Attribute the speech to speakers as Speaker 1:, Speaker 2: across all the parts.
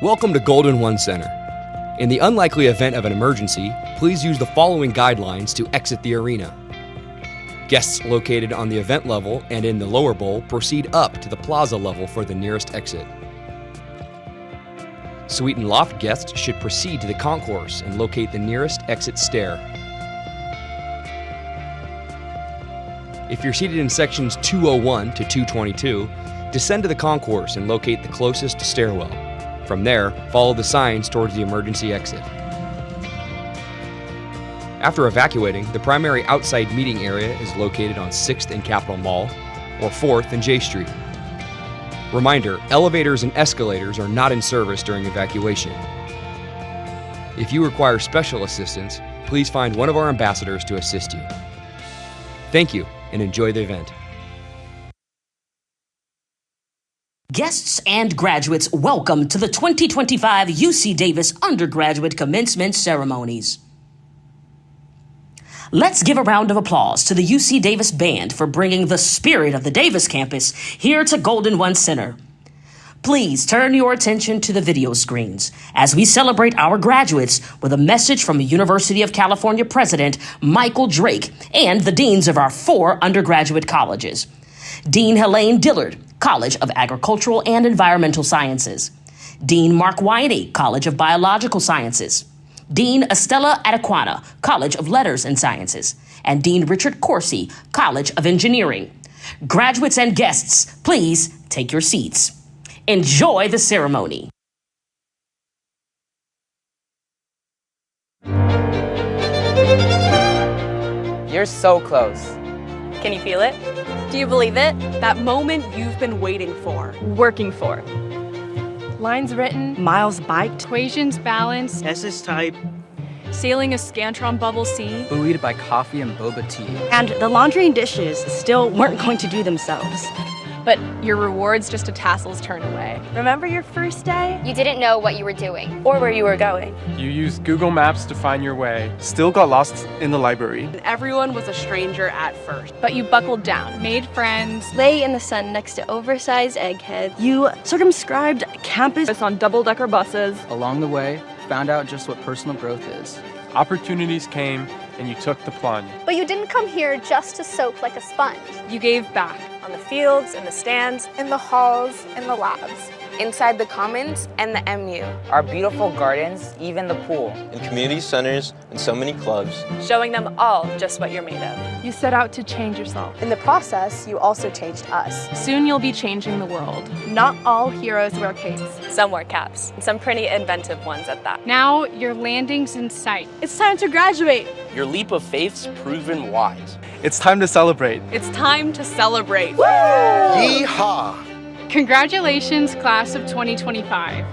Speaker 1: Welcome to Golden One Center. In the unlikely event of an emergency, please use the following guidelines to exit the arena. Guests located on the event level and in the lower bowl proceed up to the plaza level for the nearest exit. Suite and loft guests should proceed to the concourse and locate the nearest exit stair. If you're seated in sections 201 to 222, descend to the concourse and locate the closest stairwell. From there, follow the signs towards the emergency exit. After evacuating, the primary outside meeting area is located on 6th and Capitol Mall or 4th and J Street. Reminder, elevators and escalators are not in service during evacuation. If you require special assistance, please find one of our ambassadors to assist you. Thank you and enjoy the event.
Speaker 2: Guests and graduates, welcome to the 2025 UC Davis Undergraduate Commencement ceremonies. Let's give a round of applause to the UC Davis Band for bringing the spirit of the Davis campus here to Golden One Center. Please turn your attention to the video screens as we celebrate our graduates with a message from the University of California President Michael Drake and the deans of our 4 undergraduate colleges. Dean Helene Dillard, College of Agricultural and Environmental Sciences. Dean Mark Winey, College of Biological Sciences. Dean Estella Adequana, College of Letters and Sciences. And Dean Richard Corsi, College of Engineering. Graduates and guests, please take your seats. Enjoy the ceremony.
Speaker 3: You're so close.
Speaker 4: Can you feel it? Do you believe it? That moment you've been waiting for, working for.
Speaker 5: Lines written,
Speaker 4: Miles biked,
Speaker 5: equations balanced,
Speaker 6: S's type,
Speaker 5: sailing a Scantron bubble sea,
Speaker 3: Buoyed by coffee and boba tea.
Speaker 7: And the laundry and dishes still weren't going to do themselves.
Speaker 5: but your reward's just a tassel's turn away.
Speaker 7: Remember your first day?
Speaker 8: You didn't know what you were doing.
Speaker 4: or where you were going.
Speaker 6: You used Google Maps to find your way, still got lost in the library.
Speaker 4: And everyone was a stranger at first.
Speaker 5: But you buckled down, made friends,
Speaker 7: Lay in the sun next to oversized eggheads. You circumscribed campus
Speaker 4: On double-decker buses.
Speaker 3: Along the way, found out just what personal growth is.
Speaker 6: Opportunities came, and you took the plunge.
Speaker 8: But you didn't come here just to soak like a sponge.
Speaker 5: you gave back.
Speaker 4: On the fields, in the stands,
Speaker 8: In the halls, in the labs.
Speaker 9: Inside the Commons and the MU.
Speaker 3: Our beautiful gardens, even the pool.
Speaker 10: in community centers, and so many clubs.
Speaker 4: showing them all just what you're made of.
Speaker 5: You set out to change yourself.
Speaker 8: In the process, you also changed us.
Speaker 5: Soon you'll be changing the world.
Speaker 7: Not all heroes wear capes.
Speaker 4: Some wear caps, and some pretty inventive ones at that.
Speaker 5: Now your landing's in sight.
Speaker 7: It's time to graduate.
Speaker 11: Your leap of faith's proven wise.
Speaker 6: It's time to celebrate.
Speaker 4: It's time to celebrate.
Speaker 11: Yeehaw!
Speaker 5: Congratulations, class of 2025.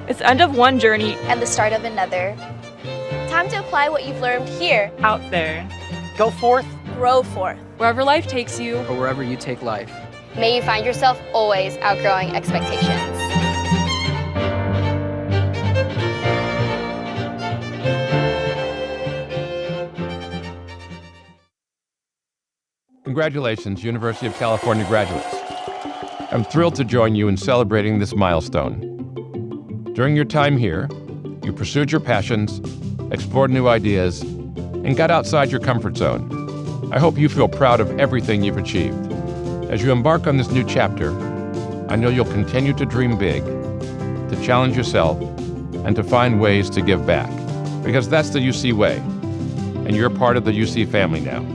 Speaker 4: It's the end of one journey
Speaker 8: And the start of another. Time to apply what you've learned here.
Speaker 4: out there.
Speaker 11: Go forth.
Speaker 8: Grow forth.
Speaker 5: Wherever life takes you,
Speaker 3: Or wherever you take life.
Speaker 8: May you find yourself always outgrowing expectations.
Speaker 12: Congratulations, University of California graduates. I'm thrilled to join you in celebrating this milestone. During your time here, you pursued your passions, explored new ideas, and got outside your comfort zone. I hope you feel proud of everything you've achieved. As you embark on this new chapter, I know you'll continue to dream big, to challenge yourself, and to find ways to give back. Because that's the UC way, and you're part of the UC family now.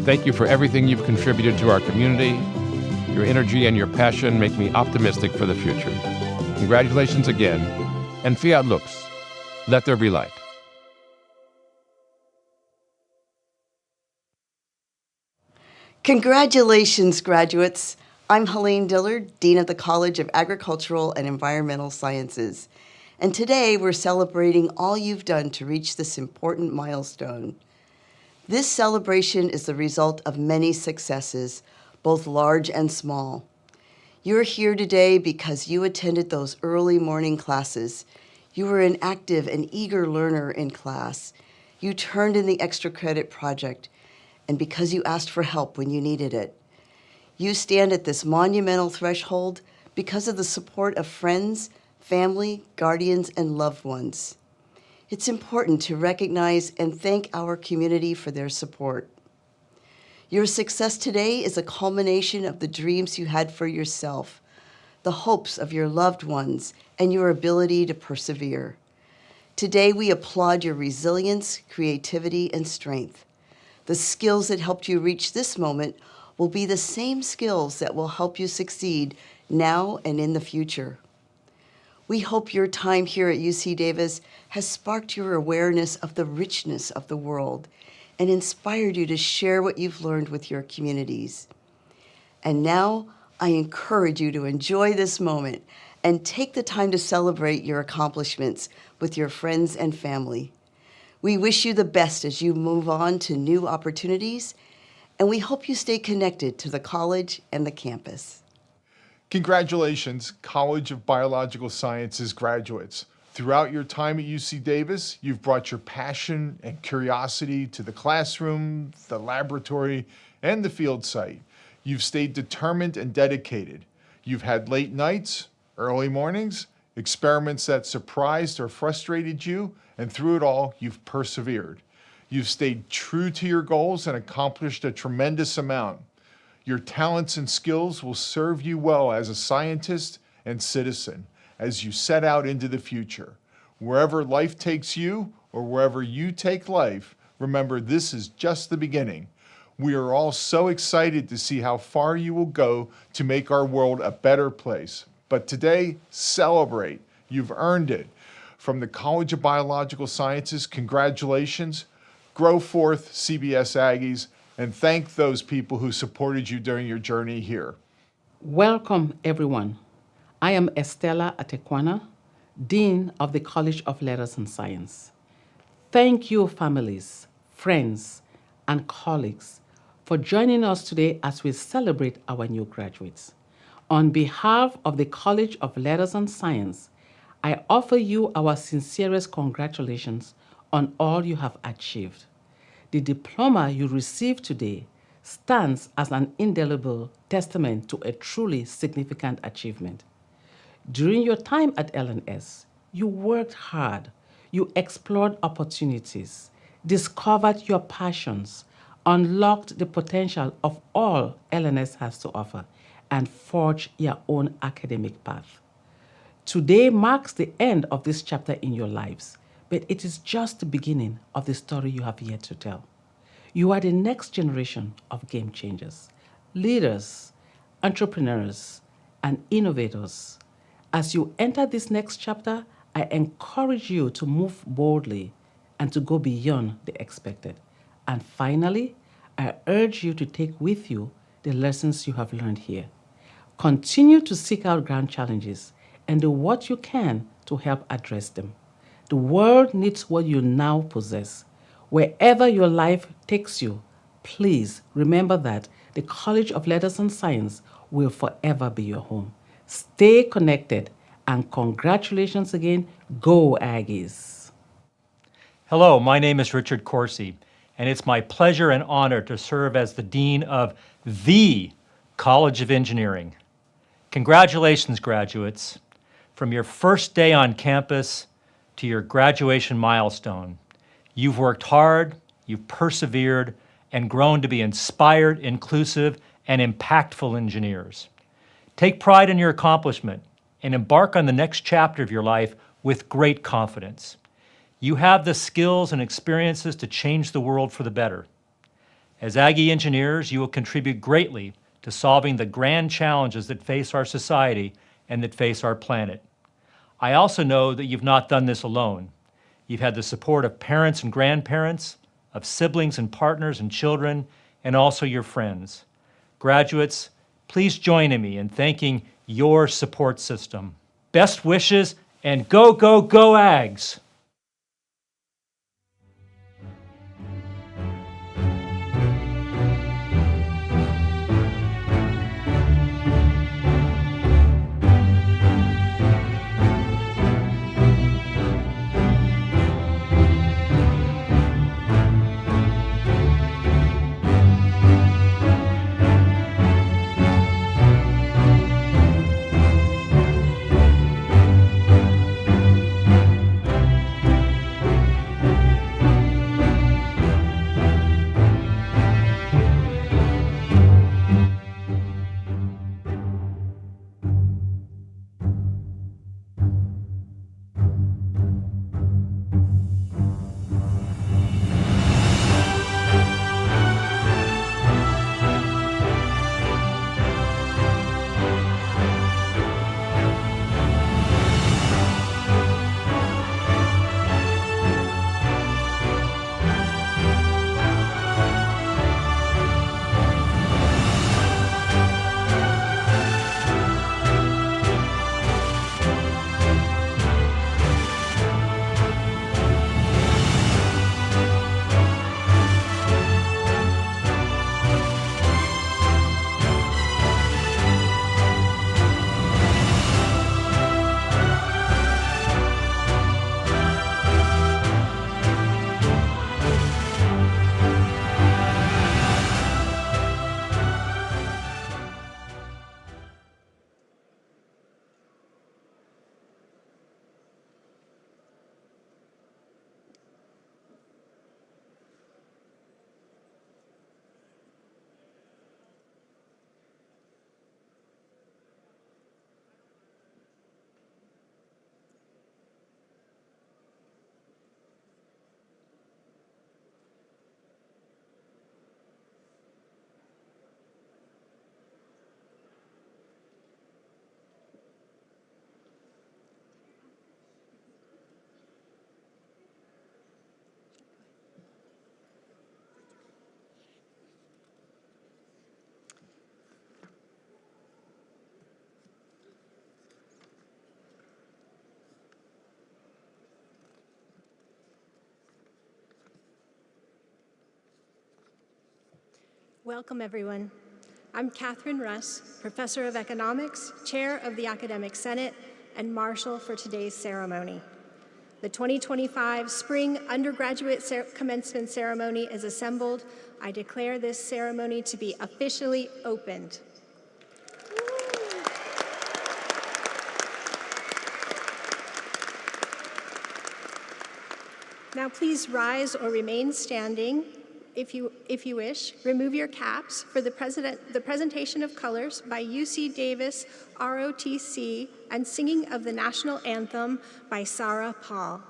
Speaker 12: Thank you for everything you've contributed to our community. Your energy and your passion make me optimistic for the future. Congratulations again, and fiat lux. Let there be light.
Speaker 13: Congratulations, graduates. I'm Helene Dillard, Dean of the College of Agricultural and Environmental Sciences. And today we're celebrating all you've done to reach this important milestone. This celebration is the result of many successes, both large and small. You're here today because you attended those early morning classes. You were an active and eager learner in class. You turned in the extra credit project, and because you asked for help when you needed it. You stand at this monumental threshold because of the support of friends, family, guardians, and loved ones. It's important to recognize and thank our community for their support. Your success today is a culmination of the dreams you had for yourself, the hopes of your loved ones, and your ability to persevere. Today, we applaud your resilience, creativity, and strength. The skills that helped you reach this moment will be the same skills that will help you succeed now and in the future. We hope your time here at UC Davis has sparked your awareness of the richness of the world and inspired you to share what you've learned with your communities. And now, I encourage you to enjoy this moment and take the time to celebrate your accomplishments with your friends and family. We wish you the best as you move on to new opportunities, and we hope you stay connected to the college and the campus.
Speaker 14: Congratulations, College of Biological Sciences graduates. Throughout your time at UC Davis, you've brought your passion and curiosity to the classroom, the laboratory, and the field site. You've stayed determined and dedicated. You've had late nights, early mornings, experiments that surprised or frustrated you, and through it all, you've persevered. You've stayed true to your goals and accomplished a tremendous amount. Your talents and skills will serve you well as a scientist and citizen as you set out into the future. Wherever life takes you or wherever you take life, remember this is just the beginning. We are all so excited to see how far you will go to make our world a better place. But today, celebrate. You've earned it. From the College of Biological Sciences, congratulations. Grow forth, CBS Aggies, and thank those people who supported you during your journey here.
Speaker 15: Welcome, everyone. I am Estella Atekwana, Dean of the College of Letters and Science. Thank you, families, friends, and colleagues, for joining us today as we celebrate our new graduates. On behalf of the College of Letters and Science, I offer you our sincerest congratulations on all you have achieved. The diploma you received today stands as an indelible testament to a truly significant achievement. During your time at LNS, you worked hard, you explored opportunities, discovered your passions, unlocked the potential of all LNS has to offer, and forged your own academic path. Today marks the end of this chapter in your lives, but it is just the beginning of the story you have yet to tell. You are the next generation of game changers, leaders, entrepreneurs, and innovators. As you enter this next chapter, I encourage you to move boldly and to go beyond the expected. And finally, I urge you to take with you the lessons you have learned here. Continue to seek out grand challenges and do what you can to help address them. The world needs what you now possess. Wherever your life takes you, please remember that the College of Letters and Science will forever be your home. Stay connected, and congratulations again. Go Aggies.
Speaker 16: Hello, my name is Richard Corsi, and it's my pleasure and honor to serve as the Dean of the College of Engineering. Congratulations, graduates. From your first day on campus to your graduation milestone, you've worked hard, you've persevered, and grown to be inspired, inclusive, and impactful engineers. Take pride in your accomplishment and embark on the next chapter of your life with great confidence. You have the skills and experiences to change the world for the better. As Aggie engineers, you will contribute greatly to solving the grand challenges that face our society and that face our planet. I also know that you've not done this alone. You've had the support of parents and grandparents, of siblings and partners and children, and also your friends. Graduates, please join me in thanking your support system. Best wishes, and go, go, go Ags!
Speaker 17: Welcome, everyone. I'm Catherine Russ, Professor of Economics, Chair of the Academic Senate, and Marshal for today's ceremony. The 2025 Spring Undergraduate Commencement Ceremony is assembled. I declare this ceremony to be officially opened. Now please rise or remain standing if you wish. Remove your caps for the presentation of colors by UC Davis ROTC and singing of the national anthem by Sarah Paul.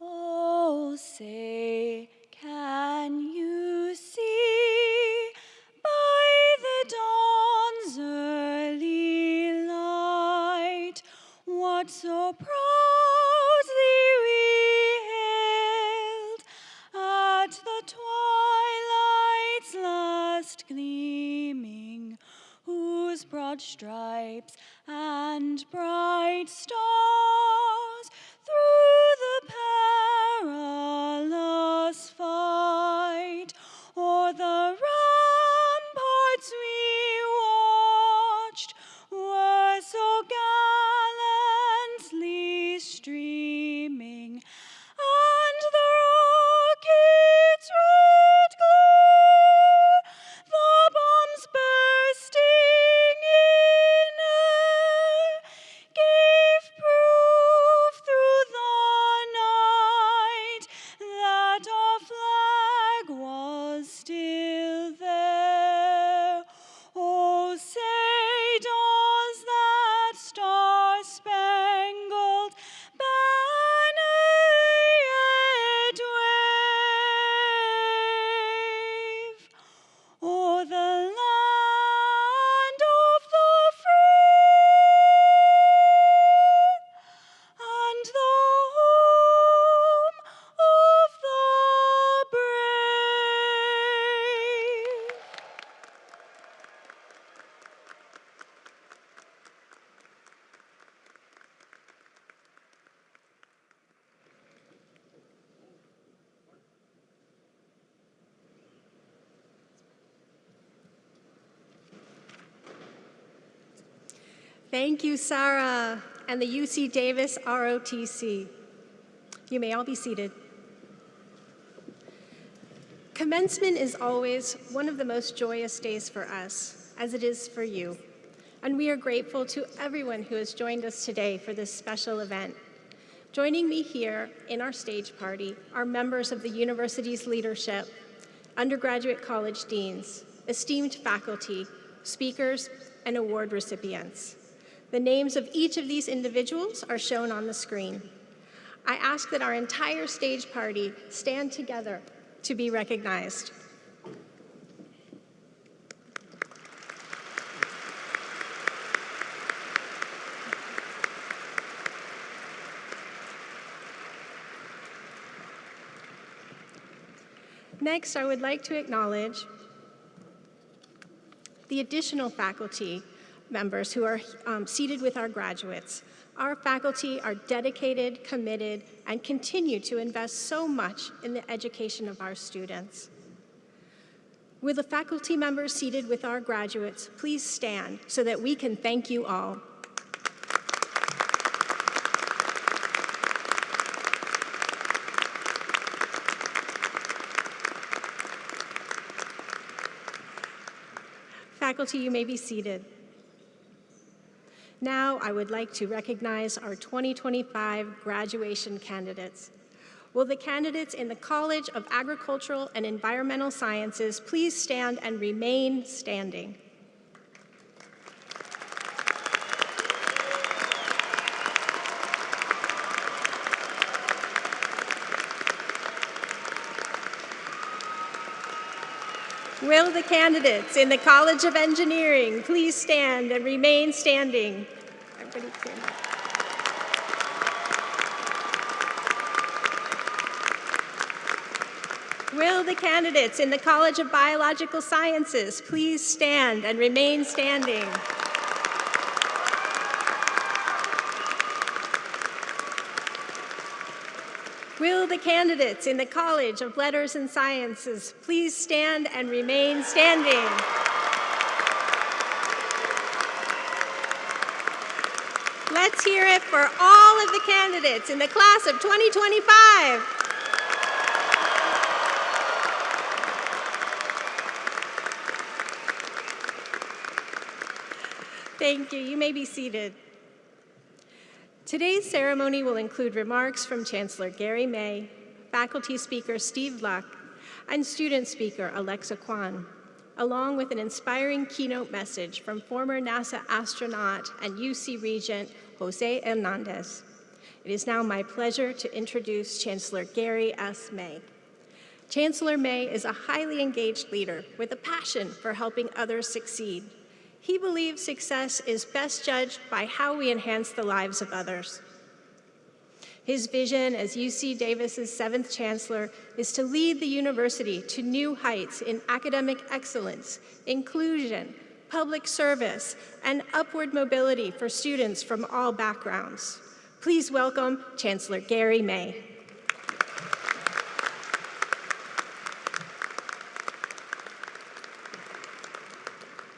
Speaker 18: Oh, say, can you see by the dawn's early light what so proudly we hailed at the twilight's last gleaming, whose broad stripes and bright stars through the perilous fight o'er the ramparts we watched were so gallantly streaming, and the rocket's red glare, the bombs bursting in air, gave proof through the night that our flag was still there. Oh, say does that star-spangled banner yet wave o'er the land of the free and the home of the brave?
Speaker 17: Thank you, Sarah, and the UC Davis ROTC. You may all be seated. Commencement is always one of the most joyous days for us, as it is for you. And we are grateful to everyone who has joined us today for this special event. Joining me here in our stage party are members of the university's leadership, undergraduate college deans, esteemed faculty, speakers, and award recipients. The names of each of these individuals are shown on the screen. I ask that our entire stage party stand together to be recognized. Next, I would like to acknowledge the additional faculty members who are seated with our graduates. Our faculty are dedicated, committed, and continue to invest so much in the education of our students. Will the faculty members seated with our graduates please stand so that we can thank you all. Faculty, you may be seated. Now, I would like to recognize our 2025 graduation candidates. Will the candidates in the College of Agricultural and Environmental Sciences please stand and remain standing? Will the candidates in the College of Engineering please stand and remain standing? Everybody stand up. Will the candidates in the College of Biological Sciences please stand and remain standing? Will the candidates in the College of Letters and Sciences please stand and remain standing? Let's hear it for all of the candidates in the class of 2025. Thank you. You may be seated. Today's ceremony will include remarks from Chancellor Gary May, faculty speaker Steve Luck, and student speaker Alexa Kwan, along with an inspiring keynote message from former NASA astronaut and UC Regent Jose Hernandez. It is now my pleasure to introduce Chancellor Gary S. May. Chancellor May is a highly engaged leader with a passion for helping others succeed. He believes success is best judged by how we enhance the lives of others. His vision as UC Davis's 7th Chancellor is to lead the university to new heights in academic excellence, inclusion, public service, and upward mobility for students from all backgrounds. Please welcome Chancellor Gary May.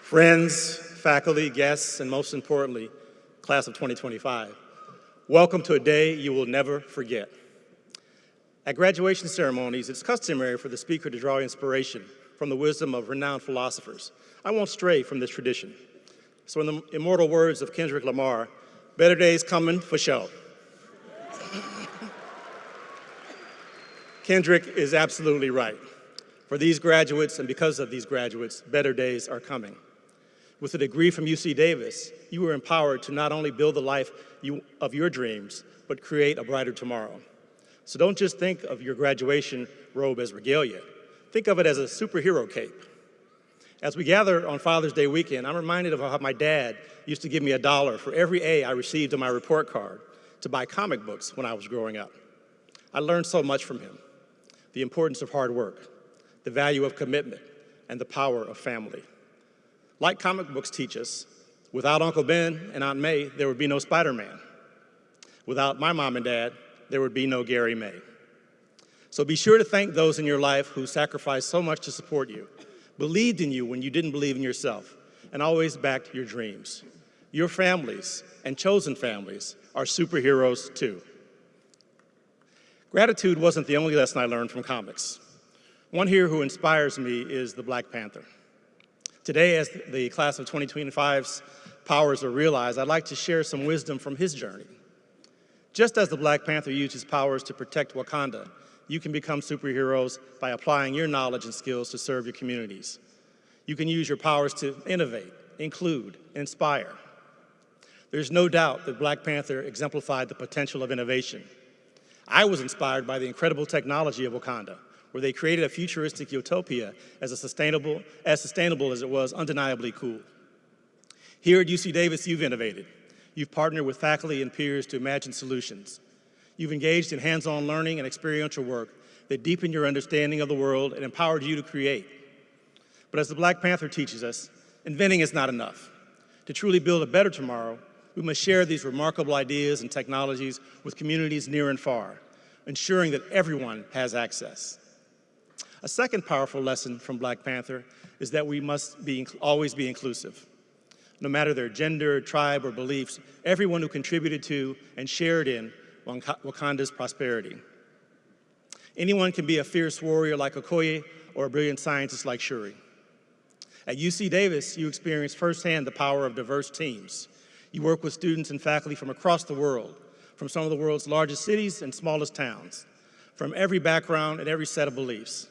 Speaker 19: Friends, faculty, guests, and most importantly, class of 2025, welcome to a day you will never forget. At graduation ceremonies, it's customary for the speaker to draw inspiration from the wisdom of renowned philosophers. I won't stray from this tradition. So in the immortal words of Kendrick Lamar, better days coming for sure. Kendrick is absolutely right. For these graduates, and because of these graduates, better days are coming. With a degree from UC Davis, you were empowered to not only build the life of your dreams, but create a brighter tomorrow. So don't just think of your graduation robe as regalia. Think of it as a superhero cape. As we gather on Father's Day weekend, I'm reminded of how my dad used to give me $1 for every A I received on my report card to buy comic books when I was growing up. I learned so much from him: the importance of hard work, the value of commitment, and the power of family. Like comic books teach us, without Uncle Ben and Aunt May, there would be no Spider-Man. Without my mom and dad, there would be no Gary May. So be sure to thank those in your life who sacrificed so much to support you, believed in you when you didn't believe in yourself, and always backed your dreams. Your families and chosen families are superheroes too. Gratitude wasn't the only lesson I learned from comics. One here who inspires me is the Black Panther. Today, as the class of 2025's powers are realized, I'd like to share some wisdom from his journey. Just as the Black Panther used his powers to protect Wakanda, you can become superheroes by applying your knowledge and skills to serve your communities. You can use your powers to innovate, include, inspire. There's no doubt that Black Panther exemplified the potential of innovation. I was inspired by the incredible technology of Wakanda, where they created a futuristic utopia as sustainable as it was undeniably cool. Here at UC Davis, you've innovated. You've partnered with faculty and peers to imagine solutions. You've engaged in hands-on learning and experiential work that deepened your understanding of the world and empowered you to create. But as the Black Panther teaches us, inventing is not enough. To truly build a better tomorrow, we must share these remarkable ideas and technologies with communities near and far, ensuring that everyone has access. A second powerful lesson from Black Panther is that we must always be inclusive. No matter their gender, tribe, or beliefs, everyone who contributed to and shared in Wakanda's prosperity. Anyone can be a fierce warrior like Okoye or a brilliant scientist like Shuri. At UC Davis, you experienced firsthand the power of diverse teams. You work with students and faculty from across the world, from some of the world's largest cities and smallest towns, from every background and every set of beliefs.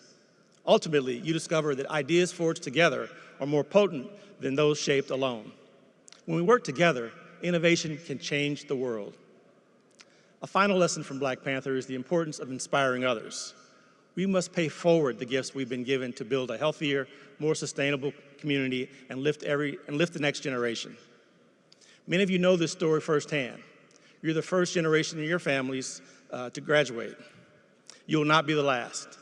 Speaker 19: Ultimately, you discover that ideas forged together are more potent than those shaped alone. When we work together, innovation can change the world. A final lesson from Black Panther is the importance of inspiring others. We must pay forward the gifts we've been given to build a healthier, more sustainable community and lift the next generation. Many of you know this story firsthand. You're the first generation in your families to graduate. You will not be the last.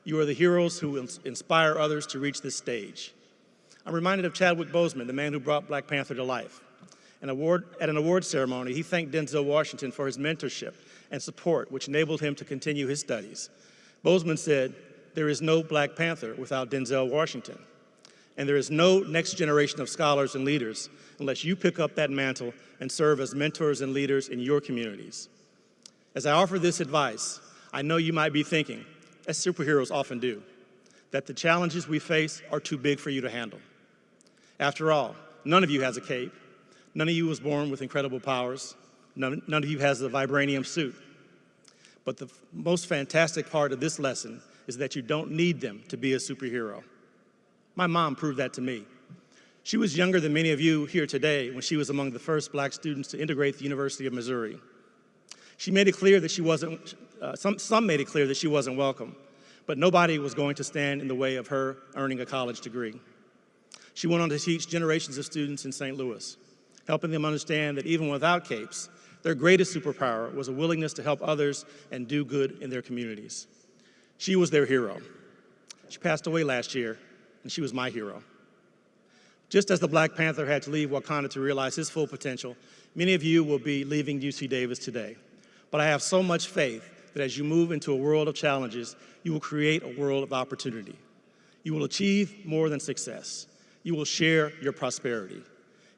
Speaker 19: You are the heroes who inspire others to reach this stage. I'm reminded of Chadwick Boseman, the man who brought Black Panther to life. At an award ceremony, he thanked Denzel Washington for his mentorship and support, which enabled him to continue his studies. Boseman said, "There is no Black Panther without Denzel Washington. And there is no next generation of scholars and leaders unless you pick up that mantle and serve as mentors and leaders in your communities." As I offer this advice, I know you might be thinking, as superheroes often do, that the challenges we face are too big for you to handle. After all, none of you has a cape. None of you was born with incredible powers. None of you has the vibranium suit. But the most fantastic part of this lesson is that you don't need them to be a superhero. My mom proved that to me. She was younger than many of you here today when she was among the first Black students to integrate the University of Missouri. She made it clear that she wasn't, some made it clear that she wasn't welcome, but nobody was going to stand in the way of her earning a college degree. She went on to teach generations of students in St. Louis, helping them understand that even without capes, their greatest superpower was a willingness to help others and do good in their communities. She was their hero. She passed away last year, and she was my hero. Just as the Black Panther had to leave Wakanda to realize his full potential, many of you will be leaving UC Davis today. But I have so much faith that as you move into a world of challenges, you will create a world of opportunity. You will achieve more than success. You will share your prosperity.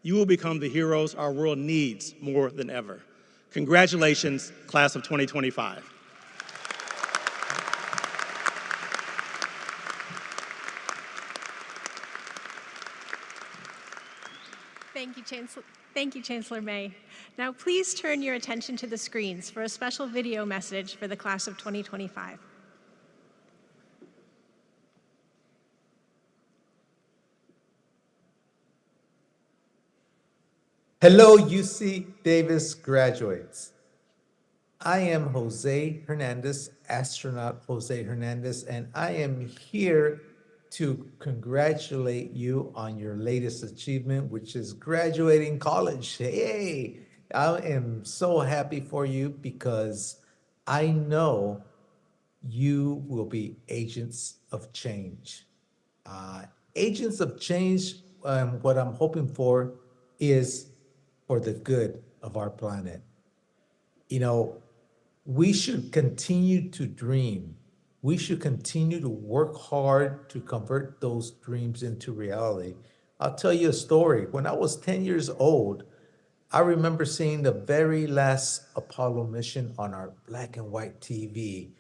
Speaker 19: You will become the heroes our world needs more than ever. Congratulations, class of 2025.
Speaker 17: Thank you, Chancellor May. Now please turn your attention to the screens for a special video message for the class of 2025.
Speaker 20: Hello, UC Davis graduates. I am Jose Hernandez, astronaut Jose Hernandez, and I am here to congratulate you on your latest achievement, which is graduating college. Hey, I am so happy for you because I know you will be agents of change. Agents of change, what I'm hoping for is for the good of our planet. You know, we should continue to dream. We should continue to work hard to convert those dreams into reality. I'll tell you a story. When I was 10 years old, I remember seeing the very last Apollo mission on our black and white TV.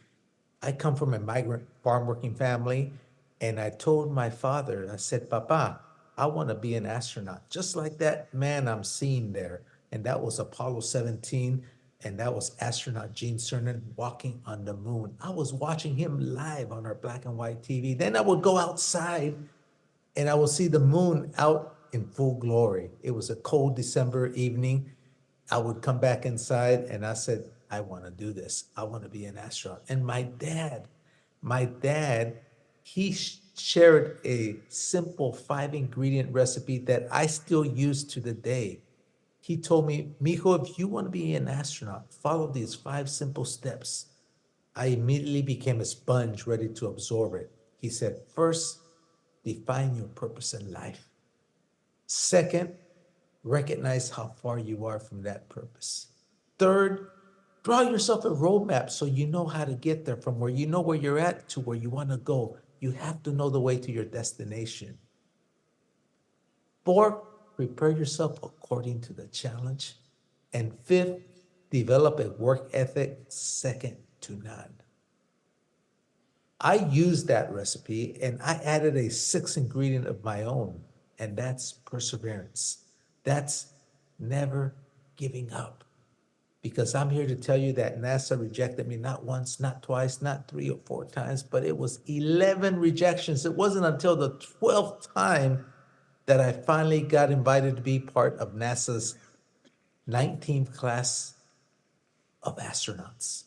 Speaker 20: I come from a migrant farm working family, and I told my father, I said, "Papa, I want to be an astronaut, just like that man I'm seeing there." And that was Apollo 17, and that was astronaut Gene Cernan walking on the moon. I was watching him live on our black and white TV. Then I would go outside, and I would see the moon out in full glory. It was a cold December evening. I would come back inside, and I said, "I want to do this. I want to be an astronaut." And my dad, he shared a simple 5-ingredient recipe that I still use to the day. He told me, "Mijo, if you want to be an astronaut, follow these 5 simple steps." I immediately became a sponge ready to absorb it. He said, "First, define your purpose in life. Second, recognize how far you are from that purpose. Third, draw yourself a roadmap so you know how to get there from where you know where you're at to where you want to go. You have to know the way to your destination. Fourth, prepare yourself according to the challenge. And fifth, develop a work ethic second to none." I used that recipe and I added a 6th ingredient of my own, and that's perseverance. That's never giving up. Because I'm here to tell you that NASA rejected me not once, not twice, not 3 or 4 times, but it was 11 rejections. It wasn't until the 12th time that I finally got invited to be part of NASA's 19th class of astronauts.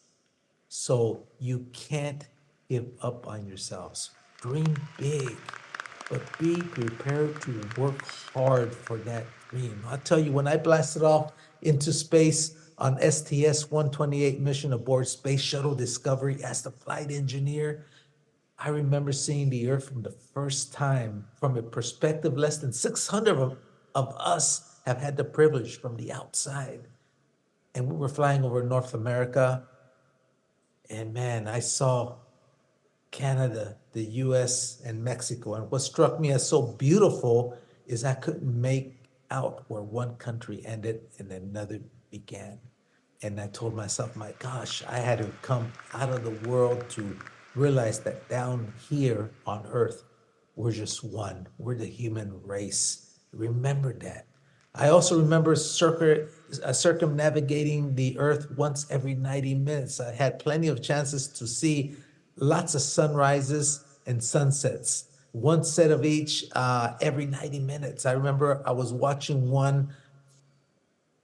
Speaker 20: So you can't give up on yourselves. Dream big, but be prepared to work hard for that dream. I'll tell you, when I blasted off into space on STS-128 mission aboard Space Shuttle Discovery as the flight engineer, I remember seeing the Earth from the first time from a perspective less than 600 of us have had the privilege from the outside. And we were flying over North America, and man, I saw Canada, the US, and Mexico. And what struck me as so beautiful is I couldn't make out where one country ended and another began. And I told myself, my gosh, I had to come out of the world to realize that down here on Earth, we're just one. We're the human race. Remember that. I also remember circumnavigating the Earth once every 90 minutes. I had plenty of chances to see lots of sunrises and sunsets, one set of each every 90 minutes. I remember I was watching one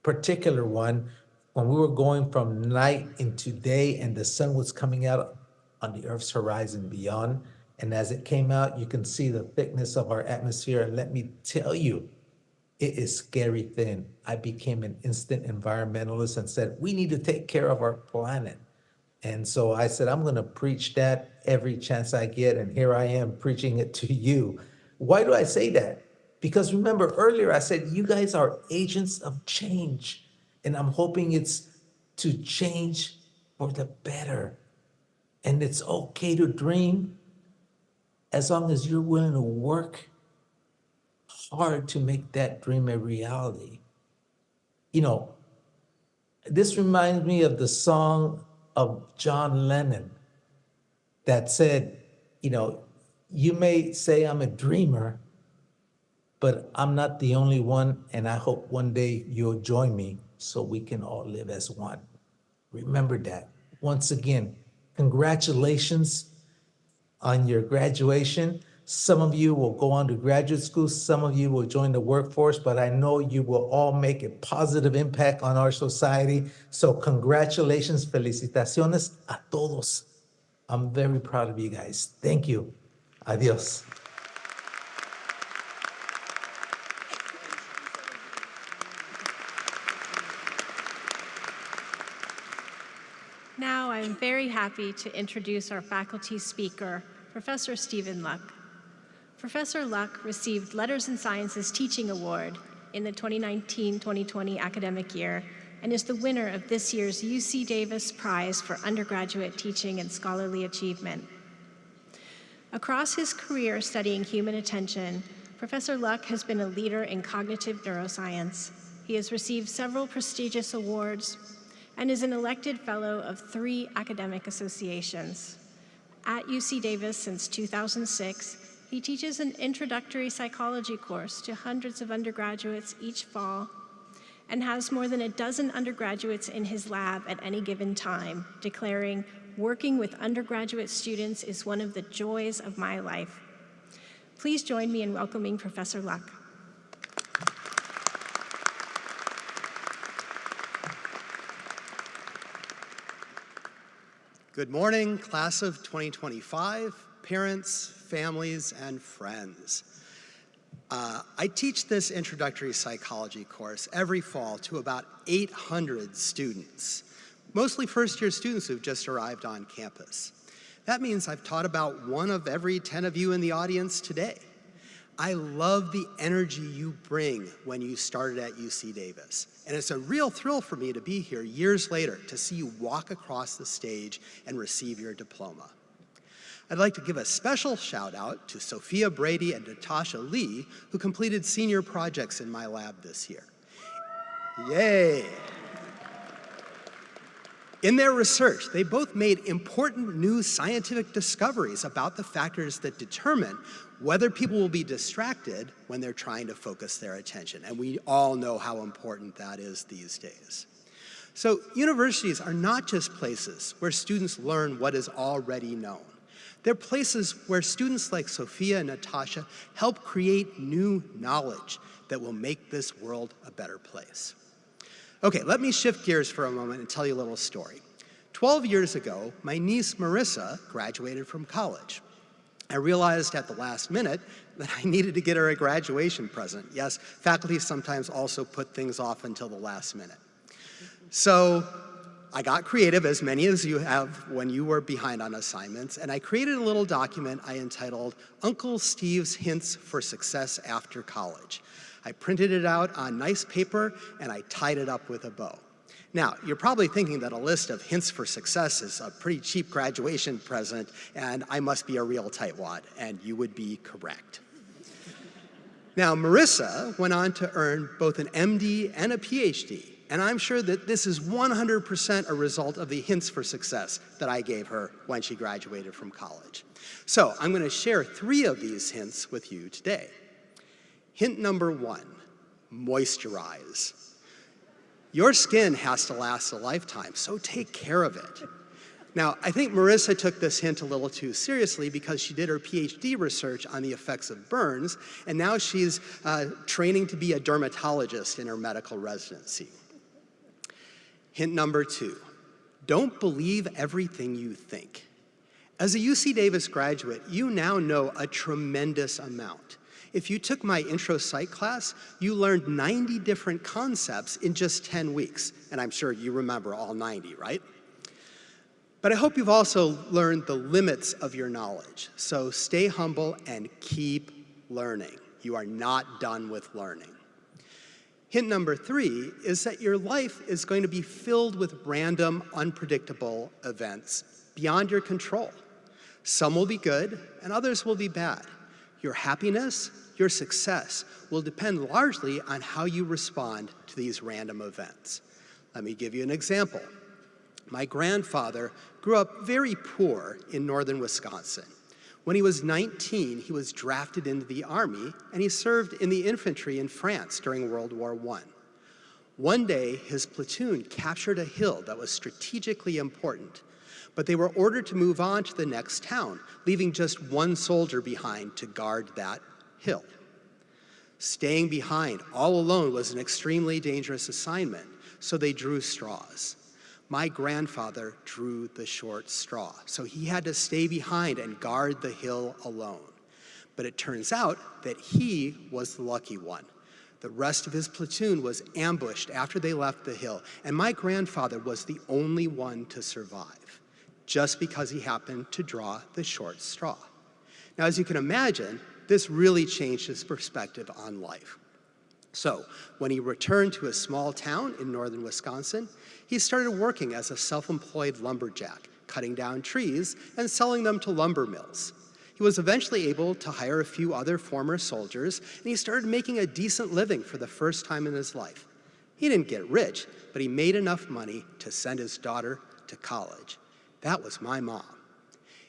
Speaker 20: particular one when we were going from night into day and the sun was coming out on the Earth's horizon beyond. And as it came out, you can see the thickness of our atmosphere. And let me tell you, it is scary thin. I became an instant environmentalist and said, we need to take care of our planet. And so I said, I'm going to preach that every chance I get. And here I am preaching it to you. Why do I say that? Because remember earlier I said, you guys are agents of change. And I'm hoping it's to change for the better. And it's okay to dream as long as you're willing to work hard to make that dream a reality. You know, this reminds me of the song of John Lennon that said, you know, you may say I'm a dreamer, but I'm not the only one, and I hope one day you'll join me so we can all live as one. Remember that. Once again, congratulations on your graduation. Some of you will go on to graduate school, some of you will join the workforce, but I know you will all make a positive impact on our society. So congratulations, felicitaciones a todos. I'm very proud of you guys. Thank you. Adios.
Speaker 17: Now I'm very happy to introduce our faculty speaker, Professor Stephen Luck. Professor Luck received Letters in Sciences Teaching Award in the 2019-2020 academic year and is the winner of this year's UC Davis Prize for Undergraduate Teaching and Scholarly Achievement. Across his career studying human attention, Professor Luck has been a leader in cognitive neuroscience. He has received several prestigious awards and is an elected fellow of 3 academic associations. At UC Davis since 2006, he teaches an introductory psychology course to hundreds of undergraduates each fall and has more than a dozen undergraduates in his lab at any given time, declaring, "Working with undergraduate students is one of the joys of my life." Please join me in welcoming Professor Luck.
Speaker 21: Good morning, class of 2025, parents, families, and friends. I teach this introductory psychology course every fall to about 800 students, mostly first-year students who've just arrived on campus. That means I've taught about 1 of every 10 of you in the audience today. I love the energy you bring when you started at UC Davis. And it's a real thrill for me to be here years later to see you walk across the stage and receive your diploma. I'd like to give a special shout out to Sophia Brady and Natasha Lee, who completed senior projects in my lab this year. Yay! In their research, they both made important new scientific discoveries about the factors that determine whether people will be distracted when they're trying to focus their attention. And we all know how important that is these days. So universities are not just places where students learn what is already known. They're places where students like Sophia and Natasha help create new knowledge that will make this world a better place. Okay, let me shift gears for a moment and tell you a little story. 12 years ago, my niece Marissa graduated from college. I realized at the last minute that I needed to get her a graduation present. Yes, faculty sometimes also put things off until the last minute. So I got creative, as many as you have when you were behind on assignments, and I created a little document I entitled Uncle Steve's Hints for Success After College. I printed it out on nice paper and I tied it up with a bow. Now, you're probably thinking that a list of hints for success is a pretty cheap graduation present and I must be a real tightwad, and you would be correct. Now, Marissa went on to earn both an MD and a PhD, and I'm sure that this is 100% a result of the hints for success that I gave her when she graduated from college. So I'm going to share 3 of these hints with you today. Hint number 1, moisturize. Your skin has to last a lifetime, so take care of it. Now, I think Marissa took this hint a little too seriously because she did her PhD research on the effects of burns, and now she's training to be a dermatologist in her medical residency. Hint number 2, don't believe everything you think. As a UC Davis graduate, you now know a tremendous amount. If you took my intro psych class, you learned 90 different concepts in just 10 weeks. And I'm sure you remember all 90, right? But I hope you've also learned the limits of your knowledge. So stay humble and keep learning. You are not done with learning. Hint number 3 is that your life is going to be filled with random, unpredictable events beyond your control. Some will be good and others will be bad. Your happiness, your success will depend largely on how you respond to these random events. Let me give you an example. My grandfather grew up very poor in northern Wisconsin. When he was 19, he was drafted into the Army, and he served in the infantry in France during World War I. One day, his platoon captured a hill that was strategically important, but they were ordered to move on to the next town, leaving just one soldier behind to guard that hill. Staying behind all alone was an extremely dangerous assignment, so they drew straws. My grandfather drew the short straw, so he had to stay behind and guard the hill alone. But it turns out that he was the lucky one. The rest of his platoon was ambushed after they left the hill, and my grandfather was the only one to survive, just because he happened to draw the short straw. Now, as you can imagine, this really changed his perspective on life. So, when he returned to a small town in northern Wisconsin, he started working as a self-employed lumberjack, cutting down trees and selling them to lumber mills. He was eventually able to hire a few other former soldiers, and he started making a decent living for the first time in his life. He didn't get rich, but he made enough money to send his daughter to college. That was my mom.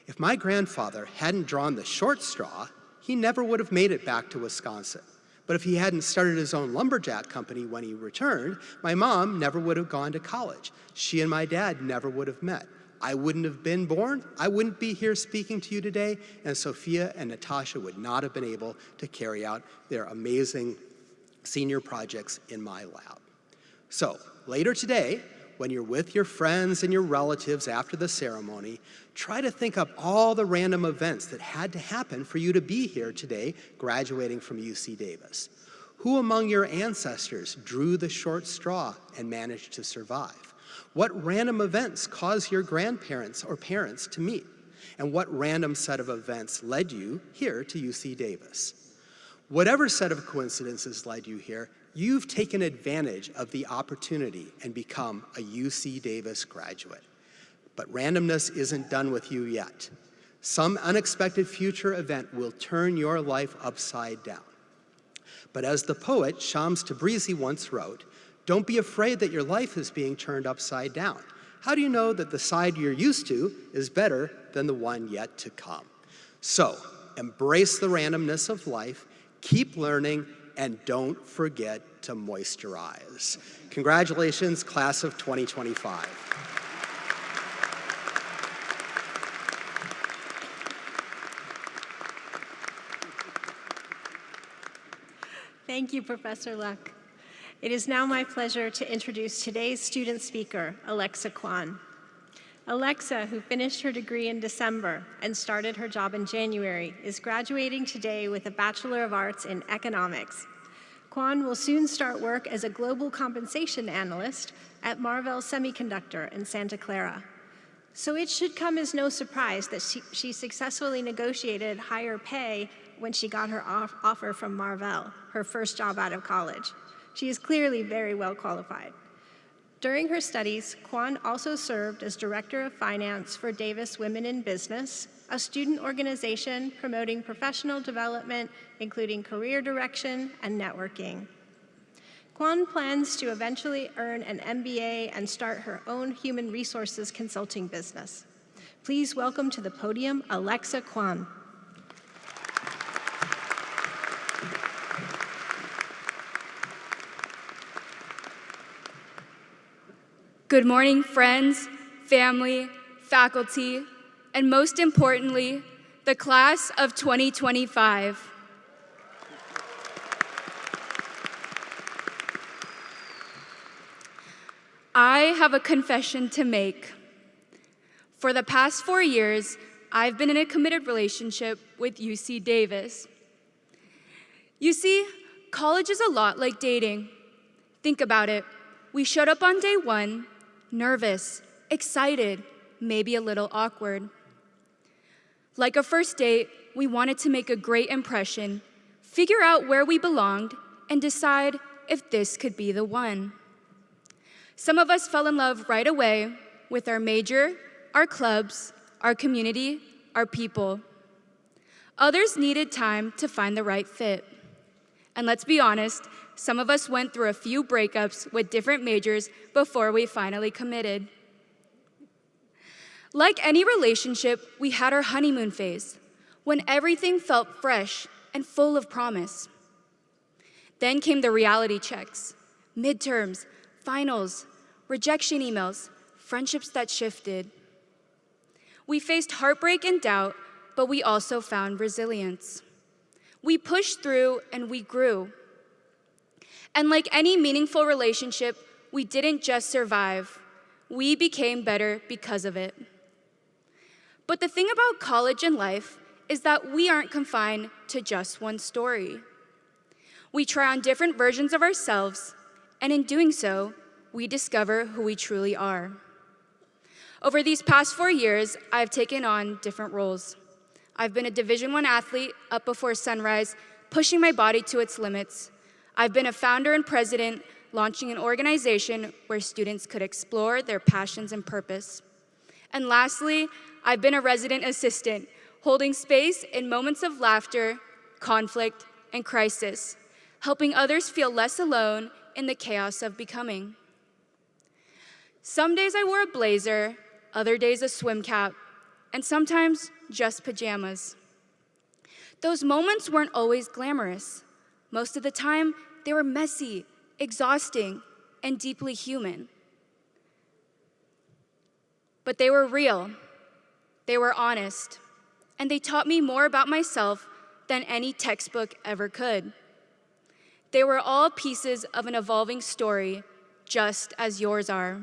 Speaker 21: If my grandfather hadn't drawn the short straw, he never would have made it back to Wisconsin. But if he hadn't started his own lumberjack company when he returned, my mom never would have gone to college. She and my dad never would have met. I wouldn't have been born, I wouldn't be here speaking to you today, and Sophia and Natasha would not have been able to carry out their amazing senior projects in my lab. So, later today, when you're with your friends and your relatives after the ceremony, try to think up all the random events that had to happen for you to be here today, graduating from UC Davis. Who among your ancestors drew the short straw and managed to survive? What random events caused your grandparents or parents to meet? And what random set of events led you here to UC Davis? Whatever set of coincidences led you here, you've taken advantage of the opportunity and become a UC Davis graduate. But randomness isn't done with you yet. Some unexpected future event will turn your life upside down. But as the poet Shams Tabrizi once wrote, don't be afraid that your life is being turned upside down. How do you know that the side you're used to is better than the one yet to come? So, embrace the randomness of life, keep learning, and don't forget to moisturize. Congratulations, class of 2025.
Speaker 17: Thank you, Professor Luck. It is now my pleasure to introduce today's student speaker, Alexa Kwan. Alexa, who finished her degree in December and started her job in January, is graduating today with a Bachelor of Arts in Economics. Quan will soon start work as a global compensation analyst at Marvell Semiconductor in Santa Clara. So it should come as no surprise that she successfully negotiated higher pay when she got her offer from Marvell, her first job out of college. She is clearly very well qualified. During her studies, Quan also served as Director of Finance for Davis Women in Business, a student organization promoting professional development, including career direction and networking. Quan plans to eventually earn an MBA and start her own human resources consulting business. Please welcome to the podium, Alexa Quan.
Speaker 1: Good morning, friends, family, faculty, and most importantly, the class of 2025. I have a confession to make. For the past 4 years, I've been in a committed relationship with UC Davis. You see, college is a lot like dating. Think about it. We showed up on day one, nervous, excited, maybe a little awkward. Like a first date, we wanted to make a great impression, figure out where we belonged, and decide if this could be the one. Some of us fell in love right away with our major, our clubs, our community, our people. Others needed time to find the right fit. And let's be honest, some of us went through a few breakups with different majors before we finally committed. Like any relationship, we had our honeymoon phase, when everything felt fresh and full of promise. Then came the reality checks, midterms, finals, rejection emails, friendships that shifted. We faced heartbreak and doubt, but we also found resilience. We pushed through and we grew. And like any meaningful relationship, we didn't just survive. We became better because of it. But the thing about college and life is that we aren't confined to just one story. We try on different versions of ourselves, and in doing so, we discover who we truly are. Over these past 4 years, I've taken on different roles. I've been a Division I athlete up before sunrise, pushing my body to its limits. I've been a founder and president, launching an organization where students could explore their passions and purpose. And lastly, I've been a resident assistant, holding space in moments of laughter, conflict, and crisis, helping others feel less alone in the chaos of becoming. Some days I wore a blazer, other days a swim cap, and sometimes just pajamas. Those moments weren't always glamorous. Most of the time, they were messy, exhausting, and deeply human. But they were real, they were honest, and they taught me more about myself than any textbook ever could. They were all pieces of an evolving story, just as yours are.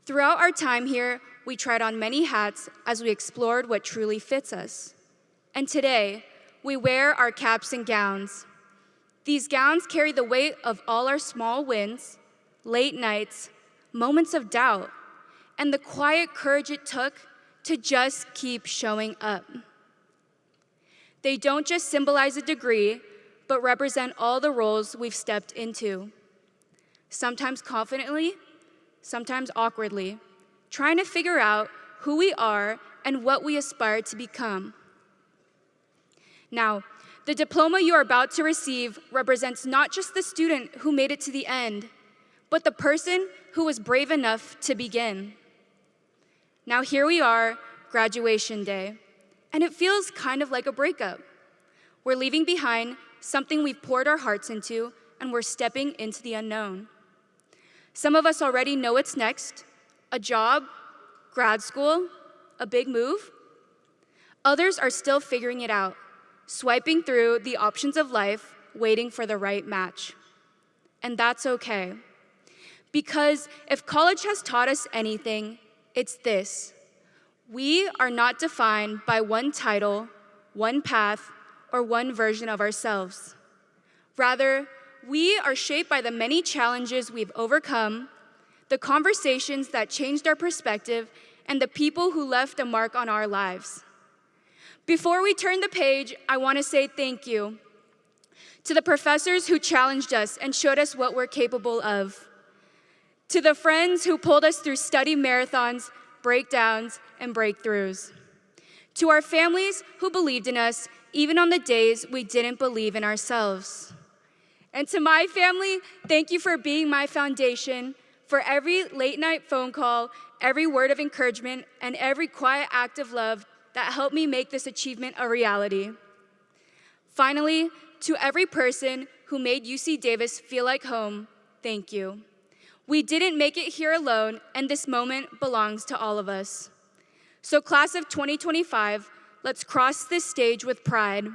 Speaker 1: Throughout our time here, we tried on many hats as we explored what truly fits us. And today, we wear our caps and gowns. These gowns carry the weight of all our small wins, late nights, moments of doubt, and the quiet courage it took to just keep showing up. They don't just symbolize a degree, but represent all the roles we've stepped into. Sometimes confidently, sometimes awkwardly, trying to figure out who we are and what we aspire to become. Now, the diploma you are about to receive represents not just the student who made it to the end, but the person who was brave enough to begin. Now here we are, graduation day, and it feels kind of like a breakup. We're leaving behind something we've poured our hearts into, and we're stepping into the unknown. Some of us already know what's next: a job, grad school, a big move. Others are still figuring it out, swiping through the options of life, waiting for the right match. And that's okay. Because if college has taught us anything, It's this: we are not defined by one title, one path, or one version of ourselves. Rather, we are shaped by the many challenges we've overcome, the conversations that changed our perspective, and the people who left a mark on our lives. Before we turn the page, I want to say thank you to the professors who challenged us and showed us what we're capable of, to the friends who pulled us through study marathons, breakdowns, and breakthroughs, to our families who believed in us even on the days we didn't believe in ourselves. And to my family, thank you for being my foundation, for every late night phone call, every word of encouragement, and every quiet act of love that helped me make this achievement a reality. Finally, to every person who made UC Davis feel like home, thank you. We didn't make it here alone, and this moment belongs to all of us. So class of 2025, let's cross this stage with pride.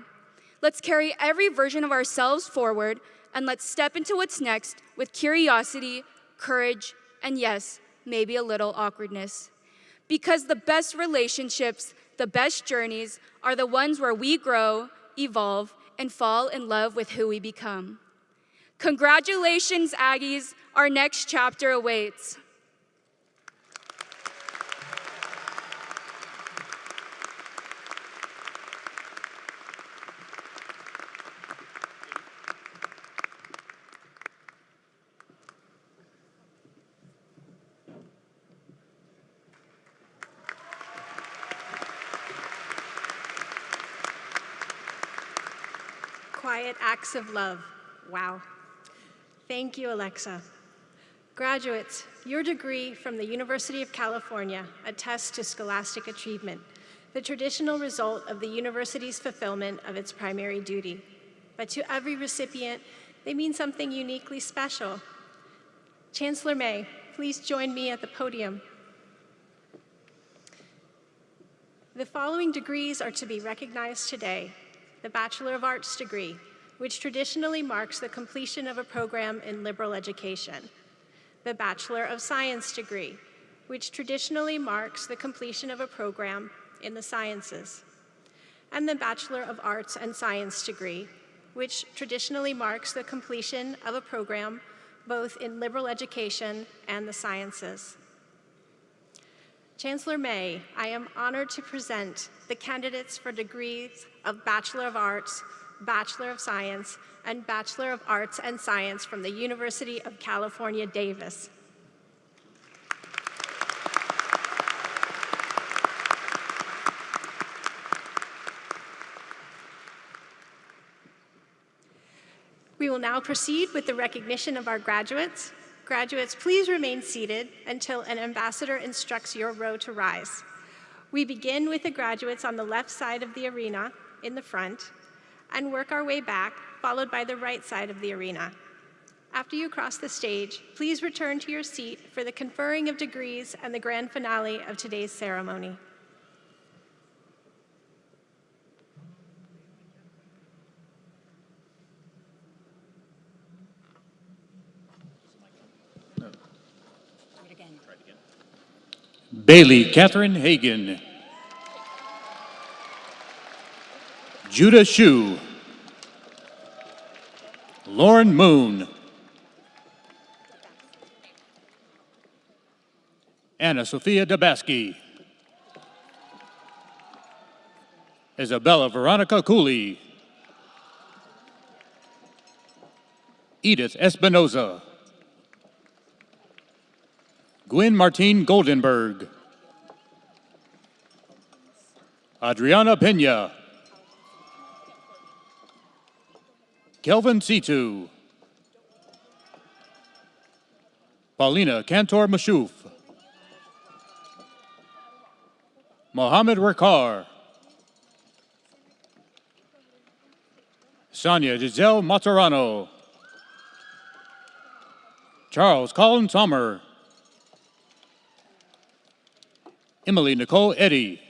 Speaker 1: Let's carry every version of ourselves forward, and let's step into what's next with curiosity, courage, and yes, maybe a little awkwardness. Because the best relationships, the best journeys are the ones where we grow, evolve, and fall in love with who we become. Congratulations, Aggies. Our next chapter awaits.
Speaker 17: Quiet acts of love. Wow. Thank you, Alexa. Graduates, your degree from the University of California attests to scholastic achievement, the traditional result of the university's fulfillment of its primary duty. But to every recipient, they mean something uniquely special. Chancellor May, please join me at the podium. The following degrees are to be recognized today. The Bachelor of Arts degree, which traditionally marks the completion of a program in liberal education. The Bachelor of Science degree, which traditionally marks the completion of a program in the sciences. And the Bachelor of Arts and Science degree, which traditionally marks the completion of a program both in liberal education and the sciences. Chancellor May, I am honored to present the candidates for degrees of Bachelor of Arts, Bachelor of Science, and Bachelor of Arts and Science from the University of California, Davis. We will now proceed with the recognition of our graduates. Graduates, please remain seated until an ambassador instructs your row to rise. We begin with the graduates on the left side of the arena in the front and work our way back, followed by the right side of the arena. After you cross the stage, please return to your seat for the conferring of degrees and the grand finale of today's ceremony.
Speaker 2: Bailey Catherine Hagan. Judah Shu. Lauren Moon. Anna Sophia Dabaski. Isabella Veronica Cooley. Edith Espinoza. Gwen Martine Goldenberg. Adriana Pena. Kelvin Situ. Paulina Cantor Mashouf. Mohammed Rakar. Sonia Giselle Maturano. Charles Colin Sommer. Emily Nicole Eddy.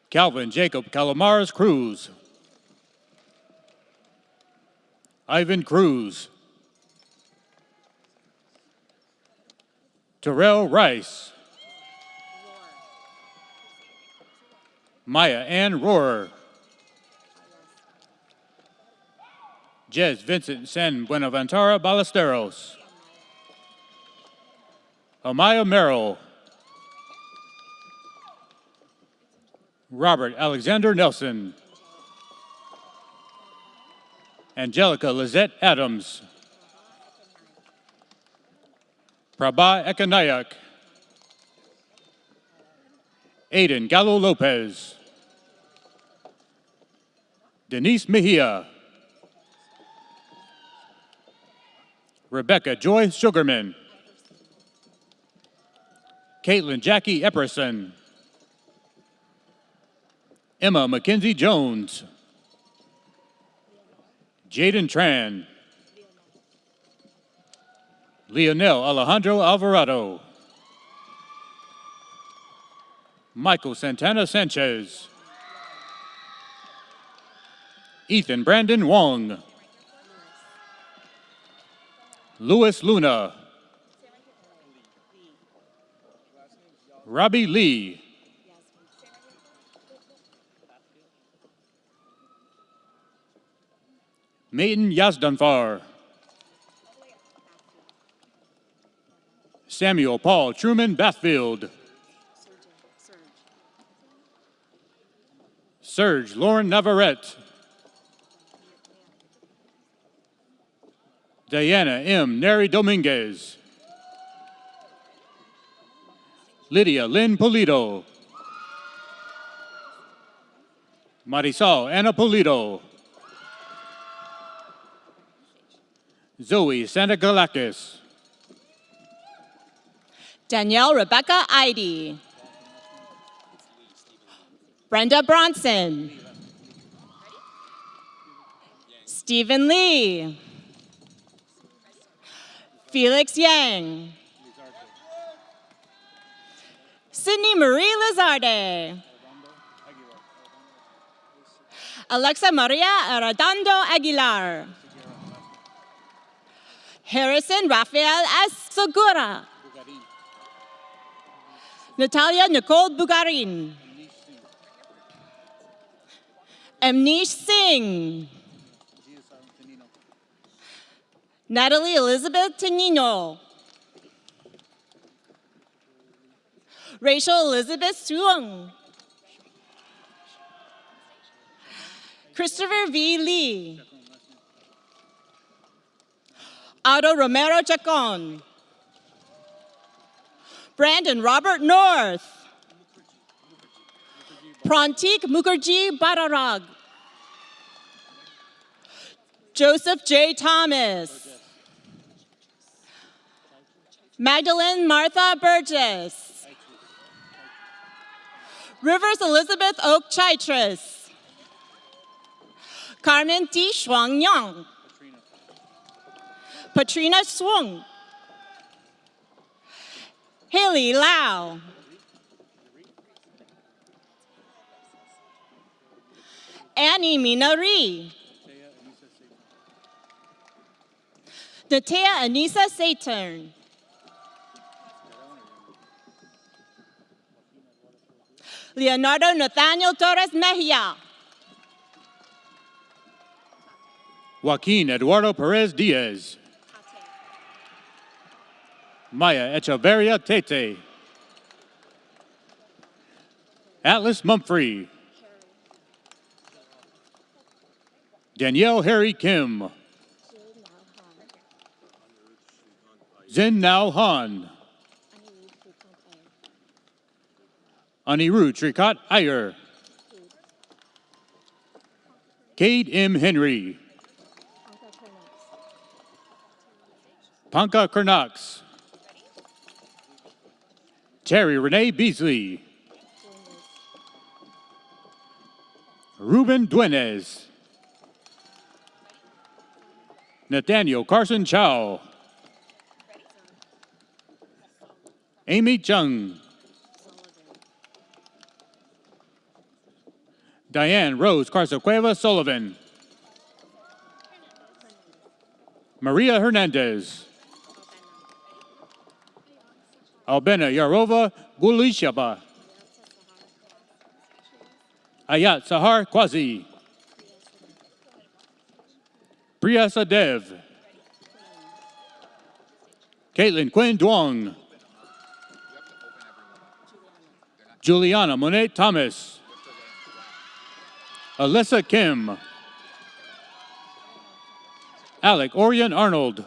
Speaker 2: Calvin Jacob Calamares Cruz. Ivan Cruz. Terrell Rice. Maya Ann Rohrer. Jez Vincent San Buenaventura Ballesteros. Amaya Merrill. Robert Alexander Nelson. Angelica Lizette Adams. Prabha Ekanayak. Aiden Gallo Lopez. Denise Mejia. Rebecca Joy Sugarman. Caitlin Jackie Epperson. Emma Mackenzie Jones. Jaden Tran. Leonel Alejandro Alvarado. Michael Santana Sanchez. Ethan Brandon Wong. Louis Luna. Robbie Lee. Maiden Yazdanfar. Samuel Paul Truman Bathfield. Serge Lauren Navarrete. Diana M. Neri Dominguez. Lydia Lynn Polito. Marisol Anna Polito. Zoe Santa Galakis.
Speaker 9: Danielle Rebecca Idy. Brenda Bronson. Stephen Lee. Felix Yang. Sydney Marie Lizarde. Alexa Maria Arradondo Aguilar. Harrison Rafael S. Segura. Natalia Nicole Bugarin. Amnish Singh. Natalie Elizabeth Tenino. Rachel Elizabeth Suong. Christopher V. Lee. Otto Romero Chacon. Brandon Robert North. Prantik Mukherjee Bararag. Joseph J. Thomas. Magdalene Martha Burgess. Rivers Elizabeth Oak Chitris. Carmen T. Shuang Yang. Patrina Swung. Haley Lau. Annie Minari. Natea Anissa Saturn. Leonardo Nathaniel Torres Mejia.
Speaker 2: Joaquin Eduardo Perez Diaz. Maya Echeverria Tete. Atlas Mumphrey. Danielle Harry Kim. Zin Nao Han. Anirudh Trikat Iyer. Cade M. Henry. Panka Kernox. Terry Renee Beasley. Ruben Duenes. Nathaniel Carson Chow. Amy Chung. Diane Rose Carsacueva Sullivan. Maria Hernandez. Albena Yarova Gulishaba. Ayat Sahar Kwazi. Priya Sadev. Caitlin Quinn Duong. Juliana Monet Thomas. Alyssa Kim. Alec Orion Arnold.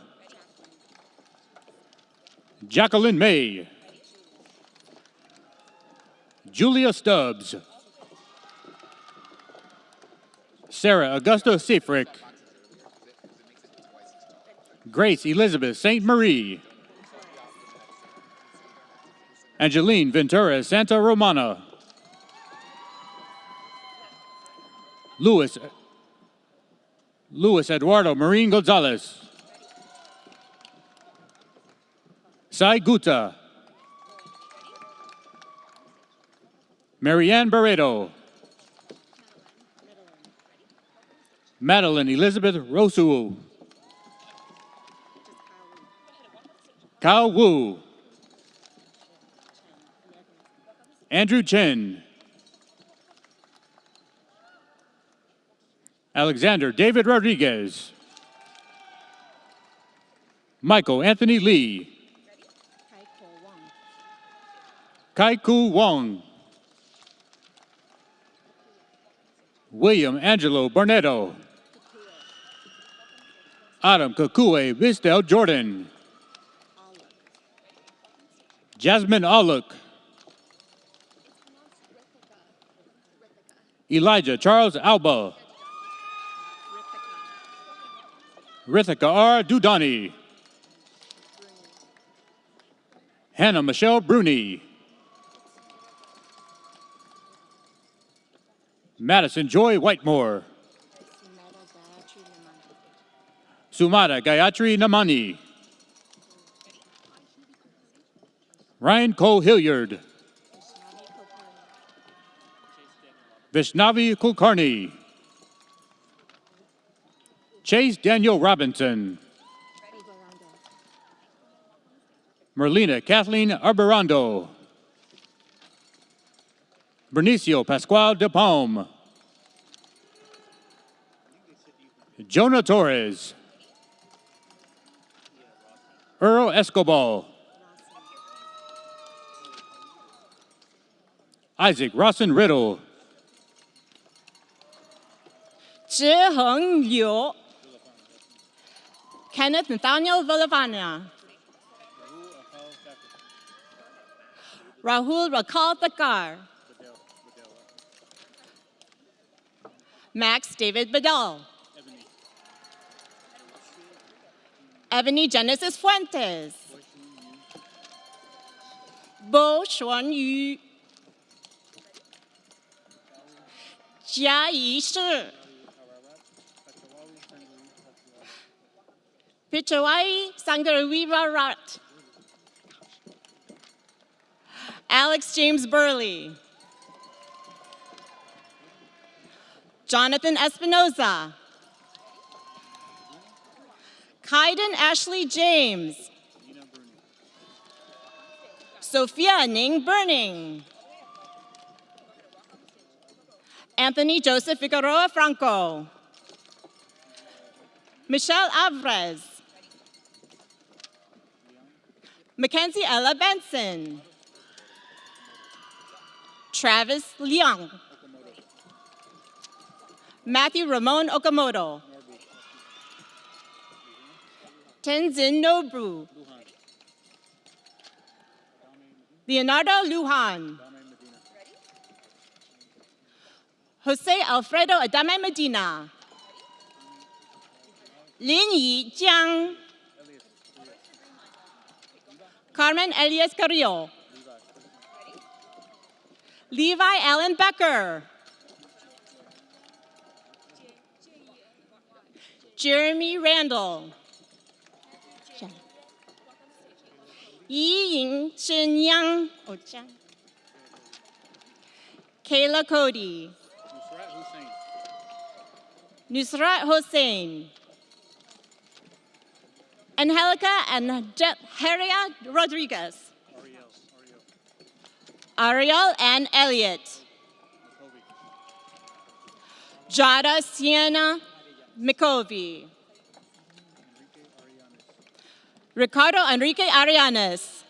Speaker 2: Jacqueline May. Julia Stubbs. Sarah Augusta Seifrick. Grace Elizabeth St. Marie. Angeline Ventura Santa Romana. Luis Eduardo Marin Gonzalez. Sai Gutta. Marianne Barreto. Madeline Elizabeth Rosu. Kao Wu. Andrew Chen. Alexander David Rodriguez. Michael Anthony Lee. Kai-Ku Wong. William Angelo Barnetto. Adam Kakue Vistel Jordan. Jasmine Aluk. Elijah Charles Alba. Rithika R. Dudani. Hannah Michelle Bruni. Madison Joy Whitemore. Sumata Gayatri Namani. Ryan Cole Hilliard. Vishnavi Kulkarni. Chase Daniel Robinson. Merlina Kathleen Arberando. Bernicio Pascual de Palme. Jonah Torres. Earl Escobar. Isaac Rawson Riddle.
Speaker 9: 支恒友 Kenneth Nathaniel Villavana. Rahul Rakal Thakar. Max David Badal. Ebony Genesis Fuentes. Bo Xuan Yu. Jia Yi Shi. Pichawai Sangarwiva Rat. Alex James Burley. Jonathan Espinoza. Kaiden Ashley James. Sophia Ning Burning. Anthony Joseph Figueroa Franco. Michelle Alvarez. Mackenzie Ella Benson. Travis Leung. Matthew Ramon Okamoto. Tenzin Nobu. Leonardo Lujan. Jose Alfredo Adame Medina. Lin Yi Jiang. Carmen Elias Carrillo. Levi Allen Becker. Jeremy Randall. Yi Ying Shen Yang. Kayla Cody. Nusrat Hossein. Angelica and Heria Rodriguez. Ariel Ann Elliott. Jada Sienna McCovey. Ricardo Enrique Arianes.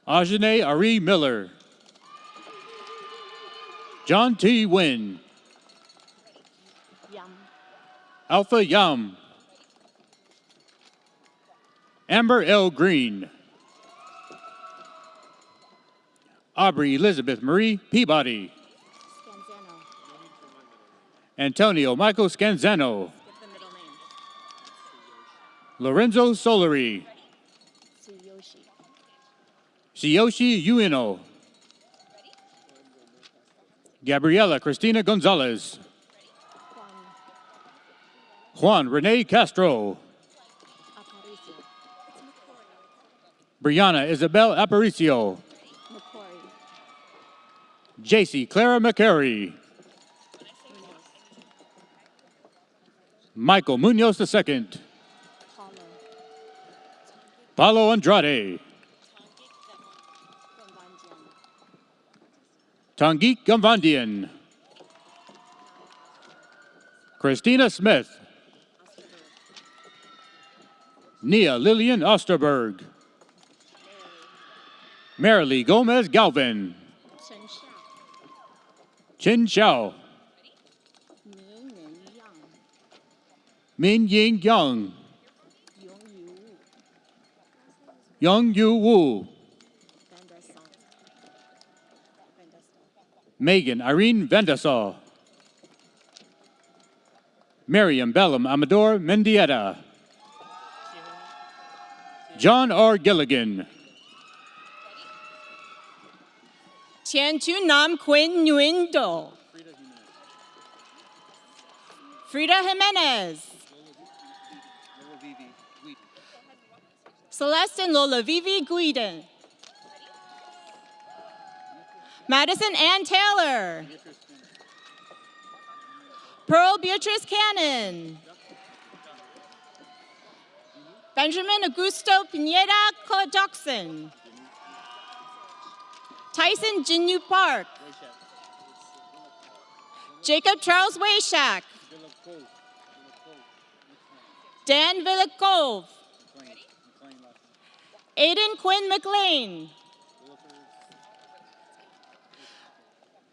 Speaker 2: Ajane Ari Miller. John T. Wynn. Alpha Yum. Amber L. Green. Aubrey Elizabeth Marie Peabody. Antonio Michael Scanzano. Lorenzo Solari. Siyoshi Ueno. Gabriela Cristina Gonzalez. Juan Rene Castro. Brianna Isabel Aparicio. JC Clara McCary. Michael Munoz II. Paulo Andrade. Tangik Gamvandian. Christina Smith. Nia Lillian Osterberg. Marilee Gomez Galvin. Chin Xiao. Min Ying Yang. Young Yu Wu. Megan Irene Vandasaw. Miriam Bellum Amador Mendieta. John R. Gilligan.
Speaker 9: Tian Tu Nam Quinn Nguyen Do. Frida Jimenez. Celeste and Lola Vivi Guiden. Madison Ann Taylor. Pearl Beatrice Cannon. Benjamin Augusto Pineda Codoxon. Tyson Jinyu Park. Jacob Charles Wayshak. Dan Villacove. Aiden Quinn McLean.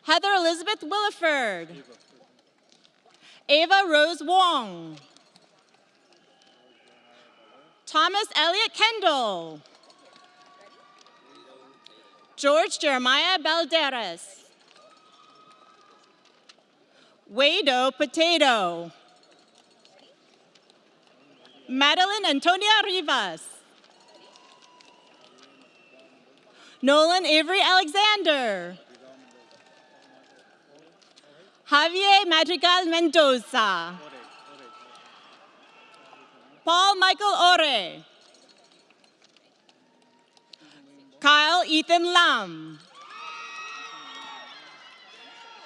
Speaker 9: Heather Elizabeth Williford. Ava Rose Wong. Thomas Elliott Kendall. George Jeremiah Balderas. Wado Potato. Madeline Antonia Rivas. Nolan Avery Alexander. Javier Madrigal Mendoza. Paul Michael Ore. Kyle Ethan Lam.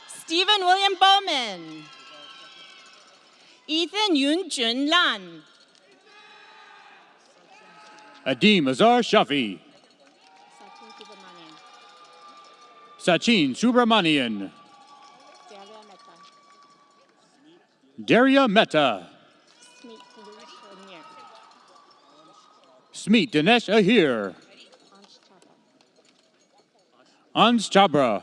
Speaker 9: Stephen William Bowman. Ethan Yun Jun Lan.
Speaker 2: Adim Azar Shafi. Sachin Subramanian. Daria Mehta. Smeet Dinesh Ahir. Ans Chabra.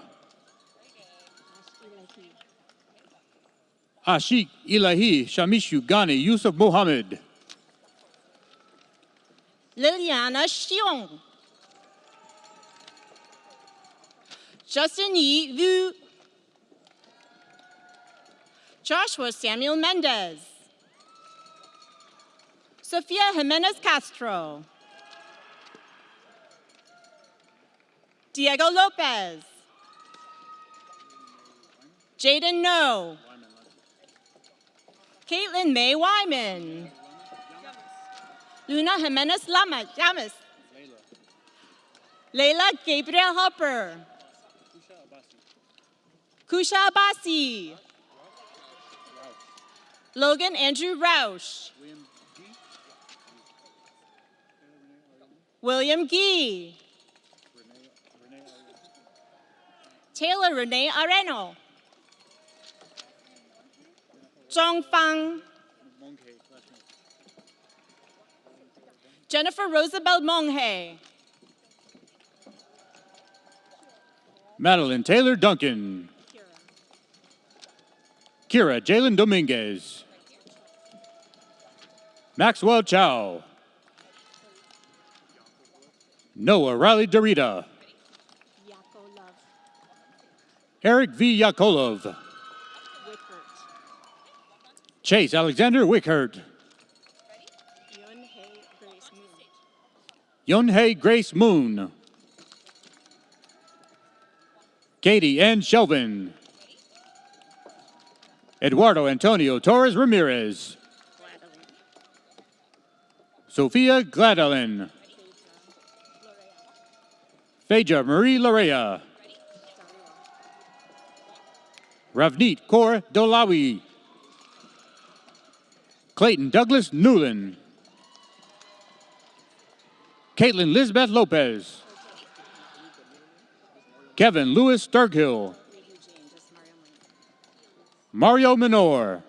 Speaker 2: Ashik Ilahi Shamishu Ghani Yusuf Mohammed.
Speaker 9: Liliana Xiong. Justin Yi Vu. Joshua Samuel Mendez. Sofia Jimenez Castro. Diego Lopez. Jaden No. Caitlin May Wyman. Luna Jimenez Llamas. Leila Gabriel Hopper. Kusha Abasi. Logan Andrew Roush. William Gee. Taylor Renee Areno. Zhong Fang. Jennifer Rosabelle Monghe.
Speaker 2: Madeline Taylor Duncan. Kira Jalen Dominguez. Maxwell Chow. Noah Riley Dorita. Eric V. Yakolov. Chase Alexander Wickert. Yunhei Grace Moon. Katie Ann Shelvin. Eduardo Antonio Torres Ramirez. Sophia Gladalin. Phaedra Marie Larea. Ravneet Kaur Dolawi. Clayton Douglas Newland. Caitlin Lisbeth Lopez. Kevin Lewis Sturgill. Mario Minor.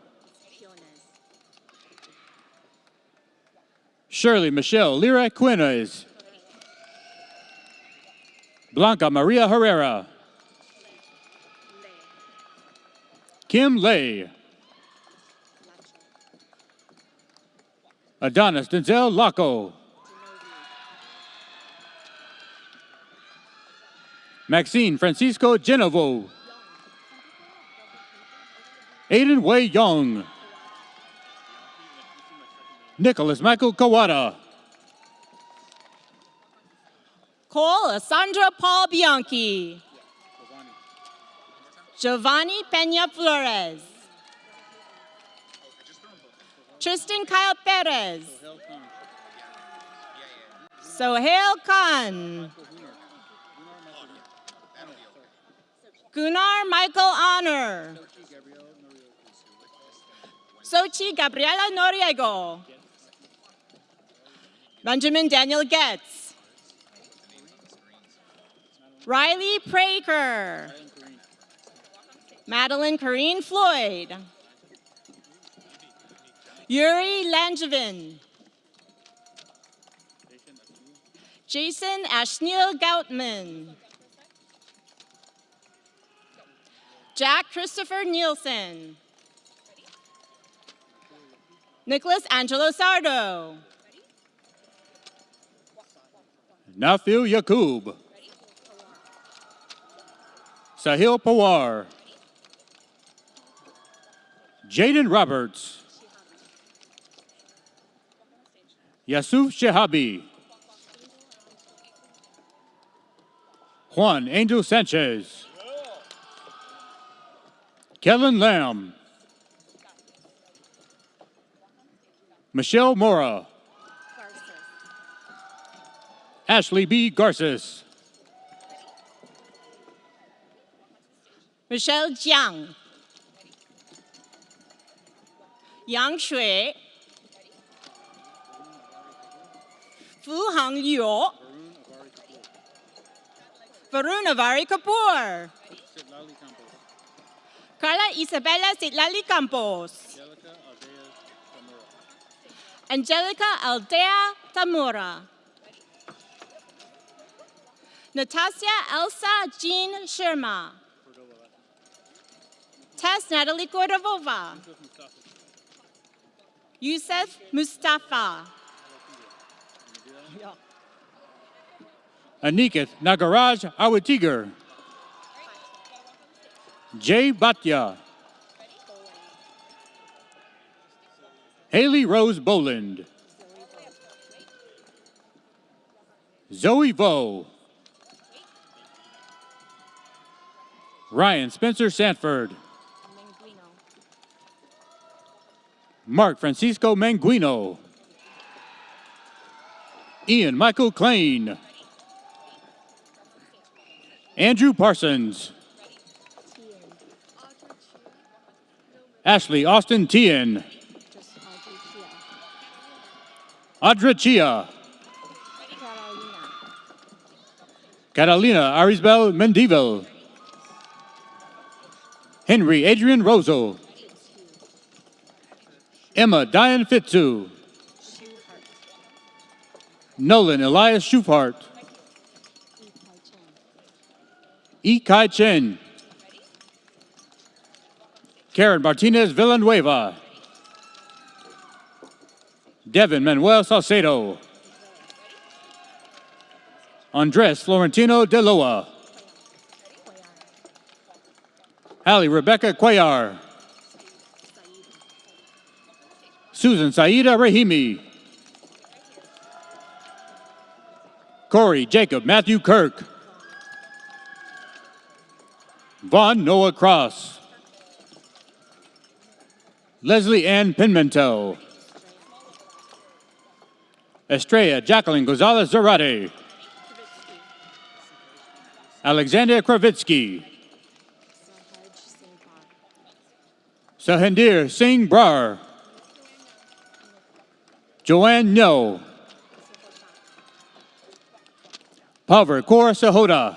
Speaker 2: Shirley Michelle Lira Quinez. Blanca Maria Herrera. Kim Lay. Adonis Denzel Laco. Maxine Francisco Genovo. Aiden Wei Young. Nicholas Michael Kawada.
Speaker 9: Cole Sandra Paul Bianchi. Giovanni Peña Flores. Tristan Kyle Perez. Sohail Khan. Gunnar Michael Honor. Sochi Gabriela Noriego. Benjamin Daniel Getz. Riley Praker. Madeline Corrine Floyd. Yuri Langevin. Jason Ashneal Goutman. Jack Christopher Nielsen. Nicholas Angelo Sardo.
Speaker 2: Nafil Yakub. Sahil Pawar. Jaden Roberts. Yasuf Shehabi. Juan Angel Sanchez. Kellen Lamb. Michelle Mora. Ashley B. Garces.
Speaker 9: Michelle Jiang. Yang Shui. Fu Hang Liu. Varun Avari Kapoor. Carla Isabella Sitlali Campos. Angelica Aldea Tamura. Natasha Elsa Jean Sherma. Tess Natalie Cordovova. Yusuf Mustafa.
Speaker 2: Aniketh Nagaraj Awatigar. Jay Bhatia. Haley Rose Boland. Zoe Vo. Ryan Spencer Sanford. Mark Francisco Manguino. Ian Michael Klain. Andrew Parsons. Ashley Austin Tien. Audra Chia. Catalina Arisbel Mendivel. Henry Adrian Rozo. Emma Diane Fitzu. Nolan Elias Schufart. E. Kai Chen. Karen Martinez Villanueva. Devin Manuel Salcedo. Andres Florentino De Loa. Ali Rebecca Cuellar. Susan Saida Rahimi. Corey Jacob Matthew Kirk. Vaughn Noah Cross. Leslie Ann Pimentel. Estrella Jacqueline Gonzalez Zarate. Alexander Kravitsky. Sahindir Singh Brar. Joanne No. Paver Kaur Sahoda.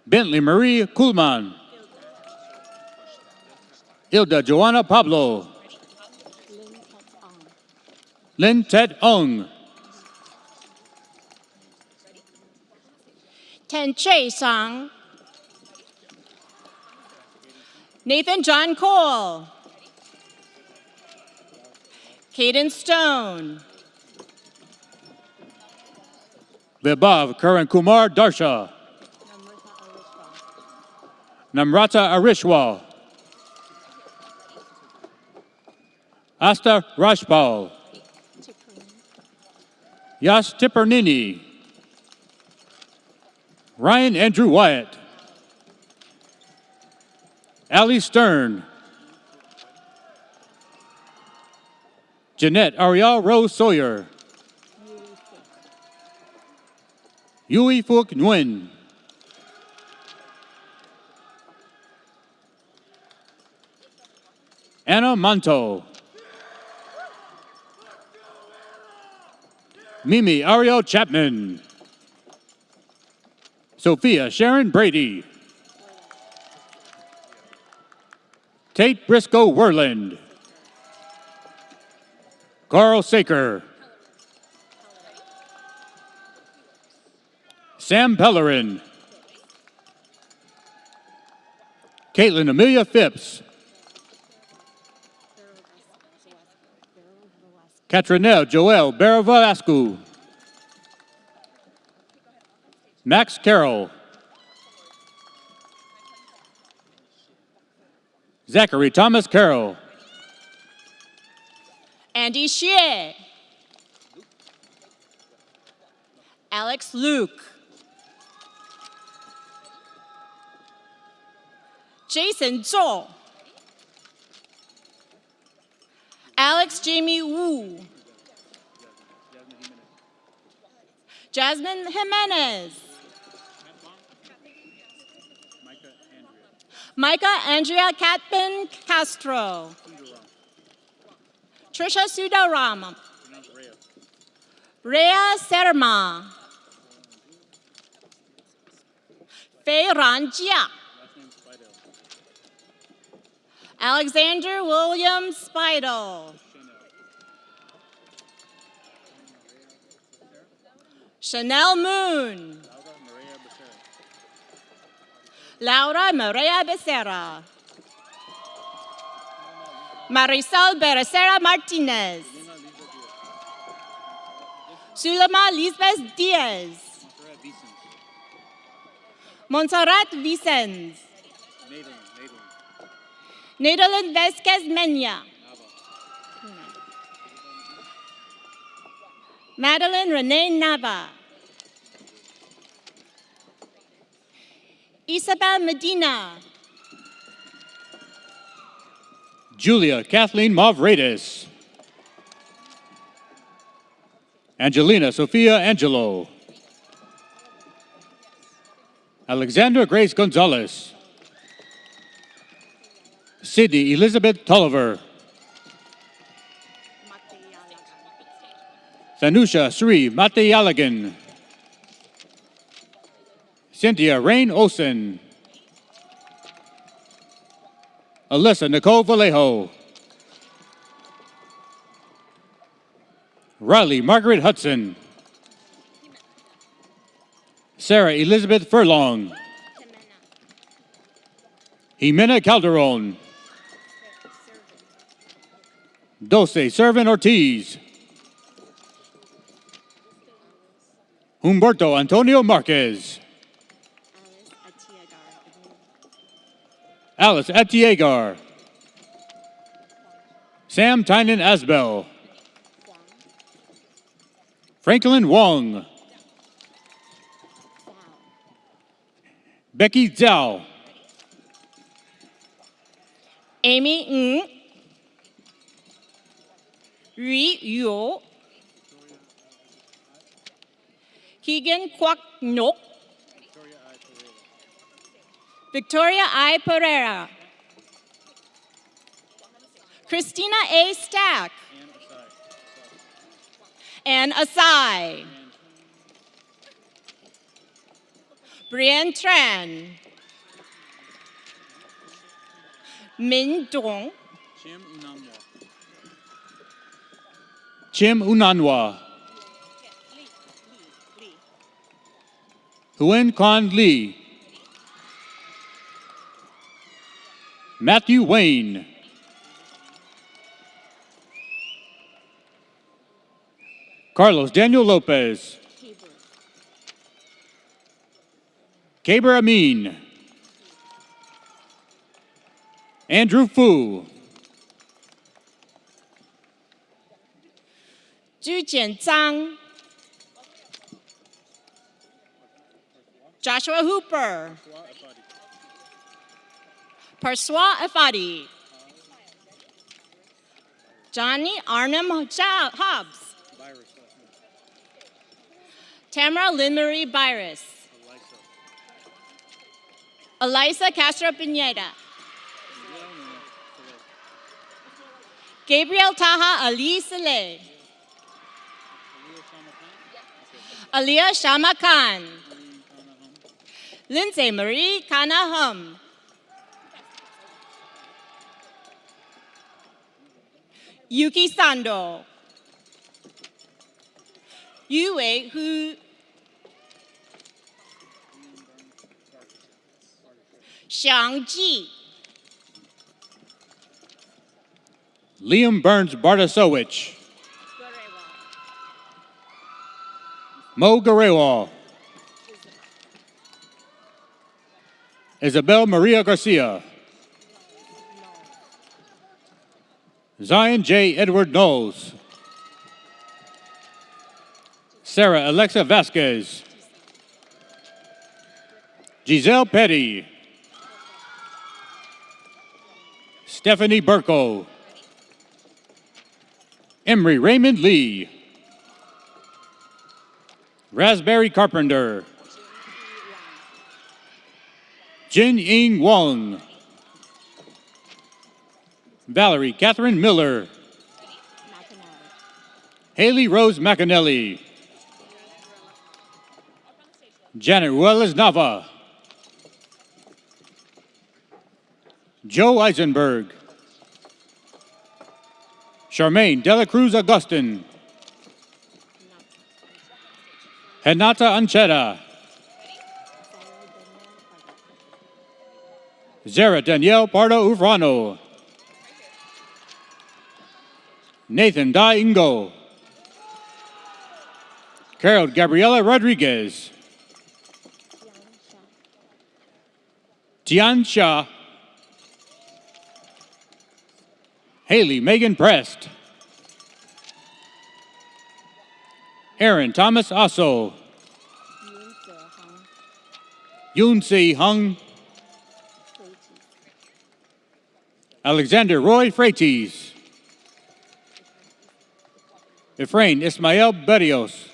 Speaker 2: Bentley Marie Kuhlman. Ilda Joanna Pablo. Lin Tet Ong.
Speaker 9: Ten Chei Sang. Nathan John Cole. Caden Stone.
Speaker 2: Vibhav Karan Kumar Darsha. Namrata Arishwal. Asta Rajpal. Yas Tipernini. Ryan Andrew Wyatt. Ali Stern. Jeanette Ariel Rose Sawyer. Yui Phuc Nguyen. Anna Manto. Mimi Ariel Chapman. Sophia Sharon Brady. Tate Briscoe Werland. Carl Saker. Sam Pellerin. Caitlin Amelia Phipps. Catrinelle Joel Baravalascu. Max Carroll. Zachary Thomas Carroll.
Speaker 9: Andy Xie. Alex Luke. Jason Zhou. Alex Jamie Wu. Jasmine Jimenez. Micah Andrea Catpin Castro. Trisha Sudarama. Rhea Serma. Fei Ranjia. Alexander William Spidel. Chanel Moon. Laura Maria Becerra. Marisol Becerra Martinez. Sulema Lisbeth Diaz. Montserrat Vicens. Nadalyn Vesquez Mena. Madeline Renee Nava. Isabel Medina.
Speaker 2: Julia Kathleen Mavradis. Angelina Sophia Angelo. Alexandra Grace Gonzalez. Sydney Elizabeth Tolliver. Thanusha Sri Matayalagan. Cynthia Rain Olsen. Alyssa Nicole Vallejo. Riley Margaret Hudson. Sarah Elizabeth Furlong. Jimena Calderon. Dulce Servant Ortiz. Humberto Antonio Marquez. Alice Atiegar. Sam Tynan Asbel. Franklin Wong. Becky Zhao.
Speaker 9: Amy Ng. Ri Yu. Keegan Kwak Nok. Victoria I. Pereira. Christina A. Stack. Ann Asai. Brienne Tran. Min Dong.
Speaker 2: Chim Unanwa. Huen Kwan Lee. Matthew Wayne. Carlos Daniel Lopez. Kaber Amin. Andrew Fu.
Speaker 9: Zhu Jianzhang. Joshua Hooper. Parswa Afadi. Johnny Arnhem Hobbs. Tamara Lynn-Marie Byris. Elisa Castro Pineda. Gabriel Taha Ali Saleh. Aliyah Shama Khan. Lindsay Marie Kanahum. Yuki Sando. Yue Hu. Xiang Ji.
Speaker 2: Liam Burns Bardasowicz. Mo Garewal. Isabel Maria Garcia. Zion J. Edward Knowles. Sarah Alexa Vasquez. Giselle Petty. Stephanie Burko. Emery Raymond Lee. Raspberry Carpenter. Jin Ying Wong. Valerie Catherine Miller. Haley Rose McAnally. Janet Ruelas Nava. Joe Eisenberg. Charmaine Dela Cruz Augustin. Renata Ancheta. Zara Danielle Pardo Ufrano. Nathan Da Ingo. Carol Gabriela Rodriguez. Tian Xia. Haley Megan Prest. Aaron Thomas Asso. Yoon Si Hung. Alexander Roy Freites. Efrain Ismael Berrios.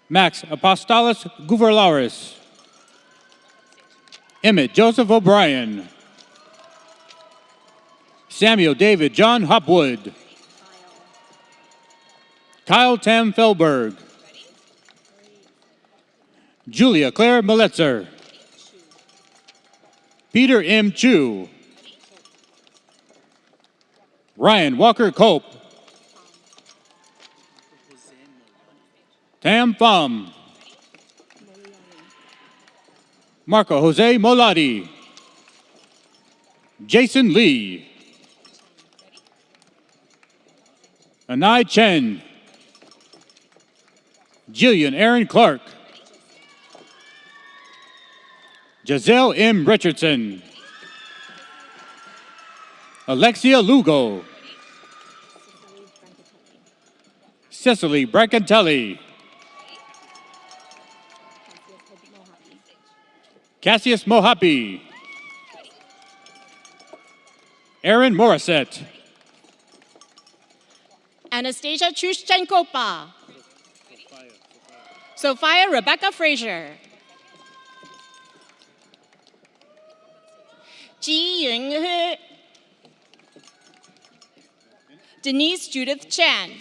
Speaker 2: Max Apostolos Guverlaris. Emmett Joseph O'Brien. Samuel David John Hopwood. Kyle Tam Felberg. Julia Claire Meletzer. Peter M. Chu. Ryan Walker Cope. Tam Pham. Marco Jose Moladi. Jason Lee. Anai Chen. Jillian Aaron Clark. Giselle M. Richardson. Alexia Lugo. Cecily Brancatelli. Cassius Mohapi. Aaron Morissette.
Speaker 9: Anastasia Chushchenkopa. Sophia Rebecca Frazier. Ji Yinghe. Denise Judith Chan.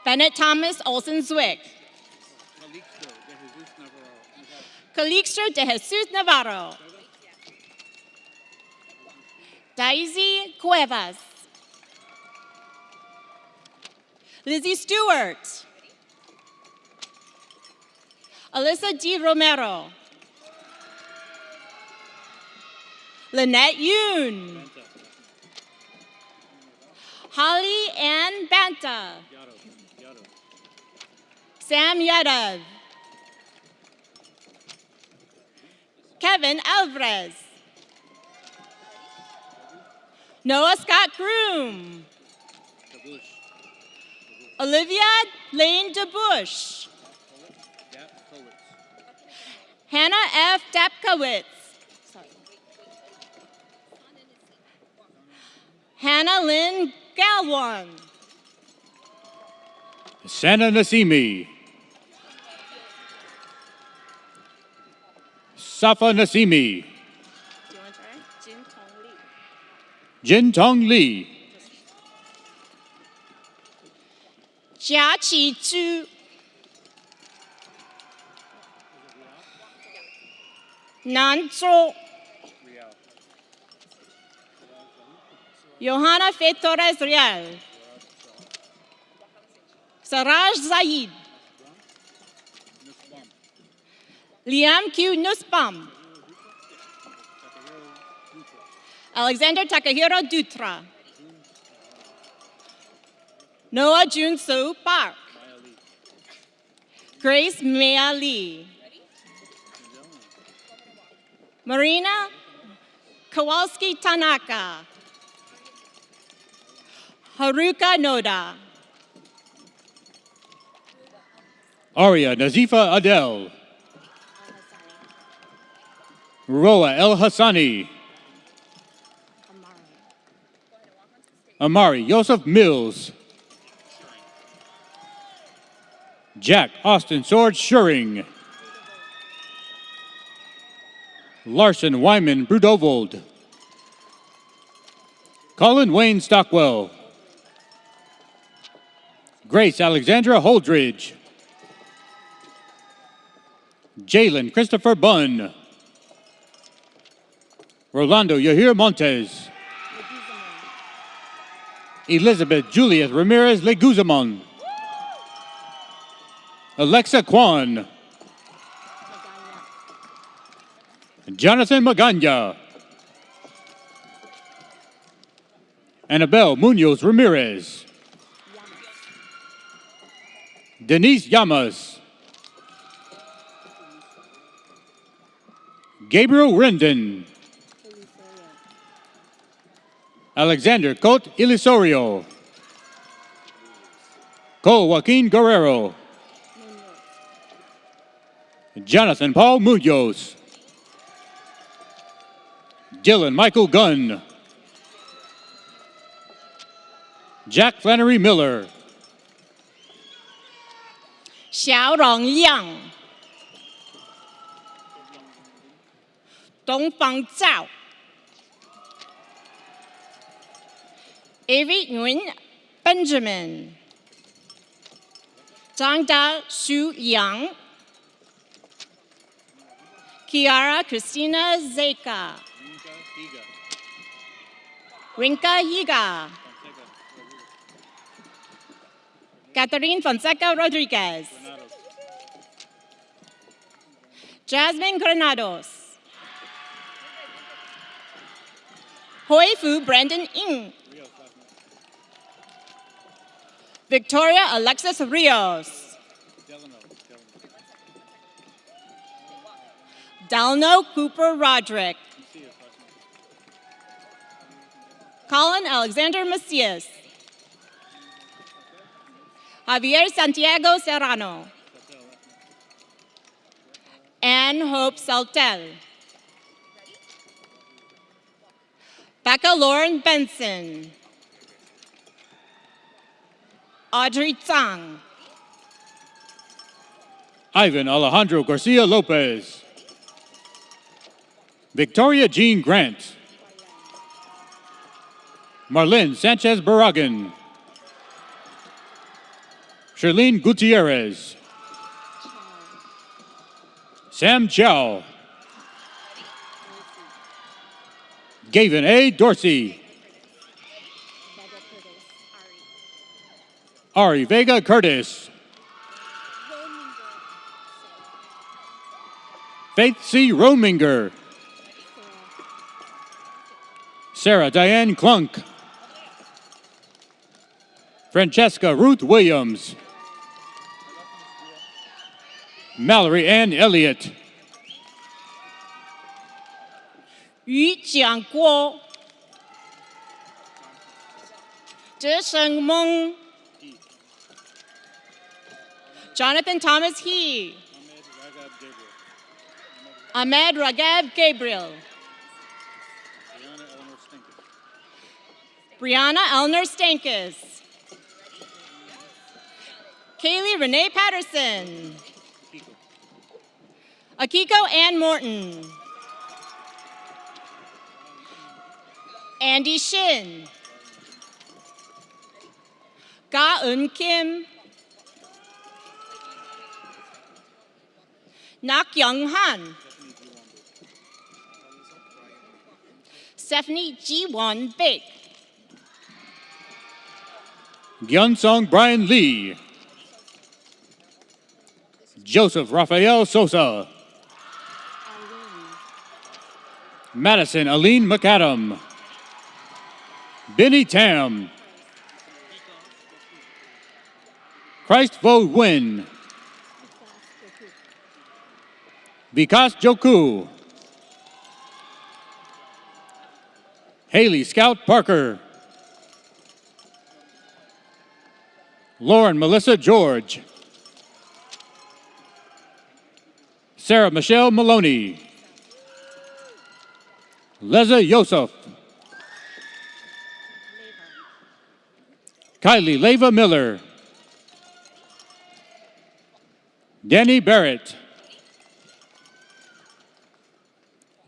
Speaker 9: Bennett Thomas Olsen Zwick. Calixto de Jesus Navarro. Daisy Cuevas. Lizzie Stewart. Alyssa D. Romero. Lynette Yoon. Holly Ann Banta. Sam Yadav. Kevin Alvarez. Noah Scott Groom. Olivia Lane DeBush. Hannah F. Dapkowitz. Hannah Lynn Galwan.
Speaker 2: Santa Nasimi. Safa Nasimi. Jin Tong Lee.
Speaker 9: Jia Qi Zhu. Nan Zhou. Johanna Fe Torres Real. Saraj Zaid. Liam Q Nuspam. Alexander Takahiro Dutra. Noah Jun So Park. Grace Mea Lee. Marina Kowalski Tanaka. Haruka Noda.
Speaker 2: Aria Nazifa Adel. Roa El Hassani. Amari Yosef Mills. Jack Austin Sword Schuring. Larson Wyman Brudovold. Colin Wayne Stockwell. Grace Alexandra Holdridge. Jalen Christopher Bunn. Rolando Yahir Montes. Elizabeth Juliet Ramirez Leguzamon. Alexa Kwan. Jonathan Magana. Annabelle Munoz Ramirez. Denise Llamas. Gabriel Rendon. Alexander Cote Ilisorio. Cole Joaquin Guerrero. Jonathan Paul Munoz. Dylan Michael Gunn. Jack Flannery Miller.
Speaker 9: Xiaorong Yang. Dongfang Zhao. Avery Nguyen Benjamin. Zhangda Xu Yang. Kiara Christina Zeka. Rinka Higa. Catherine Fonseca Rodriguez. Jasmine Granados. Hoi Fu Brandon Ng. Victoria Alexis Rios. Delno Cooper Roderick. Colin Alexander Macias. Javier Santiago Serrano. Anne Hope Saltel. Becca Lauren Benson. Audrey Tsang.
Speaker 2: Ivan Alejandro Garcia Lopez. Victoria Jean Grant. Marlene Sanchez Barragan. Charlene Gutierrez. Sam Chow. Gavin A. Dorsey. Ari Vega Curtis. Faith C. Rominger. Sarah Diane Klunk. Francesca Ruth Williams. Mallory Ann Elliott.
Speaker 9: Yu Jiangguo. Zhe Sheng Meng. Jonathan Thomas He. Ahmed Ragab Gabriel. Brianna Elner Stankus. Kaylee Renee Patterson. Akiko Ann Morton. Andy Shin. Ga Eun Kim. Nak Young Han. Stephanie Ji Won Bake.
Speaker 2: Gyeonsung Brian Lee. Joseph Rafael Sosa. Madison Aline McAdam. Benny Tam. Christ Vo Nguyen. Vikas Joku. Haley Scout Parker. Lauren Melissa George. Sarah Michelle Maloney. Leza Yosef. Kylie Leva Miller. Danny Barrett.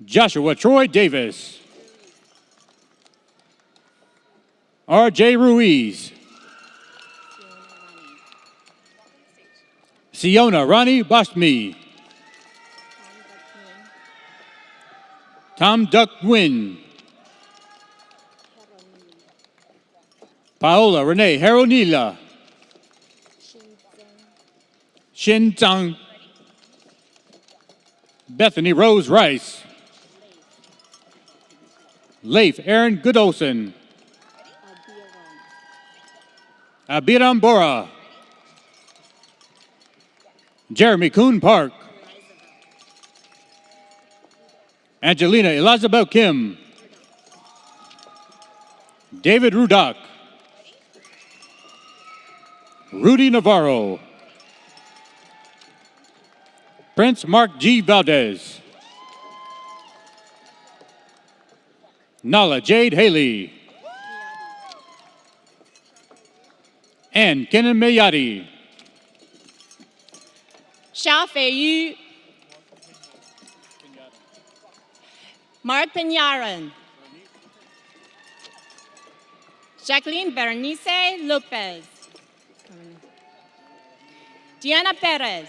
Speaker 2: Joshua Troy Davis. R.J. Ruiz. Siona Rani Bashmi. Tom Duck Nguyen. Paola Renee Heronila. Shin Zhang. Bethany Rose Rice. Leif Aaron Goodolson. Abiram Bora. Jeremy Kuhn Park. Angelina Elizabeth Kim. David Rudak. Rudy Navarro. Prince Mark G. Valdez. Nala Jade Haley. And Kenan Mayadi.
Speaker 9: Xia Feiyu. Mark Pinyaran. Jacqueline Berenice Lopez. Diana Perez.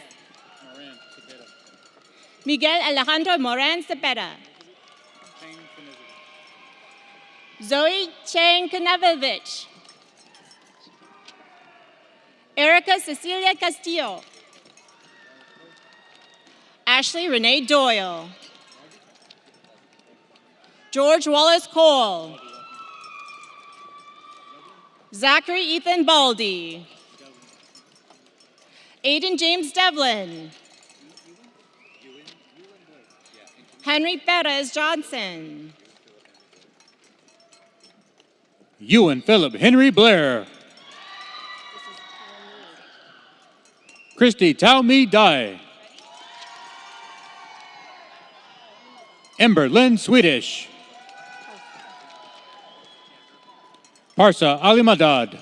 Speaker 9: Miguel Alejandro Moran Cepeda. Zoe Chang Kanavovich. Erica Cecilia Castillo. Ashley Renee Doyle. George Wallace Cole. Zachary Ethan Baldy. Aiden James Devlin. Henry Perez Johnson.
Speaker 2: Ewan Philip Henry Blair. Christy Taomi Dai. Ember Lynn Swedish. Parsa Alimadad.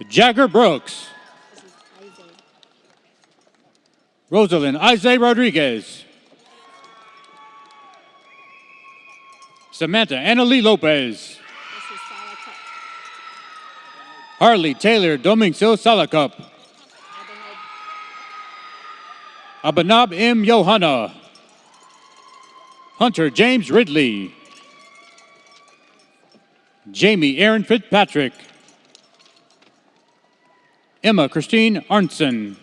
Speaker 2: Jagger Brooks. Rosalind Isay Rodriguez. Samantha Annalie Lopez. Harley Taylor Domingso Salakup. Abanab M. Johanna. Hunter James Ridley. Jamie Aaron Fitzpatrick. Emma Christine Arnson.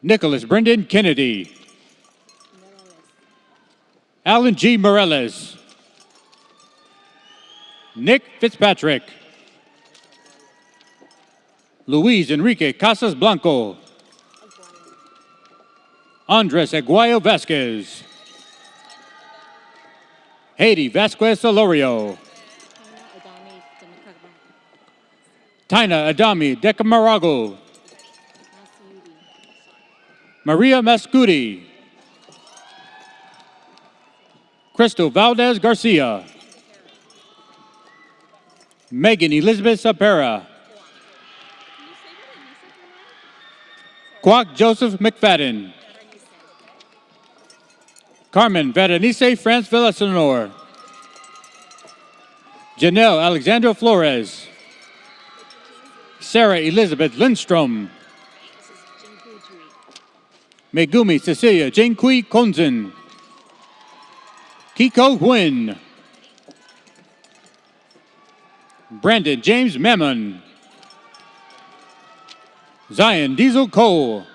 Speaker 2: Nicholas Brendan Kennedy. Alan G. Morales. Nick Fitzpatrick. Luis Enrique Casas Blanco. Andres Aguayo Vasquez. Haiti Vasquez Solorio. Tina Adami Decamarago. Maria Mascudi. Crystal Valdez Garcia. Megan Elizabeth Sapera. Kwok Joseph McFadden. Carmen Berenice France Villasenor. Janelle Alexandra Flores. Sarah Elizabeth Lindstrom. Megumi Cecilia Jinqui Konzen. Kiko Nguyen. Brandon James Mammon. Zion Diesel Cole.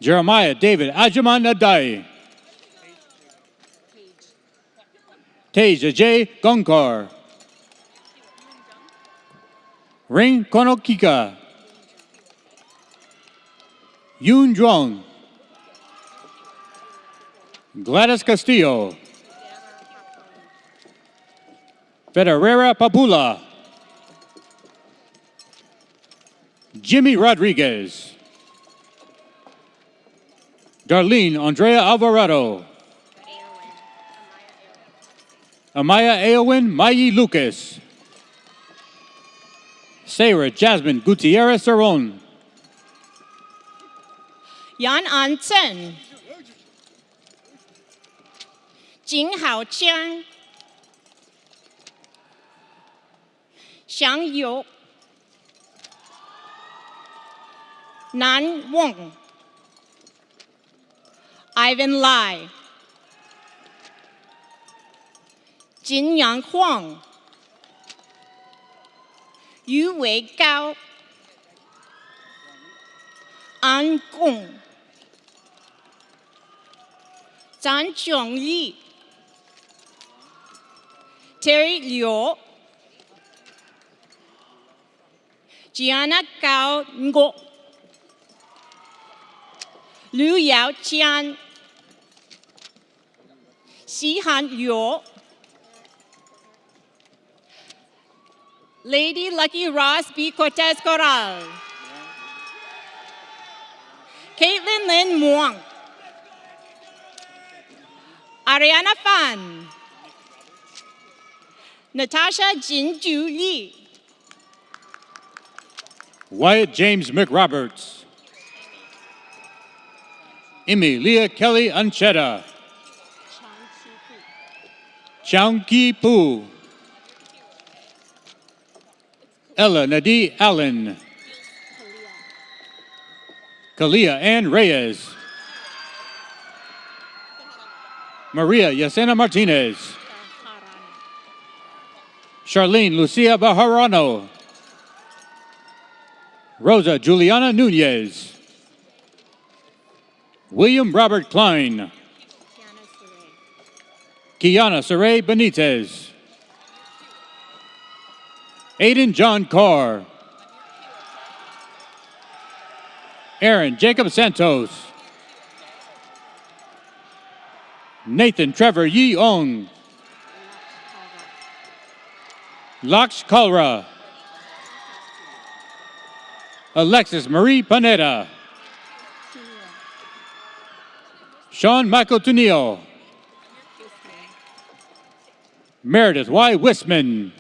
Speaker 2: Jeremiah David Ajaman Adai. Teja J. Gonkar. Ring Konokika. Yoon Jong. Gladys Castillo. Federera Papula. Jimmy Rodriguez. Darlene Andrea Alvarado. Amaya Aowen Mayi Lucas. Sarah Jasmine Gutierrez Saron.
Speaker 9: Yan An Chen. Jing Hao Chiang. Xiang Yu. Nan Wong. Ivan Lai. Jin Yang Huang. Yu Wei Gao. An Gong. Zhang Zhongli. Terry Liu. Gianna Gao Ngo. Liu Yao Qian. Xi Han Yu. Lady Lucky Ross B. Cortez Corral. Caitlin Lynn Muang. Ariana Fan. Natasha Jinju Lee.
Speaker 2: Wyatt James McRoberts. Emilia Kelly Ancheta. Changki Pu. Ella Nadi Allen. Kalia Ann Reyes. Maria Yesenia Martinez. Charlene Lucia Bajarano. Rosa Juliana Nunez. William Robert Klein. Kiana Saray Benitez. Aiden John Carr. Aaron Jacob Santos. Nathan Trevor Yi Ong. Laksh Kalra. Alexis Marie Panetta. Sean Michael Tunio. Meredith Y. Wisman.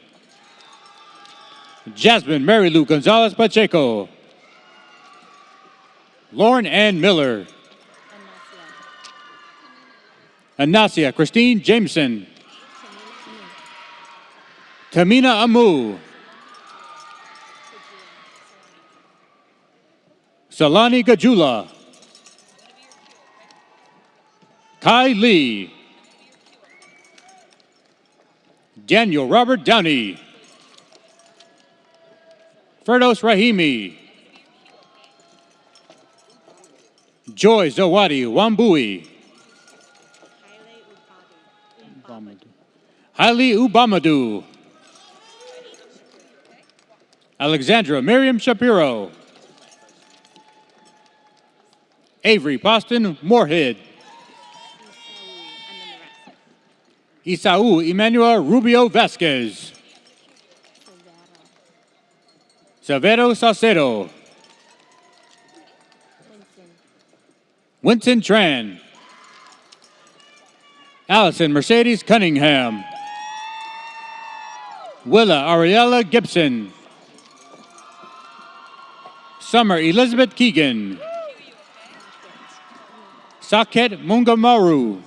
Speaker 2: Jasmine Mary Lou Gonzalez Pacheco. Lauren Ann Miller. Anasia Christine Jameson. Tamina Amu. Salani Gajula. Kai Lee. Daniel Robert Downey. Ferdos Rahimi. Joy Zawadi Wambui. Haile Ubamadu. Alexandra Miriam Shapiro. Avery Boston Moorhead. Isau Emmanuel Rubio Vasquez. Severo Saucedo. Winston Tran. Allison Mercedes Cunningham. Willa Ariella Gibson. Summer Elizabeth Keegan. Saket Mungamaru.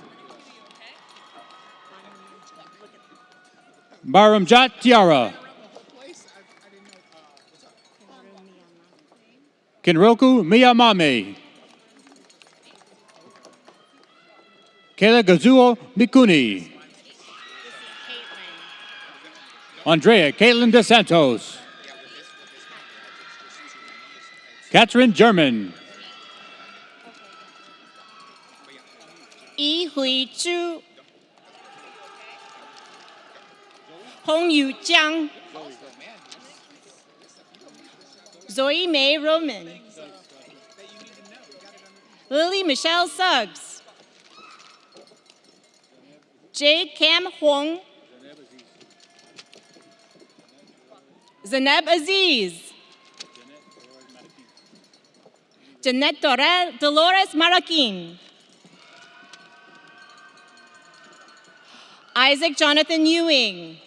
Speaker 2: Baramjat Tiara. Kinroku Miyamame. Kayla Gazuo Mikuni. Andrea Caitlin DeSantos. Catherine German.
Speaker 9: Yi Hui Zhu. Hong Yu Jiang. Zoe May Roman. Lily Michelle Suggs. J. Cam Huang. Zaneb Aziz. Jeanette Dolores Maraquin. Isaac Jonathan Ewing.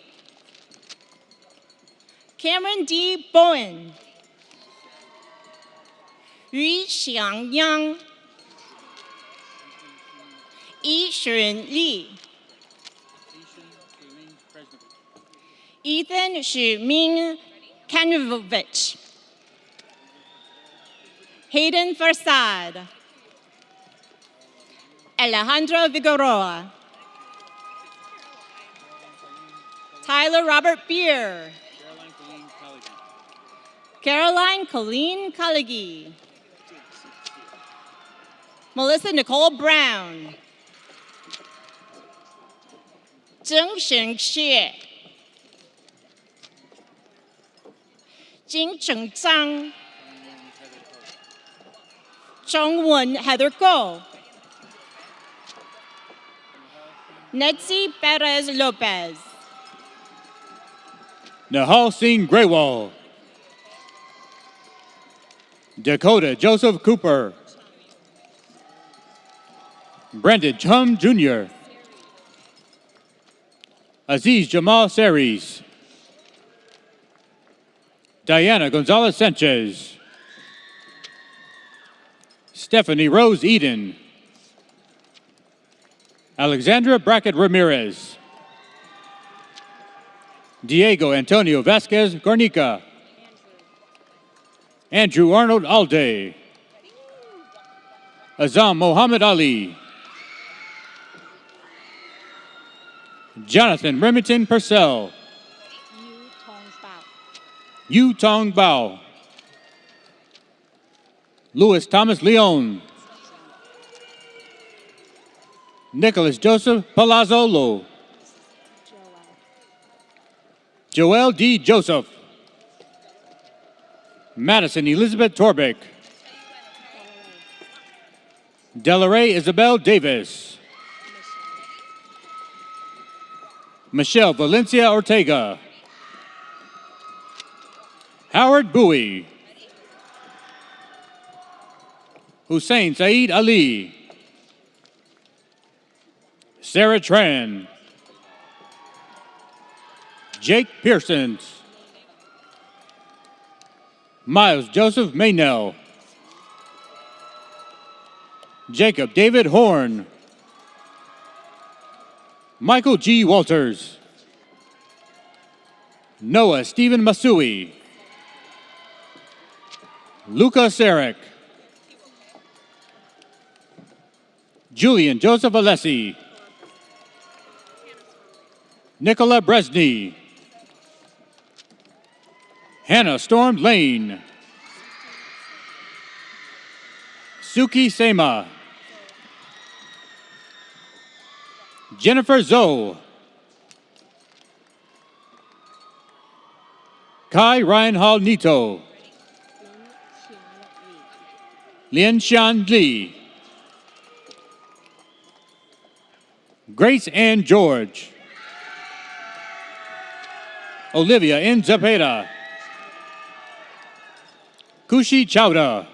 Speaker 9: Cameron D. Bowen. Yu Xiangyang. Yi Shen Li. Ethan Shuming Kanovich. Hayden Farsad. Alejandro Figueroa. Tyler Robert Beer. Caroline Colleen Kalagi. Melissa Nicole Brown. Zheng Shen Xie. Jing Cheng Zhang. Zhongwen Heather Go. Netzi Perez Lopez.
Speaker 2: Nahal Singh Graywall. Dakota Joseph Cooper. Brandon Chum Jr. Aziz Jamal Series. Diana Gonzalez Sanchez. Stephanie Rose Eden. Alexandra Brackett Ramirez. Diego Antonio Vasquez Garnica. Andrew Arnold Alday. Azam Mohammed Ali. Jonathan Remington Purcell. Yu Tong Bao. Louis Thomas Leon. Nicholas Joseph Palazzolo. Joel D. Joseph. Madison Elizabeth Torbeck. Delaray Isabel Davis. Michelle Valencia Ortega. Howard Bowie. Hussein Saeed Ali. Sarah Tran. Jake Pearson. Miles Joseph Maynell. Jacob David Horn. Michael G. Walters. Noah Stephen Masui. Luca Sarek. Julian Joseph Alessi. Nicola Bresney. Hannah Storm Lane. Suki Sema. Jennifer Zoe. Kai Ryan Hall Nito. Lien Xian Li. Grace Ann George. Olivia N. Zapata. Kushi Chowda.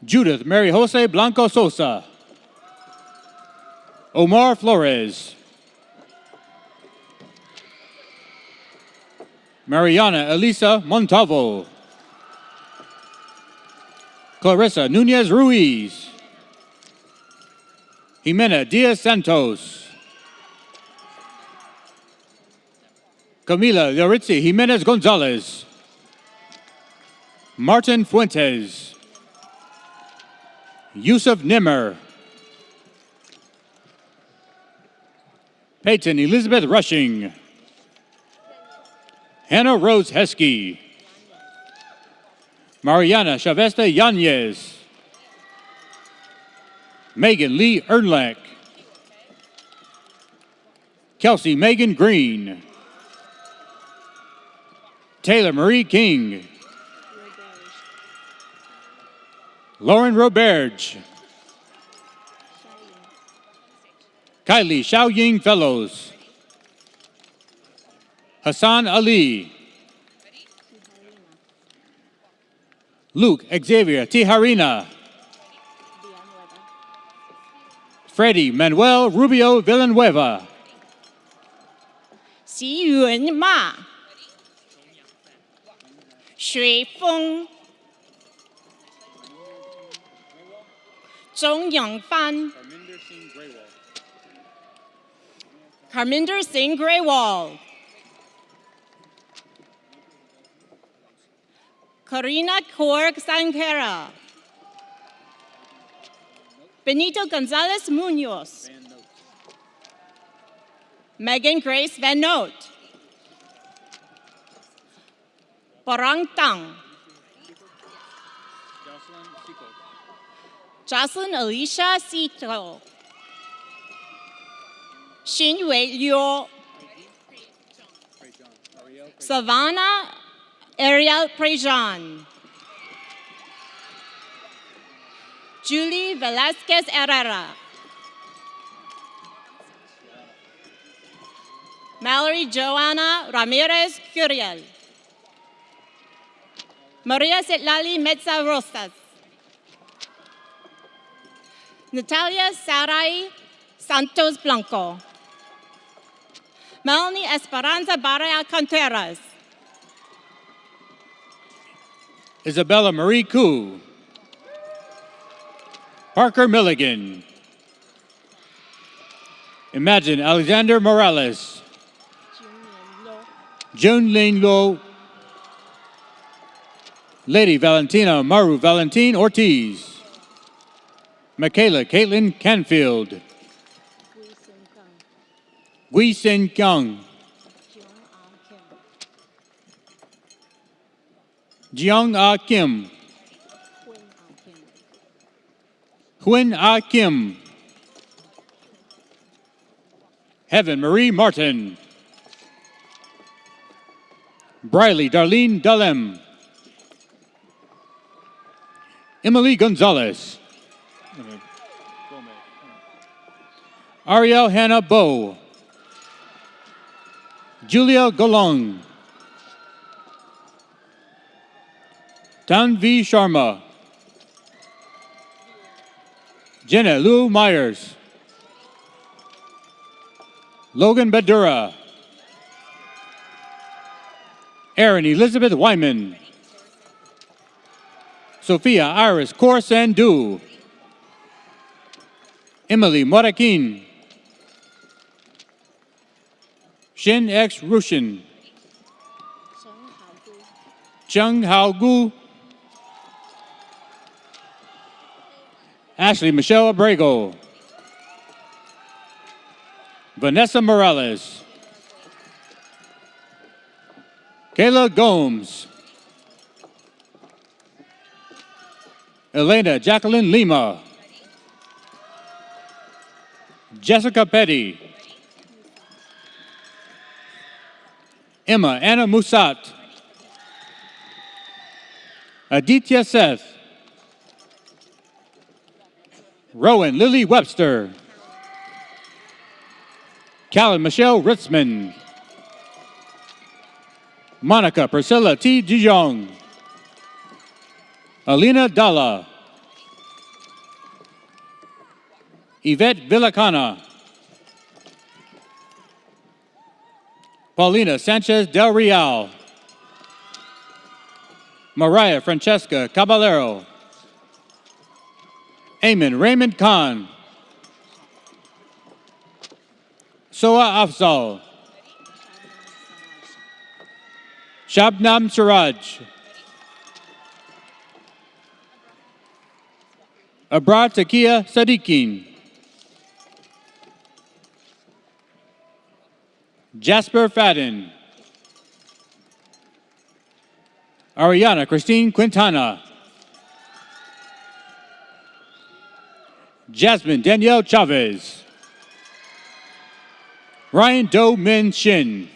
Speaker 2: Judith Mary Jose Blanco Sosa. Omar Flores. Mariana Elisa Montalvo. Clarissa Nunez Ruiz. Jimena Diaz Santos. Camila Loritzi Jimenez Gonzalez. Martin Fuentes. Yusuf Nimmer. Peyton Elizabeth Rushing. Hannah Rose Heskey. Mariana Chavesta Yanez. Megan Lee Ernlach. Kelsey Megan Green. Taylor Marie King. Lauren Roberge. Kylie Xiaoying Fellows. Hassan Ali. Luke Xavier Tijarina. Freddie Manuel Rubio Villanueva.
Speaker 9: 习云嘛，随风，钟永帆 Harminder Singh Grewal. Karina Kaur Sankara. Benito Gonzalez Munoz. Megan Grace Van Noot. Barang Tang. Jocelyn Alicia Sito. Xin Wei Liu. Savannah Ariel Prejean. Julie Velasquez Herrera. Mallory Joanna Ramirez Curiel. Maria Setlali Metza Rosas. Natalia Sarai Santos Blanco. Melanie Esperanza Barea Contreras.
Speaker 2: Isabella Marie Koo. Parker Milligan. Imagine Alexander Morales. Jun Lin Lo. Lady Valentina Maru Valentine Ortiz. Michaela Caitlin Canfield. Gui Sin Kyung. Jeong Ah Kim. Huynh Ah Kim. Heaven Marie Martin. Briley Darlene Dalem. Emily Gonzalez. Ariel Hannah Bow. Julia Golong. Tanvi Sharma. Jenna Lou Myers. Logan Badura. Erin Elizabeth Wyman. Sophia Iris Corsandu. Emily Morakin. Shin X Rushin. Chung Hao Gu. Ashley Michelle Abrego. Vanessa Morales. Kayla Gomes. Elena Jacqueline Lima. Jessica Petty. Emma Anna Musat. Aditya Seth. Rowan Lily Webster. Callan Michelle Ritzman. Monica Priscilla T. DeJong. Alina Dalla. Yvette Villacana. Paulina Sanchez Del Real. Mariah Francesca Caballero. Eamon Raymond Khan. Soa Afzal. Shabnam Siraj. Abrar Takia Sadiqin. Jasper Fadden. Ariana Christine Quintana. Jasmine Danielle Chavez. Ryan Do Min Shin.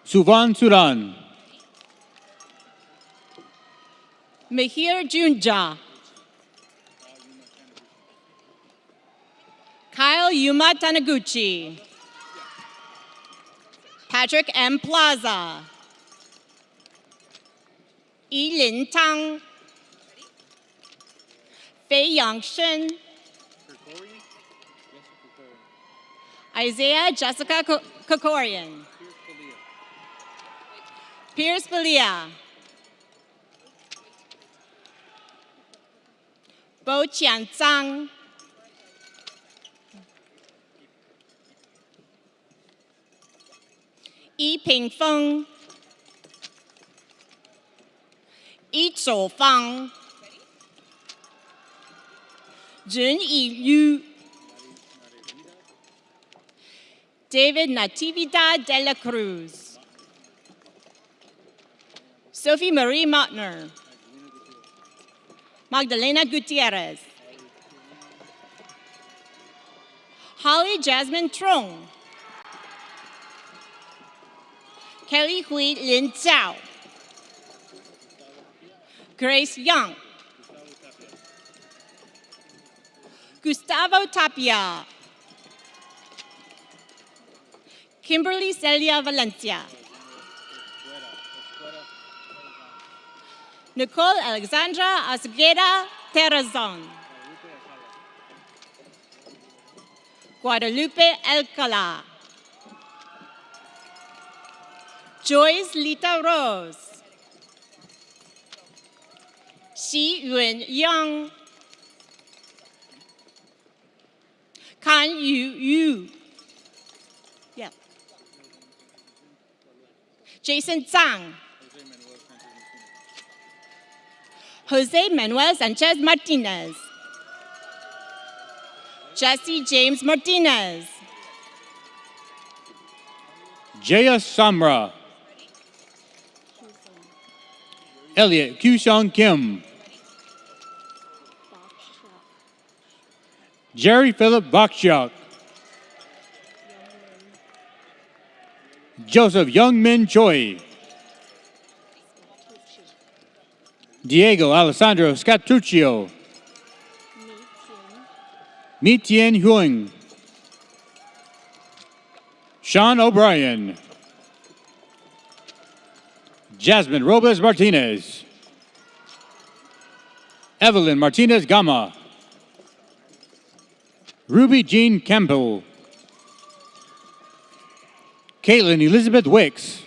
Speaker 2: Suvan Sudan.
Speaker 9: Mahir Junja. Kyle Yuma Taniguchi. Patrick M. Plaza. Yilin Tang. Fei Yangshen. Isaiah Jessica Kokorian. Pierce Belia. Bo Qian Zhang. Yi Ping Feng. Yi Zhou Fang. Jun Yi Yu. David Natividad de la Cruz. Sophie Marie Mottner. Magdalena Gutierrez. Holly Jasmine Trong. Kelly Hui Lin Zhao. Grace Young. Gustavo Tapia. Kimberly Celia Valencia. Nicole Alexandra Asgueda Terrazon. Guadalupe Alcala. Joyce Lita Rose. Xi Yunyang, Kan Yu, yeah. Jason Zhang, Jose Manuel Sanchez Martinez, Jesse James Martinez,
Speaker 2: Jaya Samra, Elliot Kyushang Kim, Jerry Philip Bakshak, Joseph Youngmin Choi, Diego Alessandro Scatuccio, Mi Tien Huang, Sean O'Brien, Jasmine Robles Martinez, Evelyn Martinez Gama, Ruby Jean Campbell, Caitlin Elizabeth Wicks,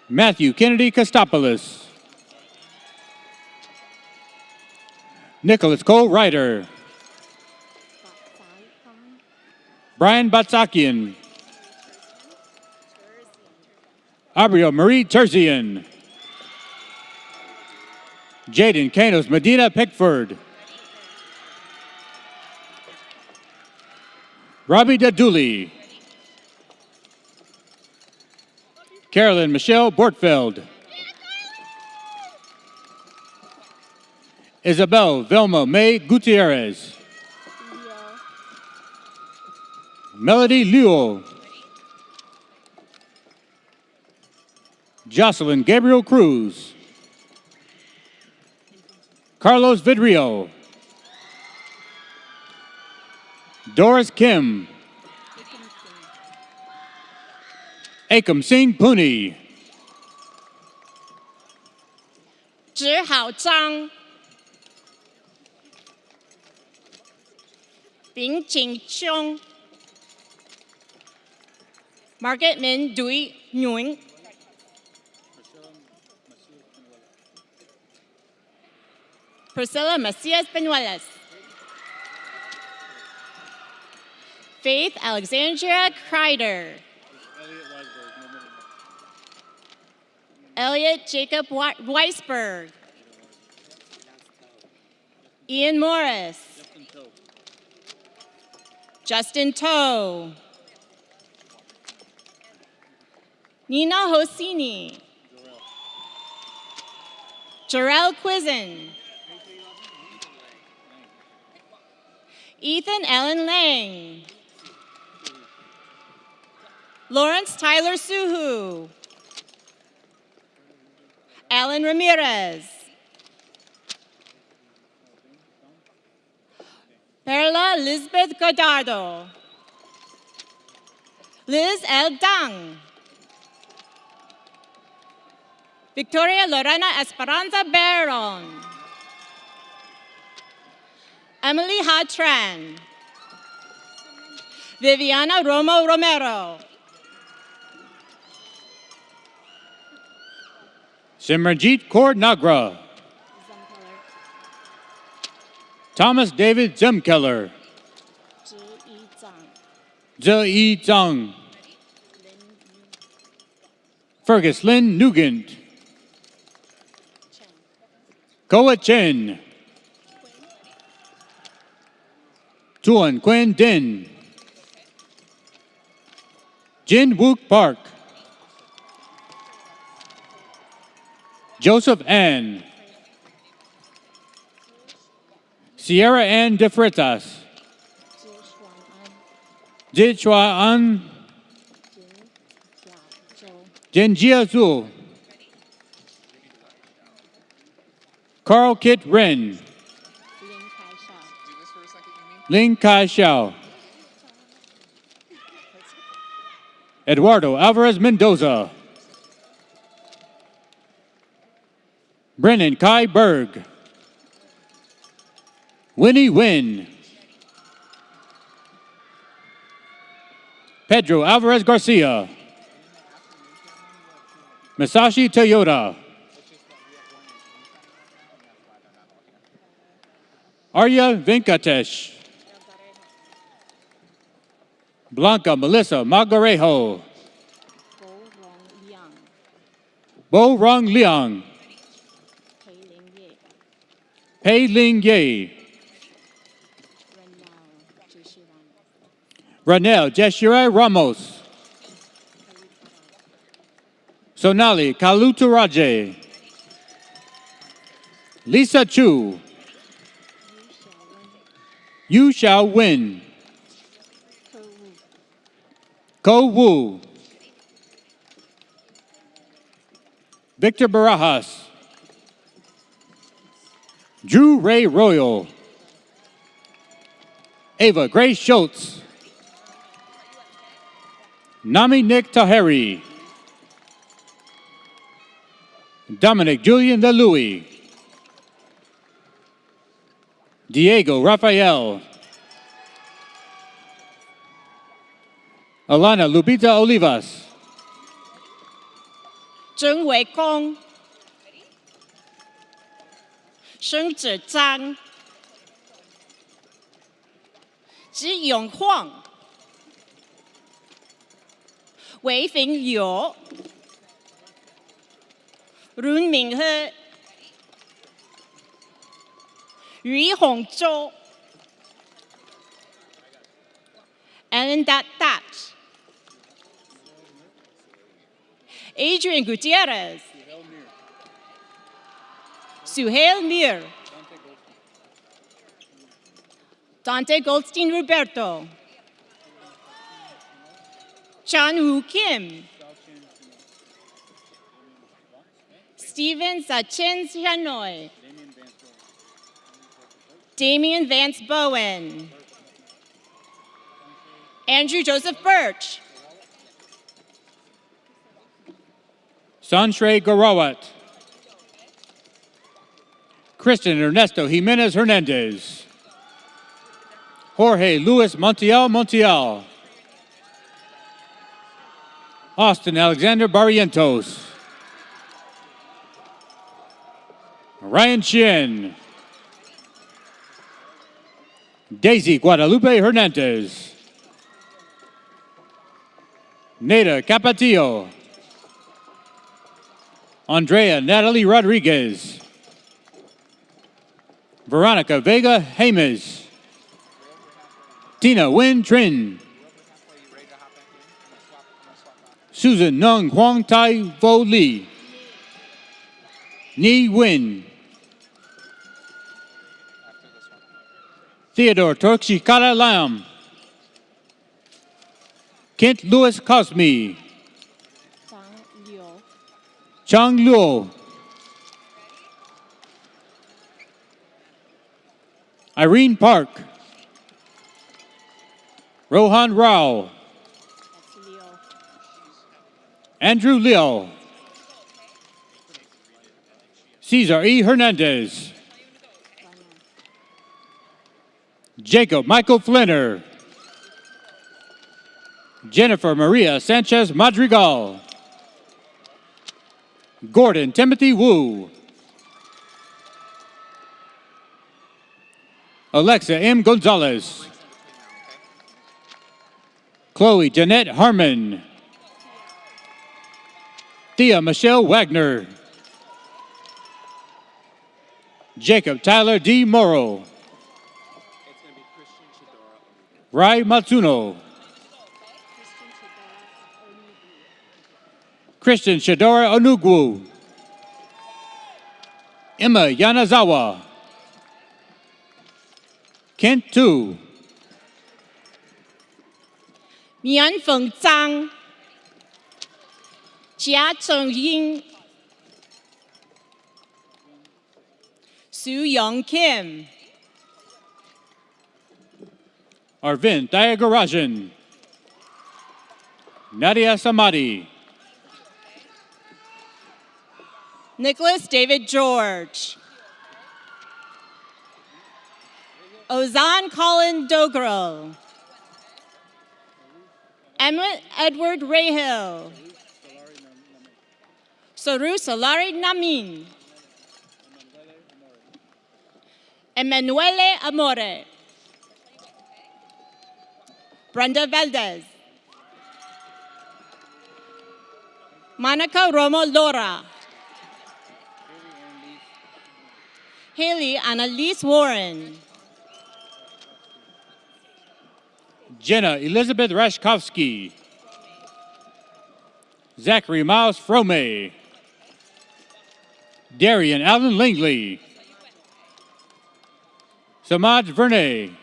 Speaker 2: Matthew Kennedy Kostopoulos, Nicholas Cole Ryder, Brian Batsakian, Abrio Marie Terzian, Jaden Canos Medina Pickford, Robbie Daduli, Carolyn Michelle Bortfeld, Isabel Velma May Gutierrez, Melody Luo, Jocelyn Gabriel Cruz, Carlos Vidrio, Doris Kim, Akam Singh Puni,
Speaker 9: Zhihao Zhang, Bing Qing Xiong, Margaret Min Dui Nguyen, Priscilla Macias Benuelas, Faith Alexandria Kreider, Elliot Jacob Weisberg, Ian Morris, Justin Toe, Nina Hosini, Jarrell Quizzen, Ethan Allen Lang, Lawrence Tyler Suhu, Alan Ramirez, Perla Elizabeth Godardo, Liz L. Dang, Victoria Lorena Esperanza Barron, Emily Ha Tran, Viviana Romo Romero,
Speaker 2: Simranjit Kaur Nagra, Thomas David Zemkeller, Zhe Zhang, Fergus Lynn Nugent, Koa Chen, Tuan Quinn Din, Jin Wook Park, Joseph Ann, Sierra Ann De Fritas, Jichua An, Jinjia Zhu, Carl Kit Ren, Ling Kai Xiao, Eduardo Alvarez Mendoza, Brennan Kai Berg, Winnie Wynn, Pedro Alvarez Garcia, Masashi Toyota, Arya Venkatesh. Blanca Melissa Margarejo. Bo Rong Liang. Pei Ling Ye. Ranel Jeshire Ramos. Sonali Kaluturaje. Lisa Chu. You shall win. Ko Wu. Victor Barajas. Drew Ray Royal. Ava Grace Schultz. Nami Nick Taheri. Dominic Julian LeLouis. Diego Rafael. Alana Lupita Olivas.
Speaker 9: 曾伟公、沈子章、支永晃、韦炳友、伦明赫、于洪洲、Ellen Dat Adrian Gutierrez, Suhail Mir, Dante Goldstein Roberto, Chan Woo Kim, Steven Sachin Hanoi, Damian Vance Bowen, Andrew Joseph Birch,
Speaker 2: Sanshrey Garawat. Kristen Ernesto Jimenez Hernandez. Jorge Luis Montiel. Austin Alexander Barrientos. Ryan Chien. Daisy Guadalupe Hernandez. Neda Capatillo. Andrea Natalie Rodriguez. Veronica Vega James. Tina Nguyen Trin. Susan Nung Huang Tai Vo Lee. Ni Nguyen. Theodore Turkshikara Lam. Kent Lewis Cosme. Chang Luo. Irene Park. Rohan Rao. Andrew Liao. Cesar E. Hernandez. Jacob Michael Flinner. Jennifer Maria Sanchez Madrigal. Gordon Timothy Wu. Alexa M. Gonzalez. Chloe Jeanette Harmon. Thea Michelle Wagner. Jacob Tyler D. Morrow. Rai Matsuno. Christian Shadora Onugwu. Emma Yanazawa. Kent Tu.
Speaker 9: Mian Feng Zhang, Jia Cheng-ying, Su Young Kim,
Speaker 2: Arvind Dayagarajan. Nadia Samadi.
Speaker 9: Nicholas David George, Ozan Colin Dogrel, Emmett Edward Rahill, Soru Solari Namin, Emanuele Amore. Brenda Valdez. Monica Romo Lora. Haley Annalise Warren.
Speaker 2: Jenna Elizabeth Rashkovsky. Zachary Miles Frome. Darian Allen Langley. Samaj Vernay.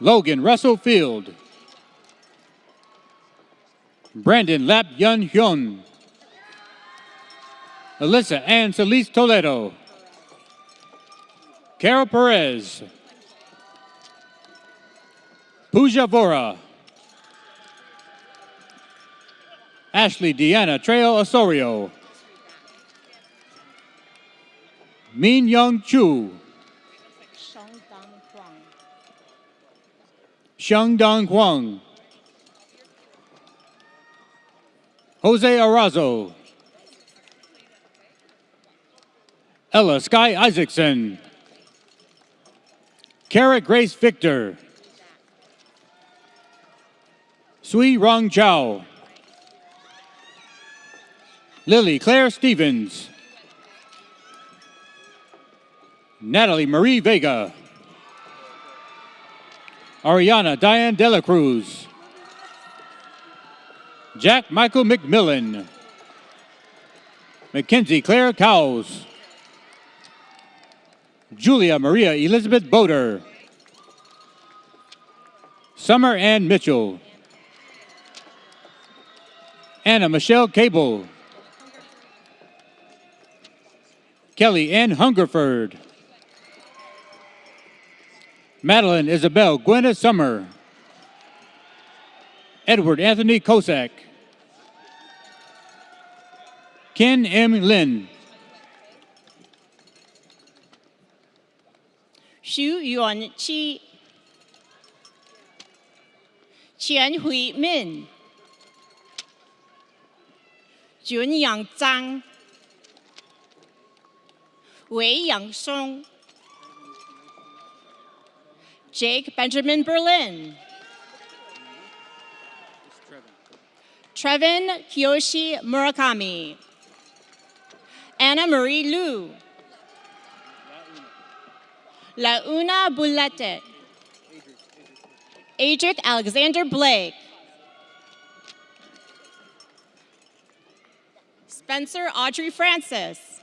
Speaker 2: Logan Russell Field. Brandon Lap Yun Hyun. Alyssa Ann Solis Toledo. Carol Perez. Pooja Vora. Ashley Deanna Trail Osorio. Min Young Chu. Xiang Dong Huang. Jose Arazo. Ella Sky Isaacson. Kara Grace Victor. Sui Rong Chao. Lily Claire Stevens. Natalie Marie Vega. Ariana Diane Dela Cruz. Jack Michael McMillan. Mackenzie Claire Cowles. Julia Maria Elizabeth Boder. Summer Ann Mitchell. Anna Michelle Cable. Kelly Ann Hungerford. Madeline Isabel Gwyneth Summer. Edward Anthony Kosak. Ken M. Lin.
Speaker 9: Xu Yuanqi. Qian Hui Min. Junyang Zhang. Wei Yangsong. Jake Benjamin Berlin. Trevin Kiyoshi Murakami. Anna Marie Liu. Launa Boulette. Adric Alexander Blake. Spencer Audrey Francis.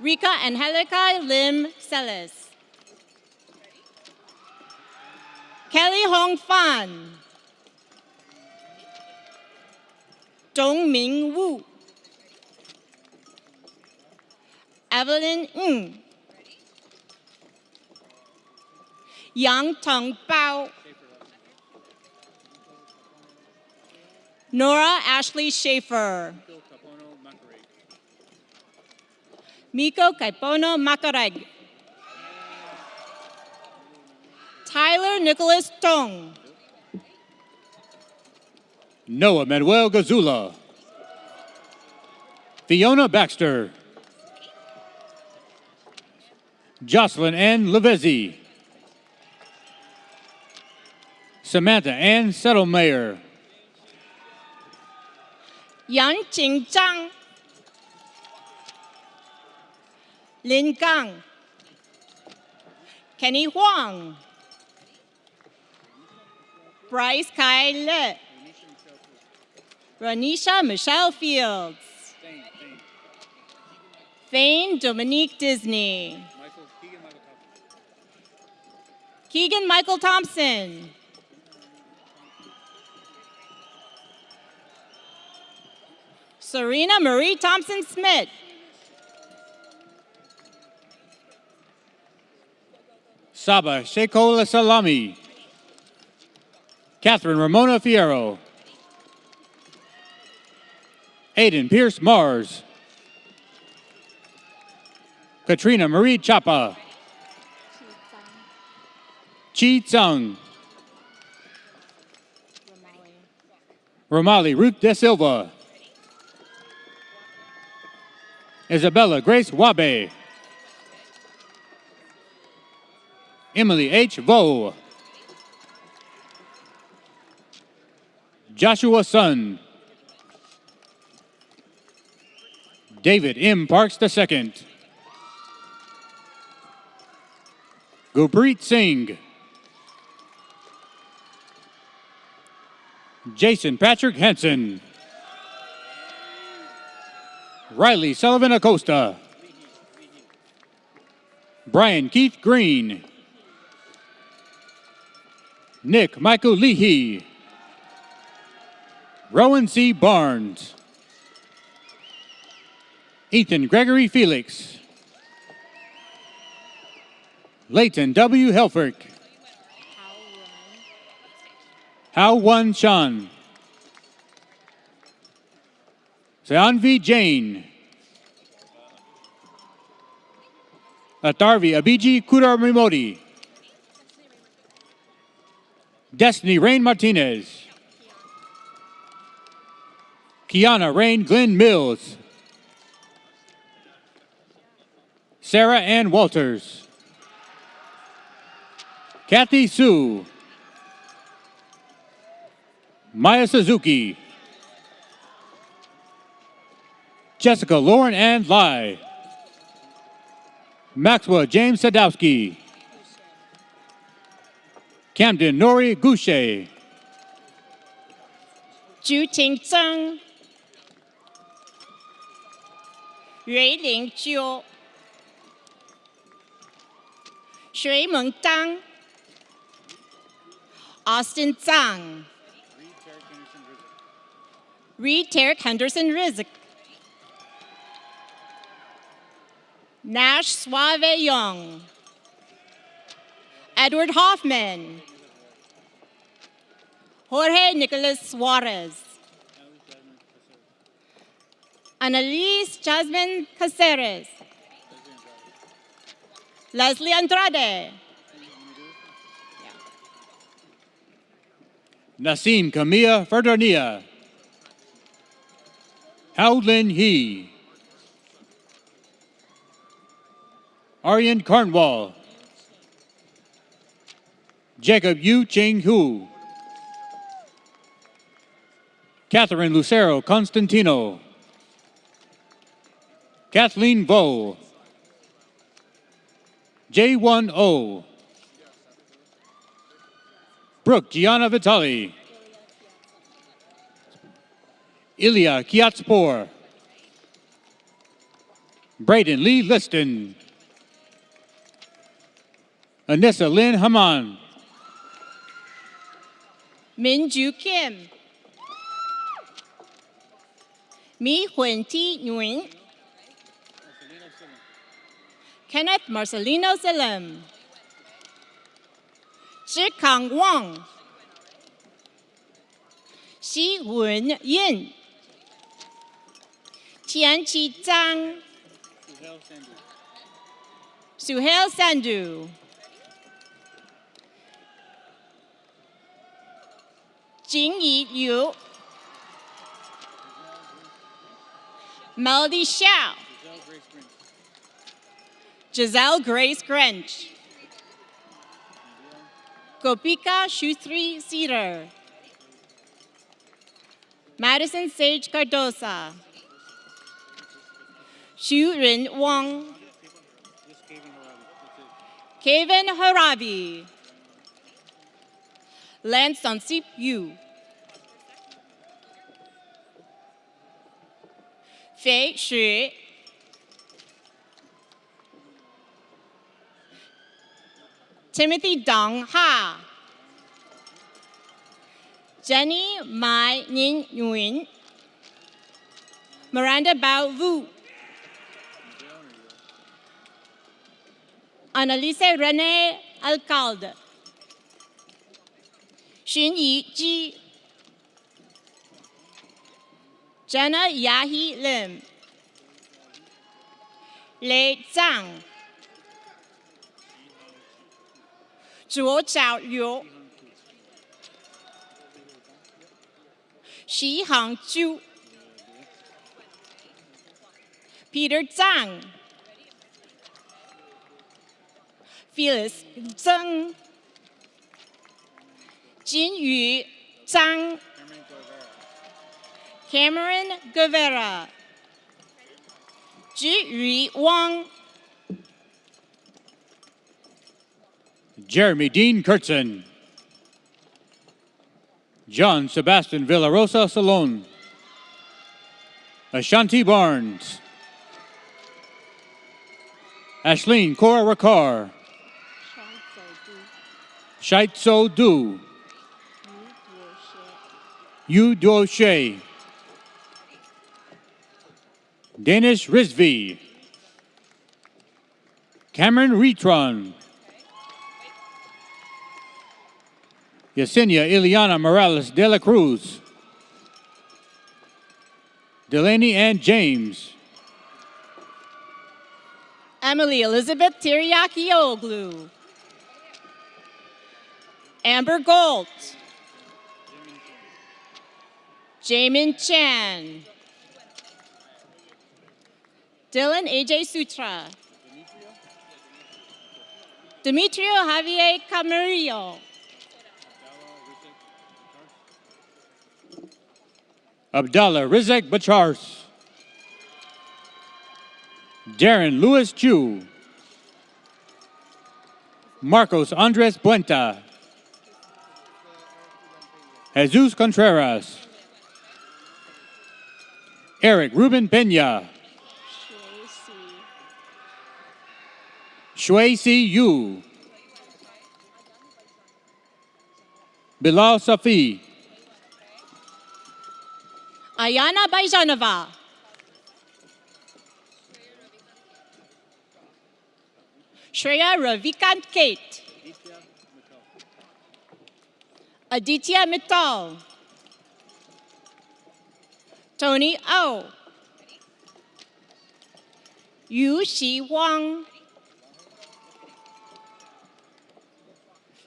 Speaker 9: Rika Angelica Lim Celis. Kelly Hong Fan. Dong Ming Wu. Evelyn Ng. Yang Tong Bao. Nora Ashley Schaefer. Miko Kaipono Makareg. Tyler Nicholas Tong.
Speaker 2: Noah Manuel Gazula. Fiona Baxter. Jocelyn Ann Levezzi. Samantha Ann Settlemeyer.
Speaker 9: Yang Qing Zhang. Lin Gang. Kenny Huang. Bryce Kai Le. Ronisha Michelle Fields. Thane Dominique Disney. Keegan Michael Thompson. Serena Marie Thompson Smith.
Speaker 2: Saba Sheiko Salami. Catherine Ramona Fierro. Aiden Pierce Mars. Katrina Marie Chapa. Chi Tsung. Romali Ruth De Silva. Isabella Grace Wabe. Emily H. Vo. Joshua Sun. David M. Parks II. Gurpreet Singh. Jason Patrick Henson. Riley Sullivan Acosta. Brian Keith Green. Nick Michael Leahy. Rowan C. Barnes. Ethan Gregory Felix. Leighton W. Helfrich. Hao Wan Chan. Sayanvi Jain. Atharvi Abiji Kudaramimoti. Destiny Rain Martinez. Kiana Rain Glenn Mills. Sarah Ann Walters. Kathy Sue. Maya Suzuki. Jessica Lauren Ann Lai. Maxwell James Sadowski. Camden Nori Goucher.
Speaker 9: Zhu Qingzheng. Yui Ling Jiu. Shui Meng Dang. Austin Zhang. Reed Tarek Henderson Rizik. Nash Suave Young. Edward Hoffman. Jorge Nicolas Suarez. Annalise Jasmine Caceres. Leslie Andrade.
Speaker 2: Nasim Camilla Ferdonia. Hao Lin He. Aryan Carnwall. Jacob Yu Ching Hu. Catherine Lucero Constantino. Kathleen Vo. J1O. Brooke Gianna Vitali. Ilya Kiatspor. Braden Lee Liston. Anissa Lynn Haman.
Speaker 9: Minju Kim. Mi Huyen T. Nguyen. Kenneth Marcelino Selim. Zhikang Wang. Xi Wen Yin. Tianqi Zhang. Suhail Sandhu. Jingyi Liu. Melody Xiao. Giselle Grace Grinch. Gopika Shusri Cedar. Madison Sage Cardosa. Xu Rin Wang. Kevin Harabi. Lance Sansip Yu. Fei Xu. Timothy Dong Ha. Jenny Mai Nin Nguyen. Miranda Bao Vu. Annalise Rene Alcalde. Xunyi Ji. Jenna Yahi Lim. Lei Zhang. Zhuo Xiao Liu. Xi Hangzhu. Peter Zhang, Phyllis Zheng, Jinyu Zhang, Cameron Guevara, Zhiyue Wang,
Speaker 2: Jeremy Dean Kurtzen, John Sebastian Villarosa Salon, Ashanti Barnes, Ashleen Cora Rakar, Shaitso Du, Yu Duoshe, Danish Rizvi, Cameron Retron, Yesenia Ileana Morales de la Cruz, Delaney Ann James,
Speaker 9: Emily Elizabeth Tiriakioglu, Amber Gold, Jamin Chan, Dylan AJ Sutra, Demetrio Javier Camarillo,
Speaker 2: Abdallah Rizek Bachars, Darren Lewis Chu, Marcos Andres Buenta, Jesus Contreras, Eric Ruben Pena, Shui Si Yu, Bilal Safi,
Speaker 9: Ayana Baijanova, Shreya Ravikant Kate, Aditya Mittal, Tony O, Yu Shi Wang,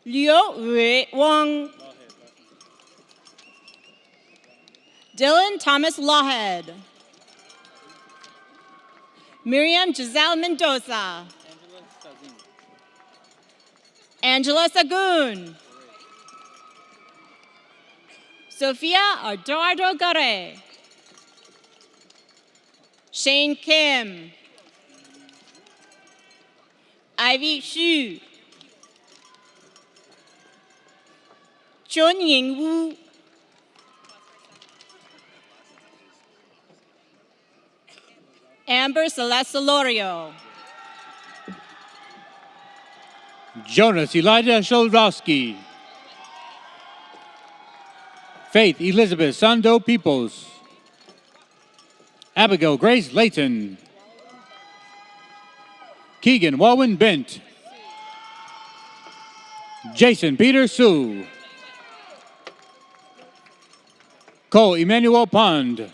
Speaker 9: Liu Wei Wang, Dylan Thomas Lawhead, Miriam Giselle Mendoza, Angela Sagun, Sofia Eduardo Gare, Shane Kim, Ivy Xu, Chun Ying Wu, Amber Celeste Lorio,
Speaker 2: Jonas Elijah Sholowski, Faith Elizabeth Sando Peoples, Abigail Grace Layton, Keegan Walwyn Bent, Jason Peter Sue, Cole Emmanuel Pond,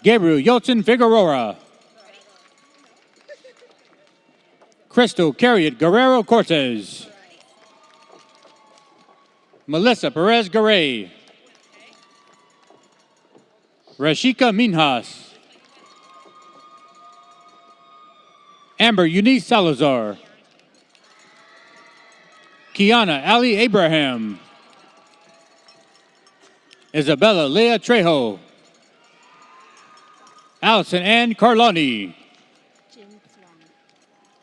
Speaker 2: Gabriel Yeltsin Figueroa, Crystal Carriot Guerrero Cortez, Melissa Perez Garay, Rashika Minhas, Amber Eunice Salazar, Kiana Ali Abraham, Isabella Leah Trejo, Allison Ann Carloni,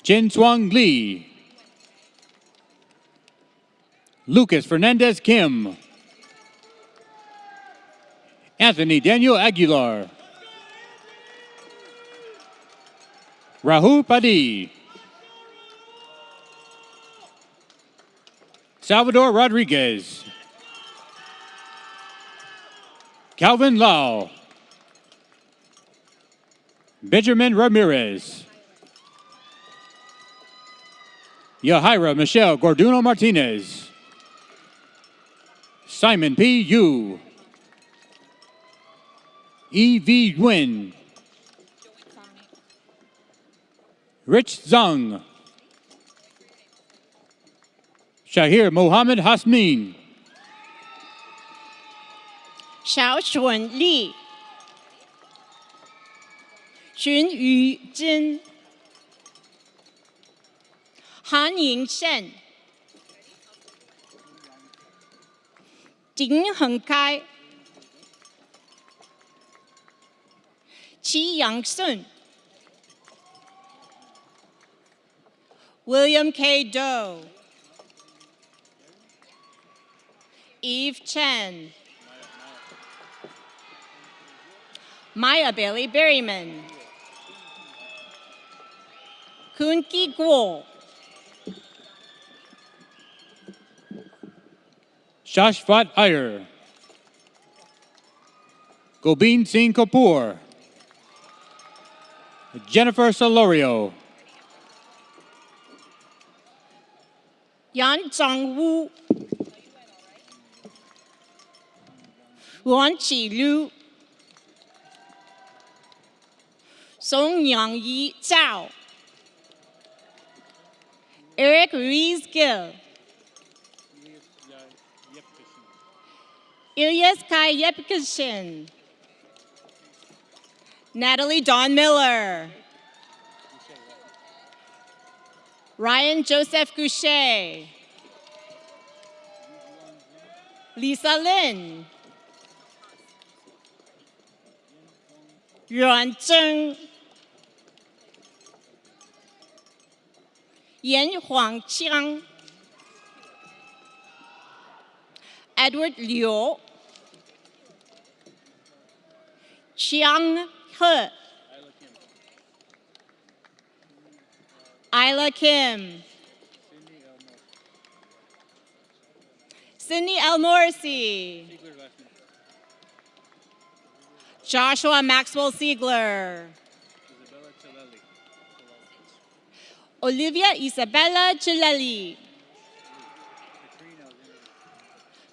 Speaker 2: Jin Swang Lee, Lucas Fernandez Kim, Anthony Daniel Aguilar, Rahul Padi, Salvador Rodriguez, Calvin Lau, Benjamin Ramirez, Yahira Michelle Gorduno Martinez, Simon P. Yu, E.V. Nguyen, Rich Zhang, Shahir Mohammed Hasmin,
Speaker 9: Xiao Shun Li, 群宇珍、韩颖胜、丁恒开、齐阳顺、William K. Doe, Eve Chen, Maya Bailey Berryman, Kun Ki Guo,
Speaker 2: Shashvat Iyer, Gobin Singh Kapoor, Jennifer Solorio,
Speaker 9: Yan Zhangwu, Luan Qilu, Song Yangyi Zhao, Eric Ruiz Gill, Ilyas Kai Yepkishin, Natalie Dawn Miller, Ryan Joseph Goucher, Lisa Lin, Yuan Zheng, Yan Huangqiang, Edward Liu, Chiang He, Isla Kim, Cindy L. Morrissey, Joshua Maxwell Siegler, Olivia Isabella Chileli,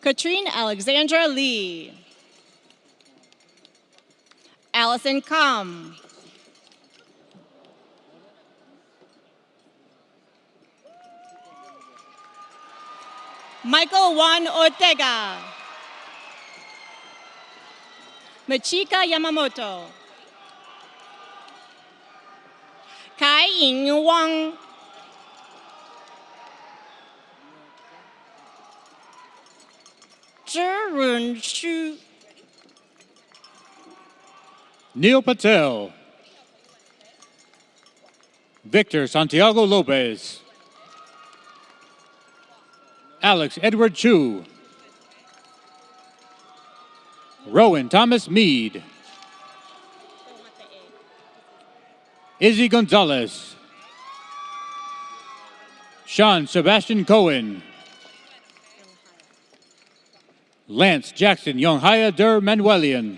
Speaker 9: Katrine Alexandra Lee, Allison Kam, Michael Juan Ortega, Machika Yamamoto, Kai Ying Wang, Zhi Run Shu,
Speaker 2: Neil Patel, Victor Santiago Lopez, Alex Edward Chu, Rowan Thomas Mead, Izzy Gonzalez, Sean Sebastian Cohen, Lance Jackson Yonghaya Der Manuelian,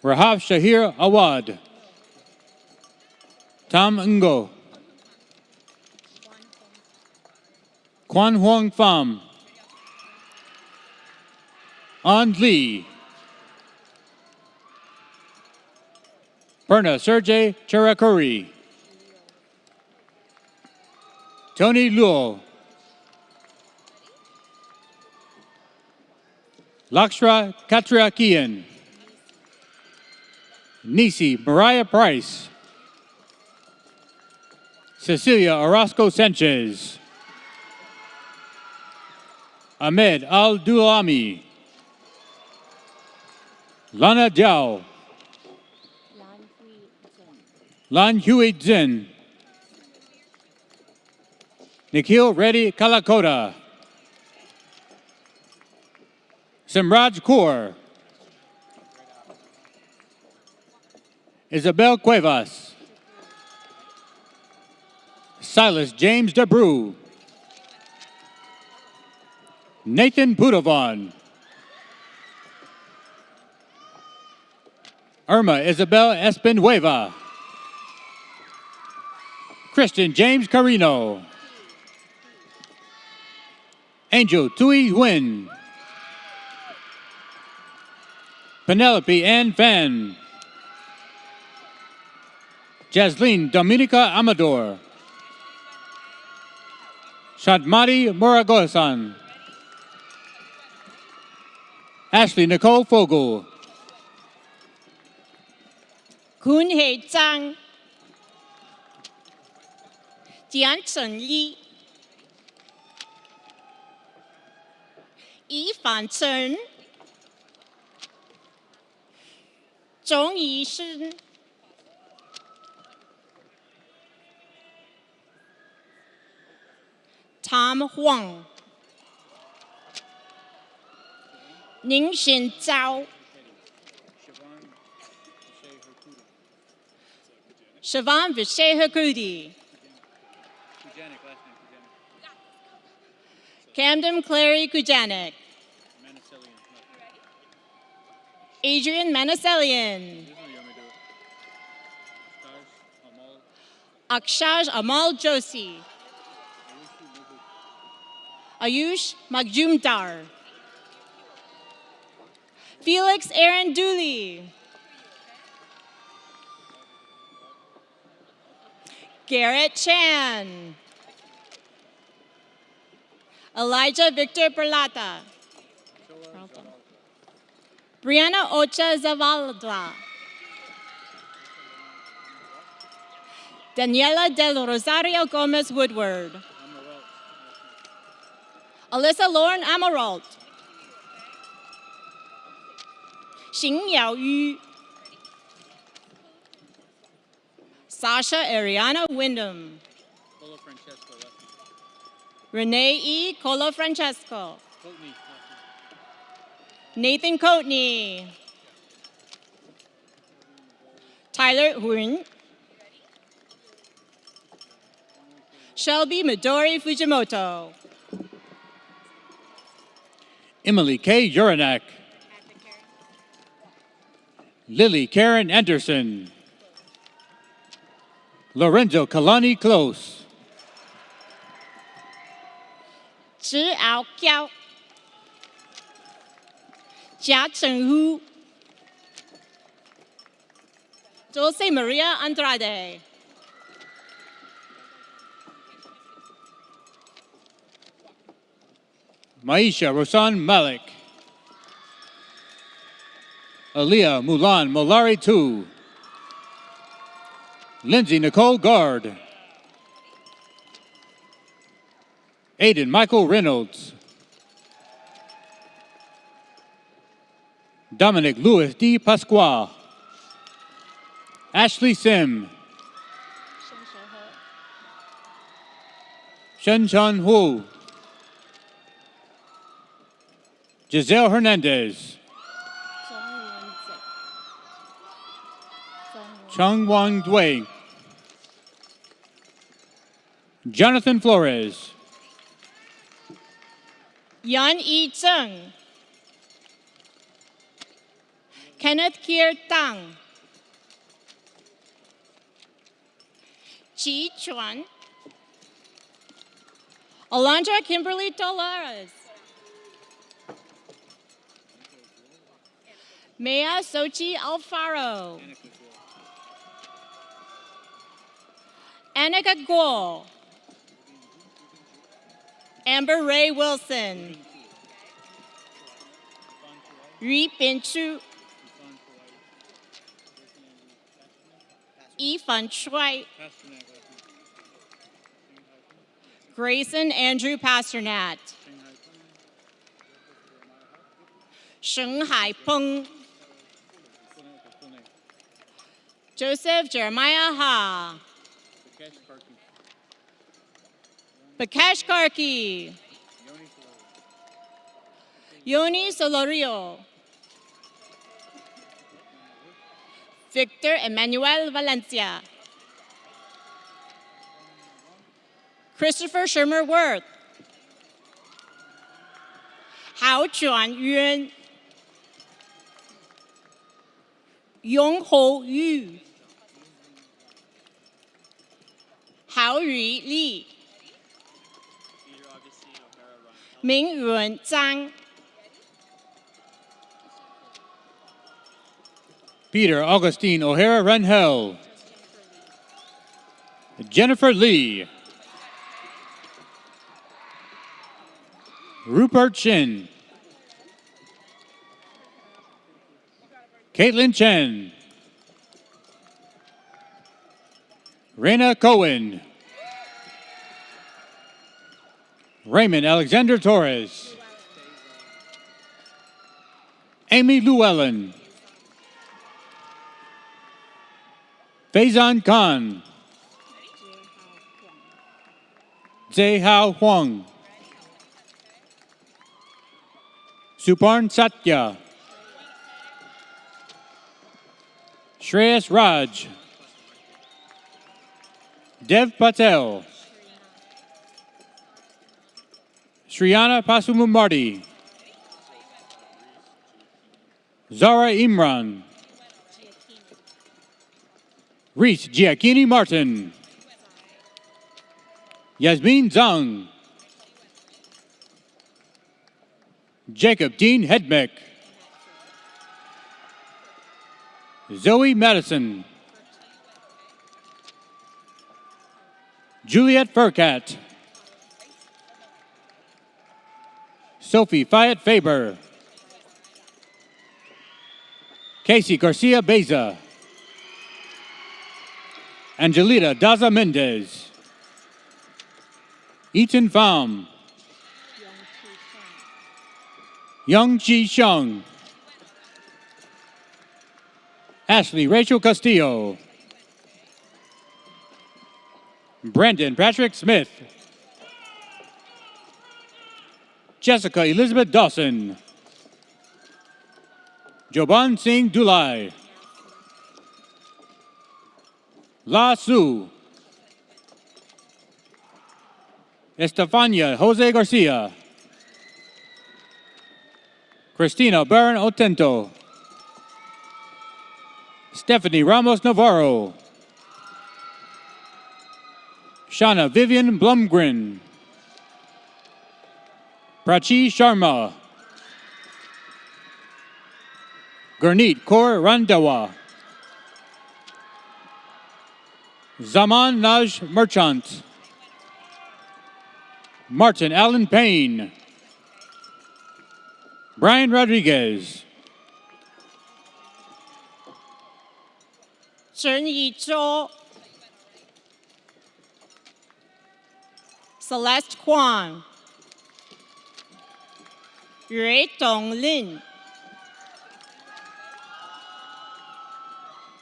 Speaker 2: Rahav Shahir Awad, Tam Ngo, Quan Huang Pham, An Lee, Perna Sergey Cherakuri, Tony Luo, Lakshra Katriakian, Nisi Mariah Price, Cecilia Orozco Sanchez, Ahmed Al-Dulami, Lana Jiao, Lan Hui Zin, Nikhil Reddy Kalakota, Simraj Kaur, Isabel Cuevas, Silas James DeBrew, Nathan Pudovan, Irma Isabel Espinueva, Christian James Carino, Angel Tui Nguyen, Penelope Ann Fan, Jasleen Dominica Amador, Shadmati Muragosan, Ashley Nicole Fogel,
Speaker 9: 潘喜章、蒋成义、易凡成、钟医生、Tom Huang、宁贤昭、Siobhan Vishay-Hakudi, Camden Clary Kujanik, Adrian Manaselian, Akshaj Amal Joshi, Ayush Majumdar, Felix Aaron Dooley, Garrett Chan, Elijah Victor Perlata, Brianna Ocha Zavalda, Daniela del Rosario Gomez Woodward, Alyssa Lauren Amaralt, Xing Yao Yu, Sasha Ariana Wyndham, Renee E. Colo Francesco, Nathan Coatney, Tyler Huyn, Shelby Midori Fujimoto,
Speaker 2: Emily K. Uranek, Lily Karen Anderson, Lorenzo Kalani Close,
Speaker 9: 石敖娇、贾成武、Jose Maria Andrade,
Speaker 2: Maisha Rosan Malik, Aaliyah Mulan Molari II, Lindsay Nicole Gard, Aiden Michael Reynolds, Dominic Louis D. Pasqua, Ashley Sim, Shen Chan Hu, Giselle Hernandez, Chung Wang Dui, Jonathan Flores,
Speaker 9: Yan Yi Zheng, Kenneth Kier Tang, Chi Chuan, Alondra Kimberly Dolores, Maya Sochi Alfaro, Annika Guo, Amber Ray Wilson, Yu Bin Chu, Yi Fan Shui, Grayson Andrew Pasternat, Sheng Hai Peng, Joseph Jeremiah Ha, Bakesh Karki, Yoni Solorio, Victor Emmanuel Valencia, Christopher Shermer Worth, Hao Chuan Yuan, Yong Ho Yu, Hao Yu Li, Ming Yuan Zhang,
Speaker 2: Peter Augustine O'Hara Rangel, Jennifer Lee, Rupert Shin, Caitlin Chen, Raina Cohen. Raymond Alexander Torres. Amy Llewellyn. Faizan Khan. Zehao Huang. Suparn Satya. Shreyas Raj. Dev Patel. Shriyana Pasumumardi. Zara Imran. Reese Giacchini Martin. Yasmin Zhang. Jacob Dean Hedbeck. Zoe Madison. Juliet Furcat. Sophie Fayette Faber. Casey Garcia Beza. Angelita Daza Mendez. Eaton Pham. Young Ji Sheng. Ashley Rachel Castillo. Brandon Patrick Smith. Jessica Elizabeth Dawson. Joban Singh Dulai. La Su. Estefania Jose Garcia. Cristina Baron Otento. Stephanie Ramos Navarro. Shauna Vivian Blumgren. Prachi Sharma. Gurneet Kaur Randawa. Zaman Naj Merchant. Martin Allen Payne. Brian Rodriguez.
Speaker 9: Chen Yizhou. Celeste Kwong. Yue Donglin.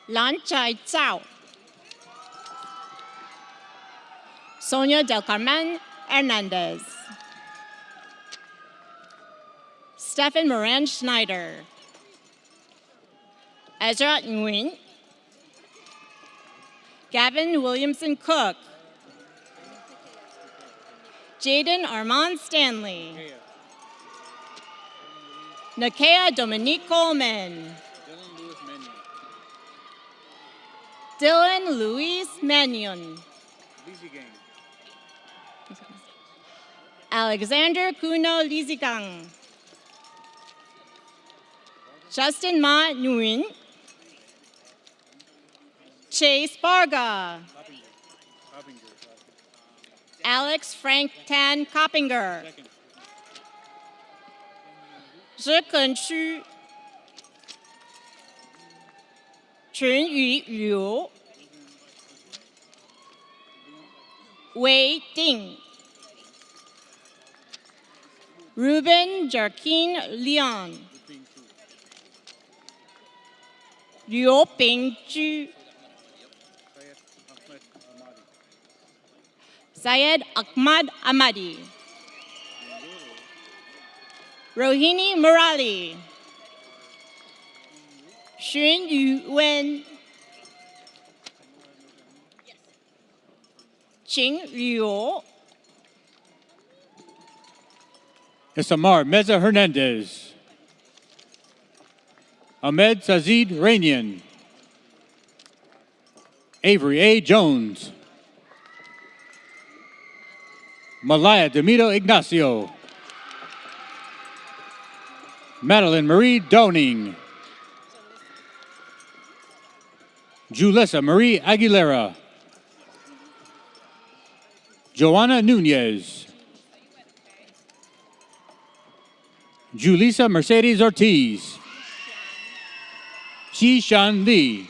Speaker 9: Lan Chai Zhao. Sonia Del Carmen Hernandez. Stephen Moran Schneider. Ezra Nguyen. Gavin Williamson Cook. Jaden Armand Stanley. Nakea Dominique Coleman. Dylan Luis Mannion. Alexander Kuno Lizigang. Justin Ma Nguyen. Chase Barga. Alex Frank Tan Coppinger. Zhe Shu. Chen Yu Liu. Wei Ding. Ruben Jarkin Leon. Liu Bingju. Syed Ahmad Ahmadi. Rohini Murali. Xun Yuwen. Qing Liu.
Speaker 2: Isamar Meza Hernandez. Ahmed Sazid Rainian. Avery A. Jones. Malaya Demito Ignacio. Madeline Marie Doning. Julissa Marie Aguilera. Joanna Nunez. Julissa Mercedes Ortiz. Chi Shan Lee.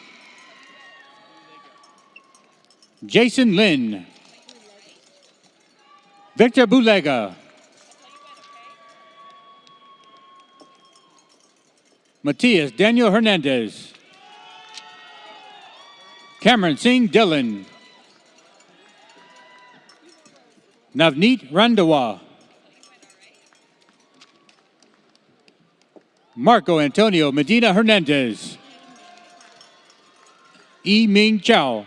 Speaker 2: Jason Lin. Victor Bulega. Matias Daniel Hernandez. Cameron Singh Dillon. Navneet Randawa. Marco Antonio Medina Hernandez. Yi Ming Chow.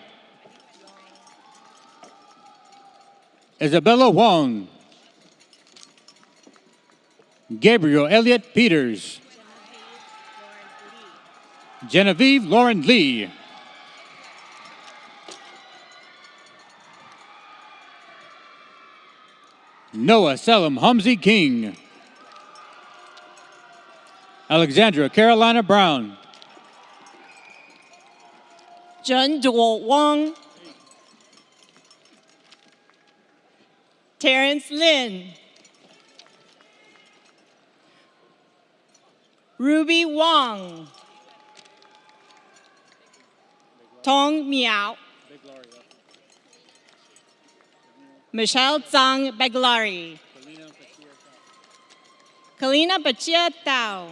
Speaker 2: Isabella Wong. Gabriel Elliott Peters. Genevieve Lauren Lee. Noah Selim Humsey King. Alexandra Carolina Brown.
Speaker 9: Zhen Duo Wang. Terrence Lin. Ruby Wang. Tong Miao. Michelle Zhang Beglari. Kalina Bachia Tao.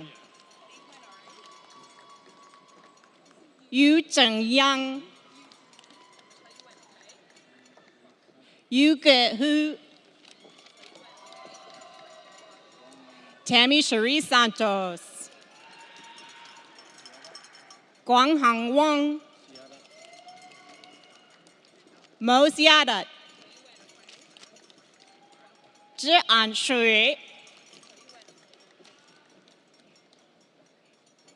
Speaker 9: Yu Zhengyang. Yu Gehu. Tammy Cherie Santos. Guanghang Wang. Mo Ziadat. Zhian Shui.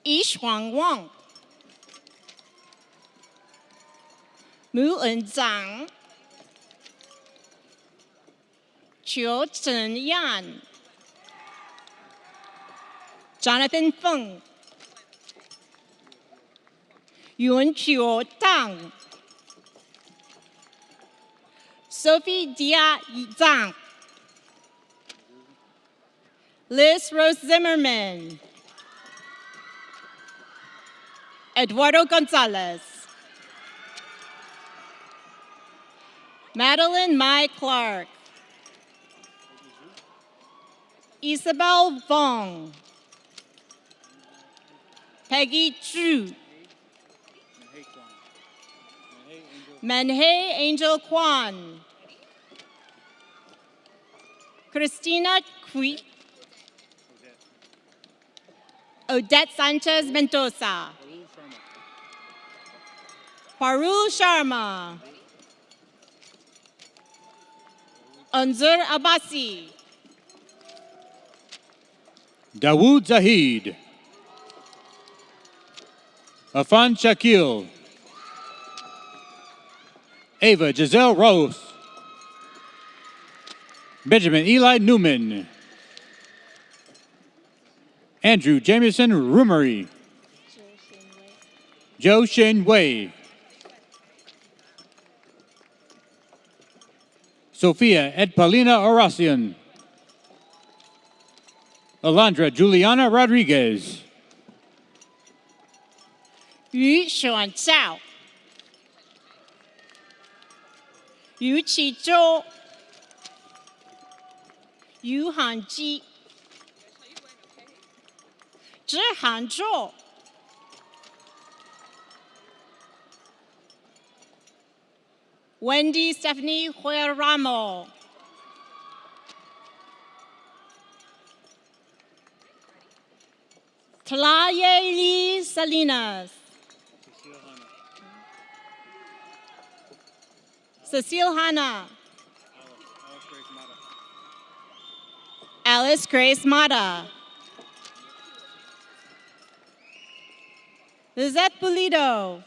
Speaker 9: Yishuang Wang. Mu En Zhang. Qiu Zhenyan. Jonathan Feng. Yun Qiu Tang. Sophie Dia Zhang. Liz Rose Zimmerman. Eduardo Gonzalez. Madeline Mai Clark. Isabel Vong. Peggy Zhu. Manhei Angel Kwan. Christina Cui. Odette Sanchez Mendoza. Parul Sharma. Anzur Abbasi.
Speaker 2: Dawood Zahid. Afan Shakil. Ava Giselle Rose. Benjamin Eli Newman. Andrew Jamieson Rumery. Joe Shin Wei. Sophia Edpalina Oracion. Alondra Juliana Rodriguez.
Speaker 9: Yu Xuanxiao. Yu Qizhou. Yu Hanji. Zhi Hanzhou. Wendy Stephanie Hueramo. Tlayeli Salinas. Cecile Hanna. Alice Grace Mata. Lizette Pulido.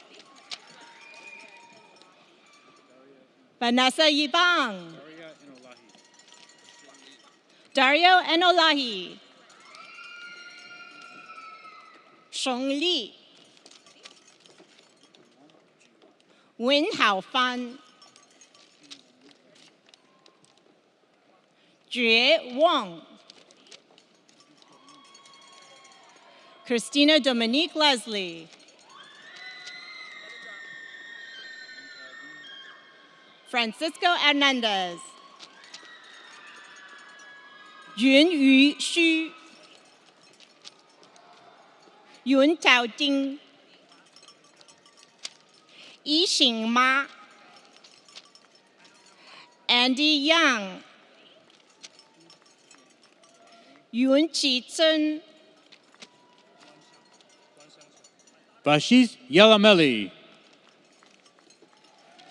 Speaker 9: Vanessa Yibang. Dario Enolahi. Sheng Li. Wen Haofan. Jue Wang. Christina Dominique Leslie. Francisco Hernandez. Yun Yu Xu. Yun Tao Ding. Yi Xing Ma. Andy Yang. Yun Qi Chen.
Speaker 2: Vashis Yalameli.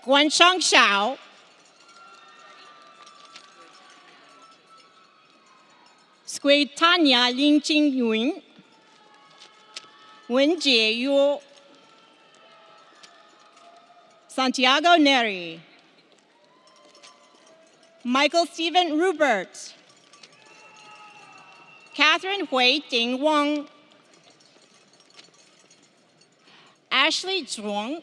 Speaker 9: Guanshang Xiao. Sui Tanya Lin Jing Yun. Wen Jie Yu. Santiago Neri. Michael Stephen Rupert. Catherine Hui Ding Wang. Ashley Zhuang.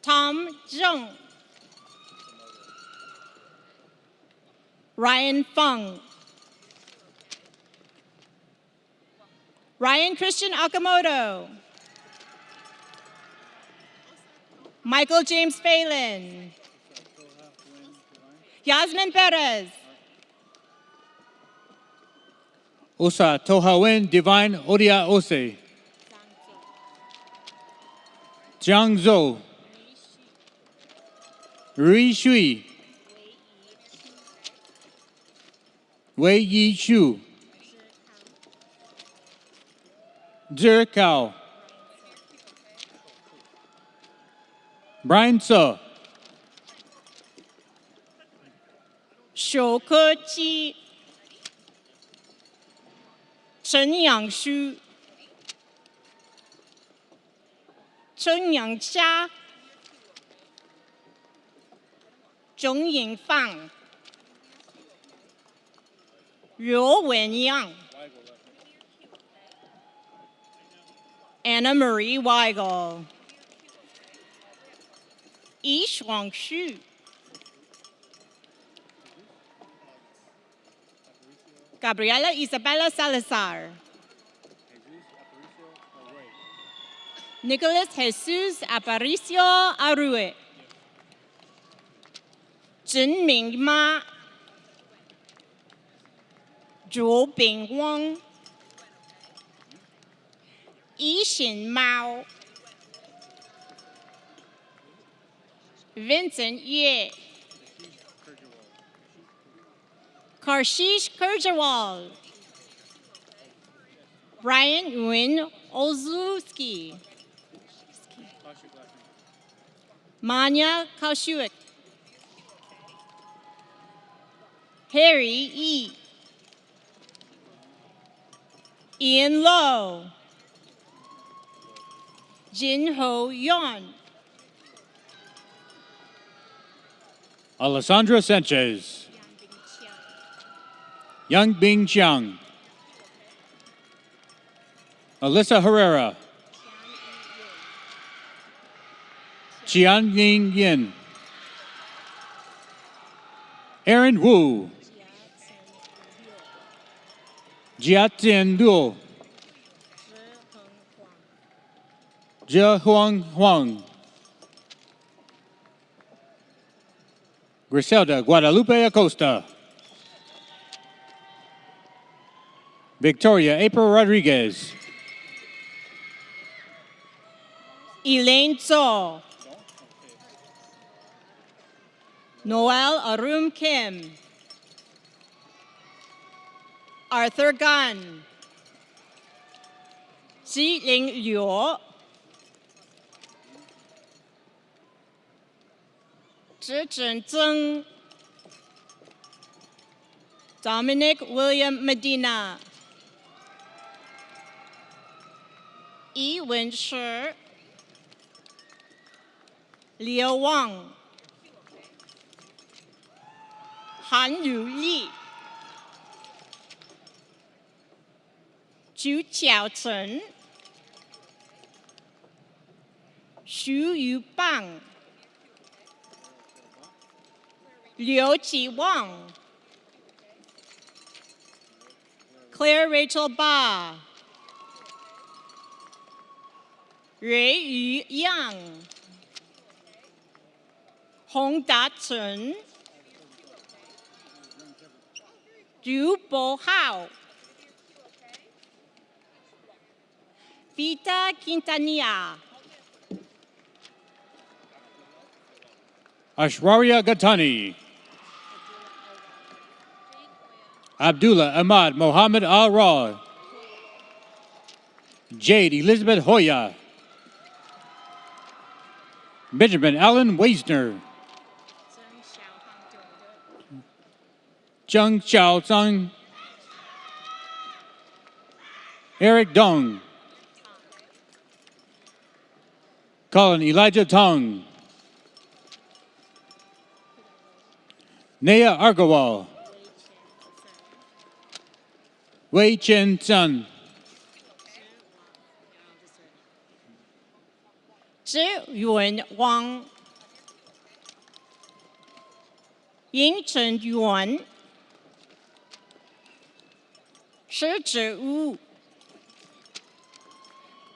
Speaker 9: Tom Zheng. Ryan Feng. Ryan Christian Akamoto. Michael James Phelan. Yasmin Perez.
Speaker 2: Osa Tohawen Divine Odia Ose. Jiang Zhou. Ri Shui. Wei Yi Shu. Zhe Kao. Brian Se.
Speaker 9: 手科技。陈养书。陈养虾。钟颖放。刘文阳。Anna Marie Weigel. Yi Shuang Xu. Gabriela Isabella Salazar. Nicholas Jesus Aparicio Arue. Zhen Ming Ma. Zhou Bing Wang. Yi Xin Mao. Vincent Ye. Karshish Kerjawal. Brian Nguyen Olszewski. Manya Kaushuik. Harry E. Ian Lowe. Jin Ho Yon.
Speaker 2: Alessandra Sanchez. Yang Bing Chiang. Alyssa Herrera. Qian Ying Yin. Aaron Wu. Jiatin Luo. Zhe Huang Huang. Griselda Guadalupe Acosta. Victoria April Rodriguez.
Speaker 9: Elaine Zhou. Noel Arum Kim. Arthur Gan. Jiling Liu. Zhizhen Zheng. Dominic William Medina. Yi Wenshi. Liu Wang. Han Yu Li. Zhu Qiaochen. Xu Yubang. Liu Jiwang. Claire Rachel Ba. Ray Yu Yang, Hong Da Chen, Du Bo Hao, Vita Quintanilla,
Speaker 2: Ashwarya Gatani. Abdullah Ahmad Mohammed Al-Raw. Jade Elizabeth Hoya. Benjamin Allen Weisner. Zheng Xiaozhang. Eric Dong. Colin Elijah Tong. Naya Argawal. Wei Chen Sun.
Speaker 9: Zhi Yun Wang, Ying Chen Yuan, Shi Zhi Wu,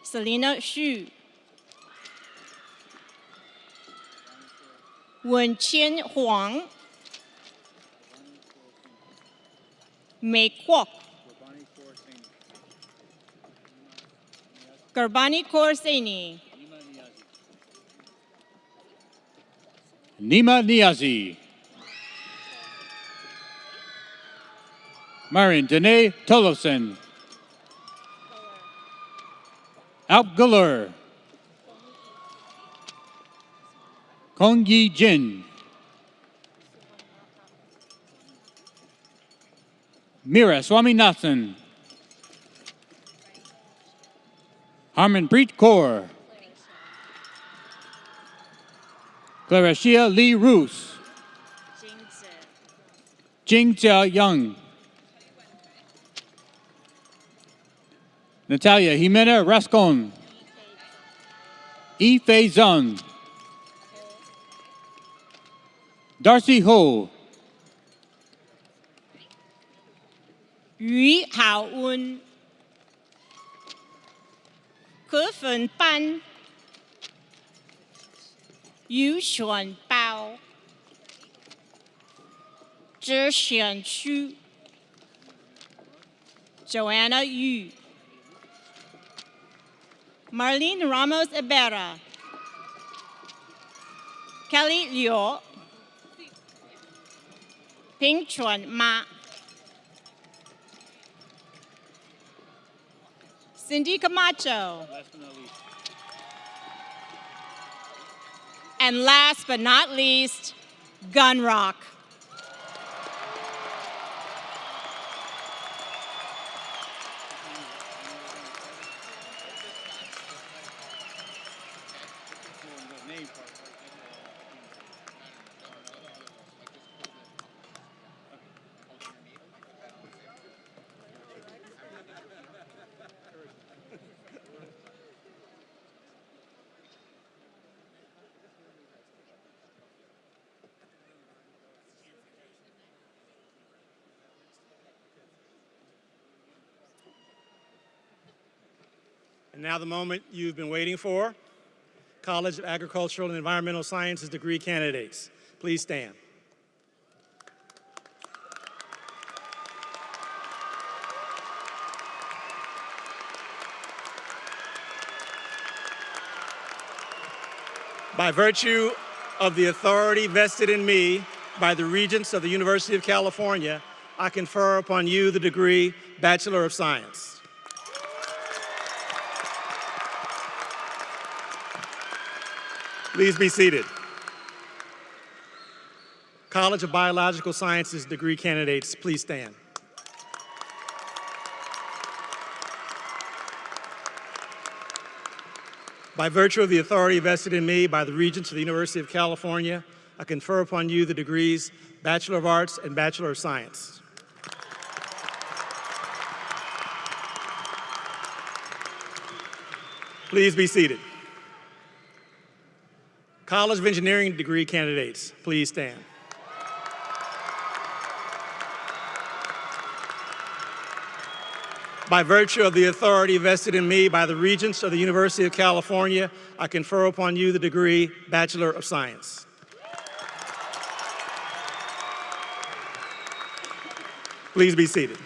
Speaker 9: Selena Xu, Wen Qian Huang, Mei Kwok, Garbani Khorsani,
Speaker 2: Nima Niazi. Marion Danae Tolofsen. Alp Galur. Kong Yi Jin. Mira Swaminathan. Harmanpreet Kaur. Clarashia Lee Roos. Jing Jia Young. Natalia Jimena Rascon. Yi Fei Zhang. Darcy Ho.
Speaker 9: Yu Hao Un, Ke Fen Ban, Yu Xuan Bao, Zhi Xian Xu, Joanna Yu, Marlene Ramos Ibarra, Kelly Liu, Ping Chuan Ma, Cindy Camacho. And last but not least, Gun Rock.
Speaker 19: And now the moment you've been waiting for. College of Agricultural and Environmental Sciences degree candidates. Please stand. By virtue of the authority vested in me by the Regents of the University of California, I confer upon you the degree Bachelor of Science. Please be seated. College of Biological Sciences degree candidates, please stand. By virtue of the authority vested in me by the Regents of the University of California, I confer upon you the degrees Bachelor of Arts and Bachelor of Science. Please be seated. College of Engineering degree candidates, please stand. By virtue of the authority vested in me by the Regents of the University of California, I confer upon you the degree Bachelor of Science. Please be seated.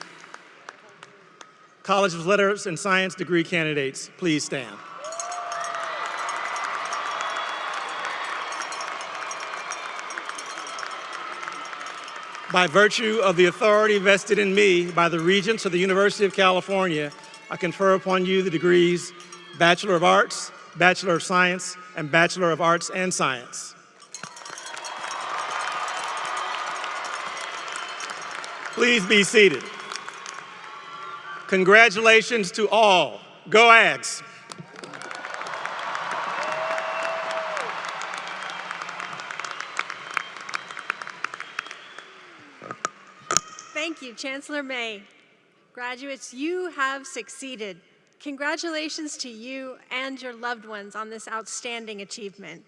Speaker 19: College of Letters and Science degree candidates, please stand. By virtue of the authority vested in me by the Regents of the University of California, I confer upon you the degrees Bachelor of Arts, Bachelor of Science, and Bachelor of Arts and Science. Please be seated. Congratulations to all. Go Ags!
Speaker 17: Thank you, Chancellor May. Graduates, you have succeeded. Congratulations to you and your loved ones on this outstanding achievement.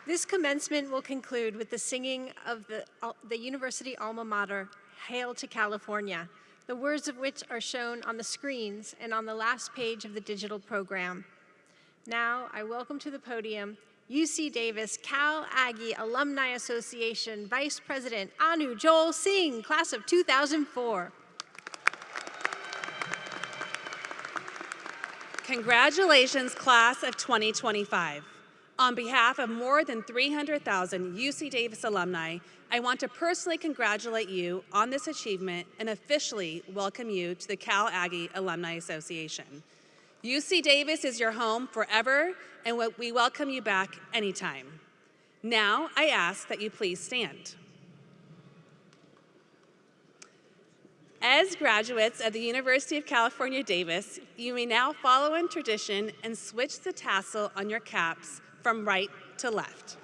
Speaker 17: This commencement will conclude with the singing of the university alma mater, Hail to California, the words of which are shown on the screens and on the last page of the digital program. Now, I welcome to the podium UC Davis Cal Aggie Alumni Association Vice President Anu Joel Singh, class of 2004.
Speaker 10: Congratulations, class of 2025. On behalf of more than 300,000 UC Davis alumni, I want to personally congratulate you on this achievement and officially welcome you to the Cal Aggie Alumni Association. UC Davis is your home forever, and we welcome you back anytime. Now, I ask that you please stand. As graduates of the University of California, Davis, you may now follow in tradition and switch the tassel on your caps from right to left.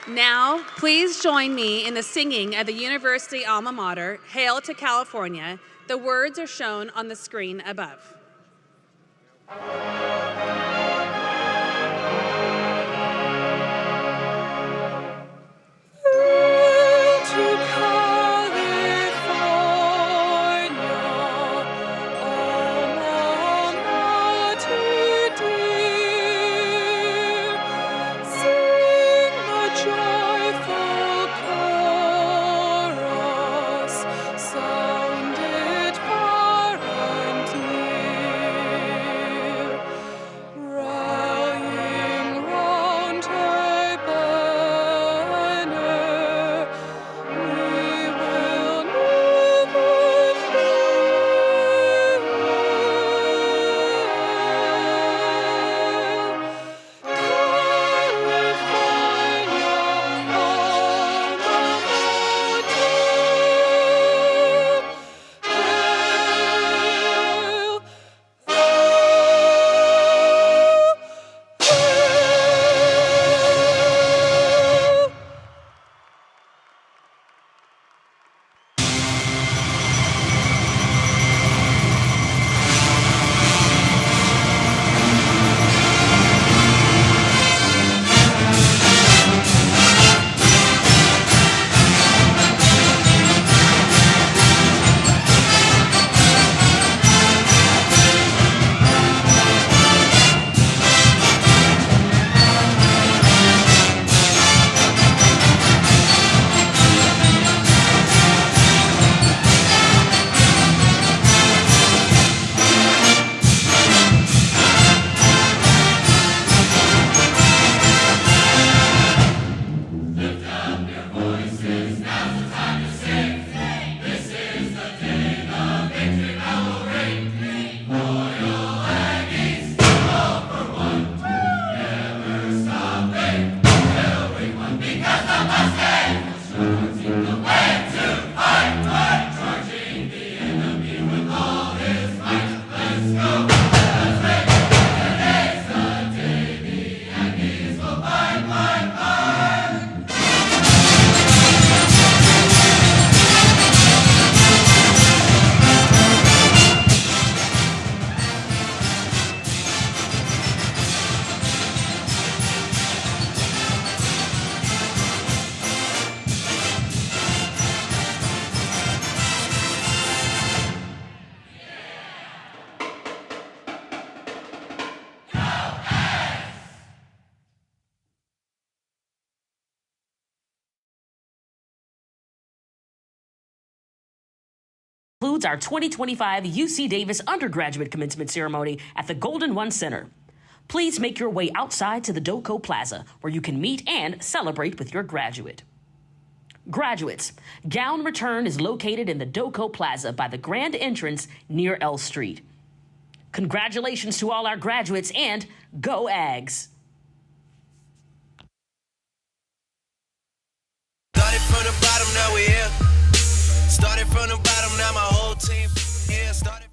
Speaker 10: Now, please join me in the singing of the University alma mater, Hail to California. The words are shown on the screen above.
Speaker 7: Includes our 2025 UC Davis Undergraduate Commencement Ceremony at the Golden One Center. Please make your way outside to the Doco Plaza, where you can meet and celebrate with your graduate. Graduates, gown return is located in the Doco Plaza by the grand entrance near L Street. Congratulations to all our graduates, and go Ags!
Speaker 22: Started from the bottom, now we're here. Started from the bottom, now my whole team here. Started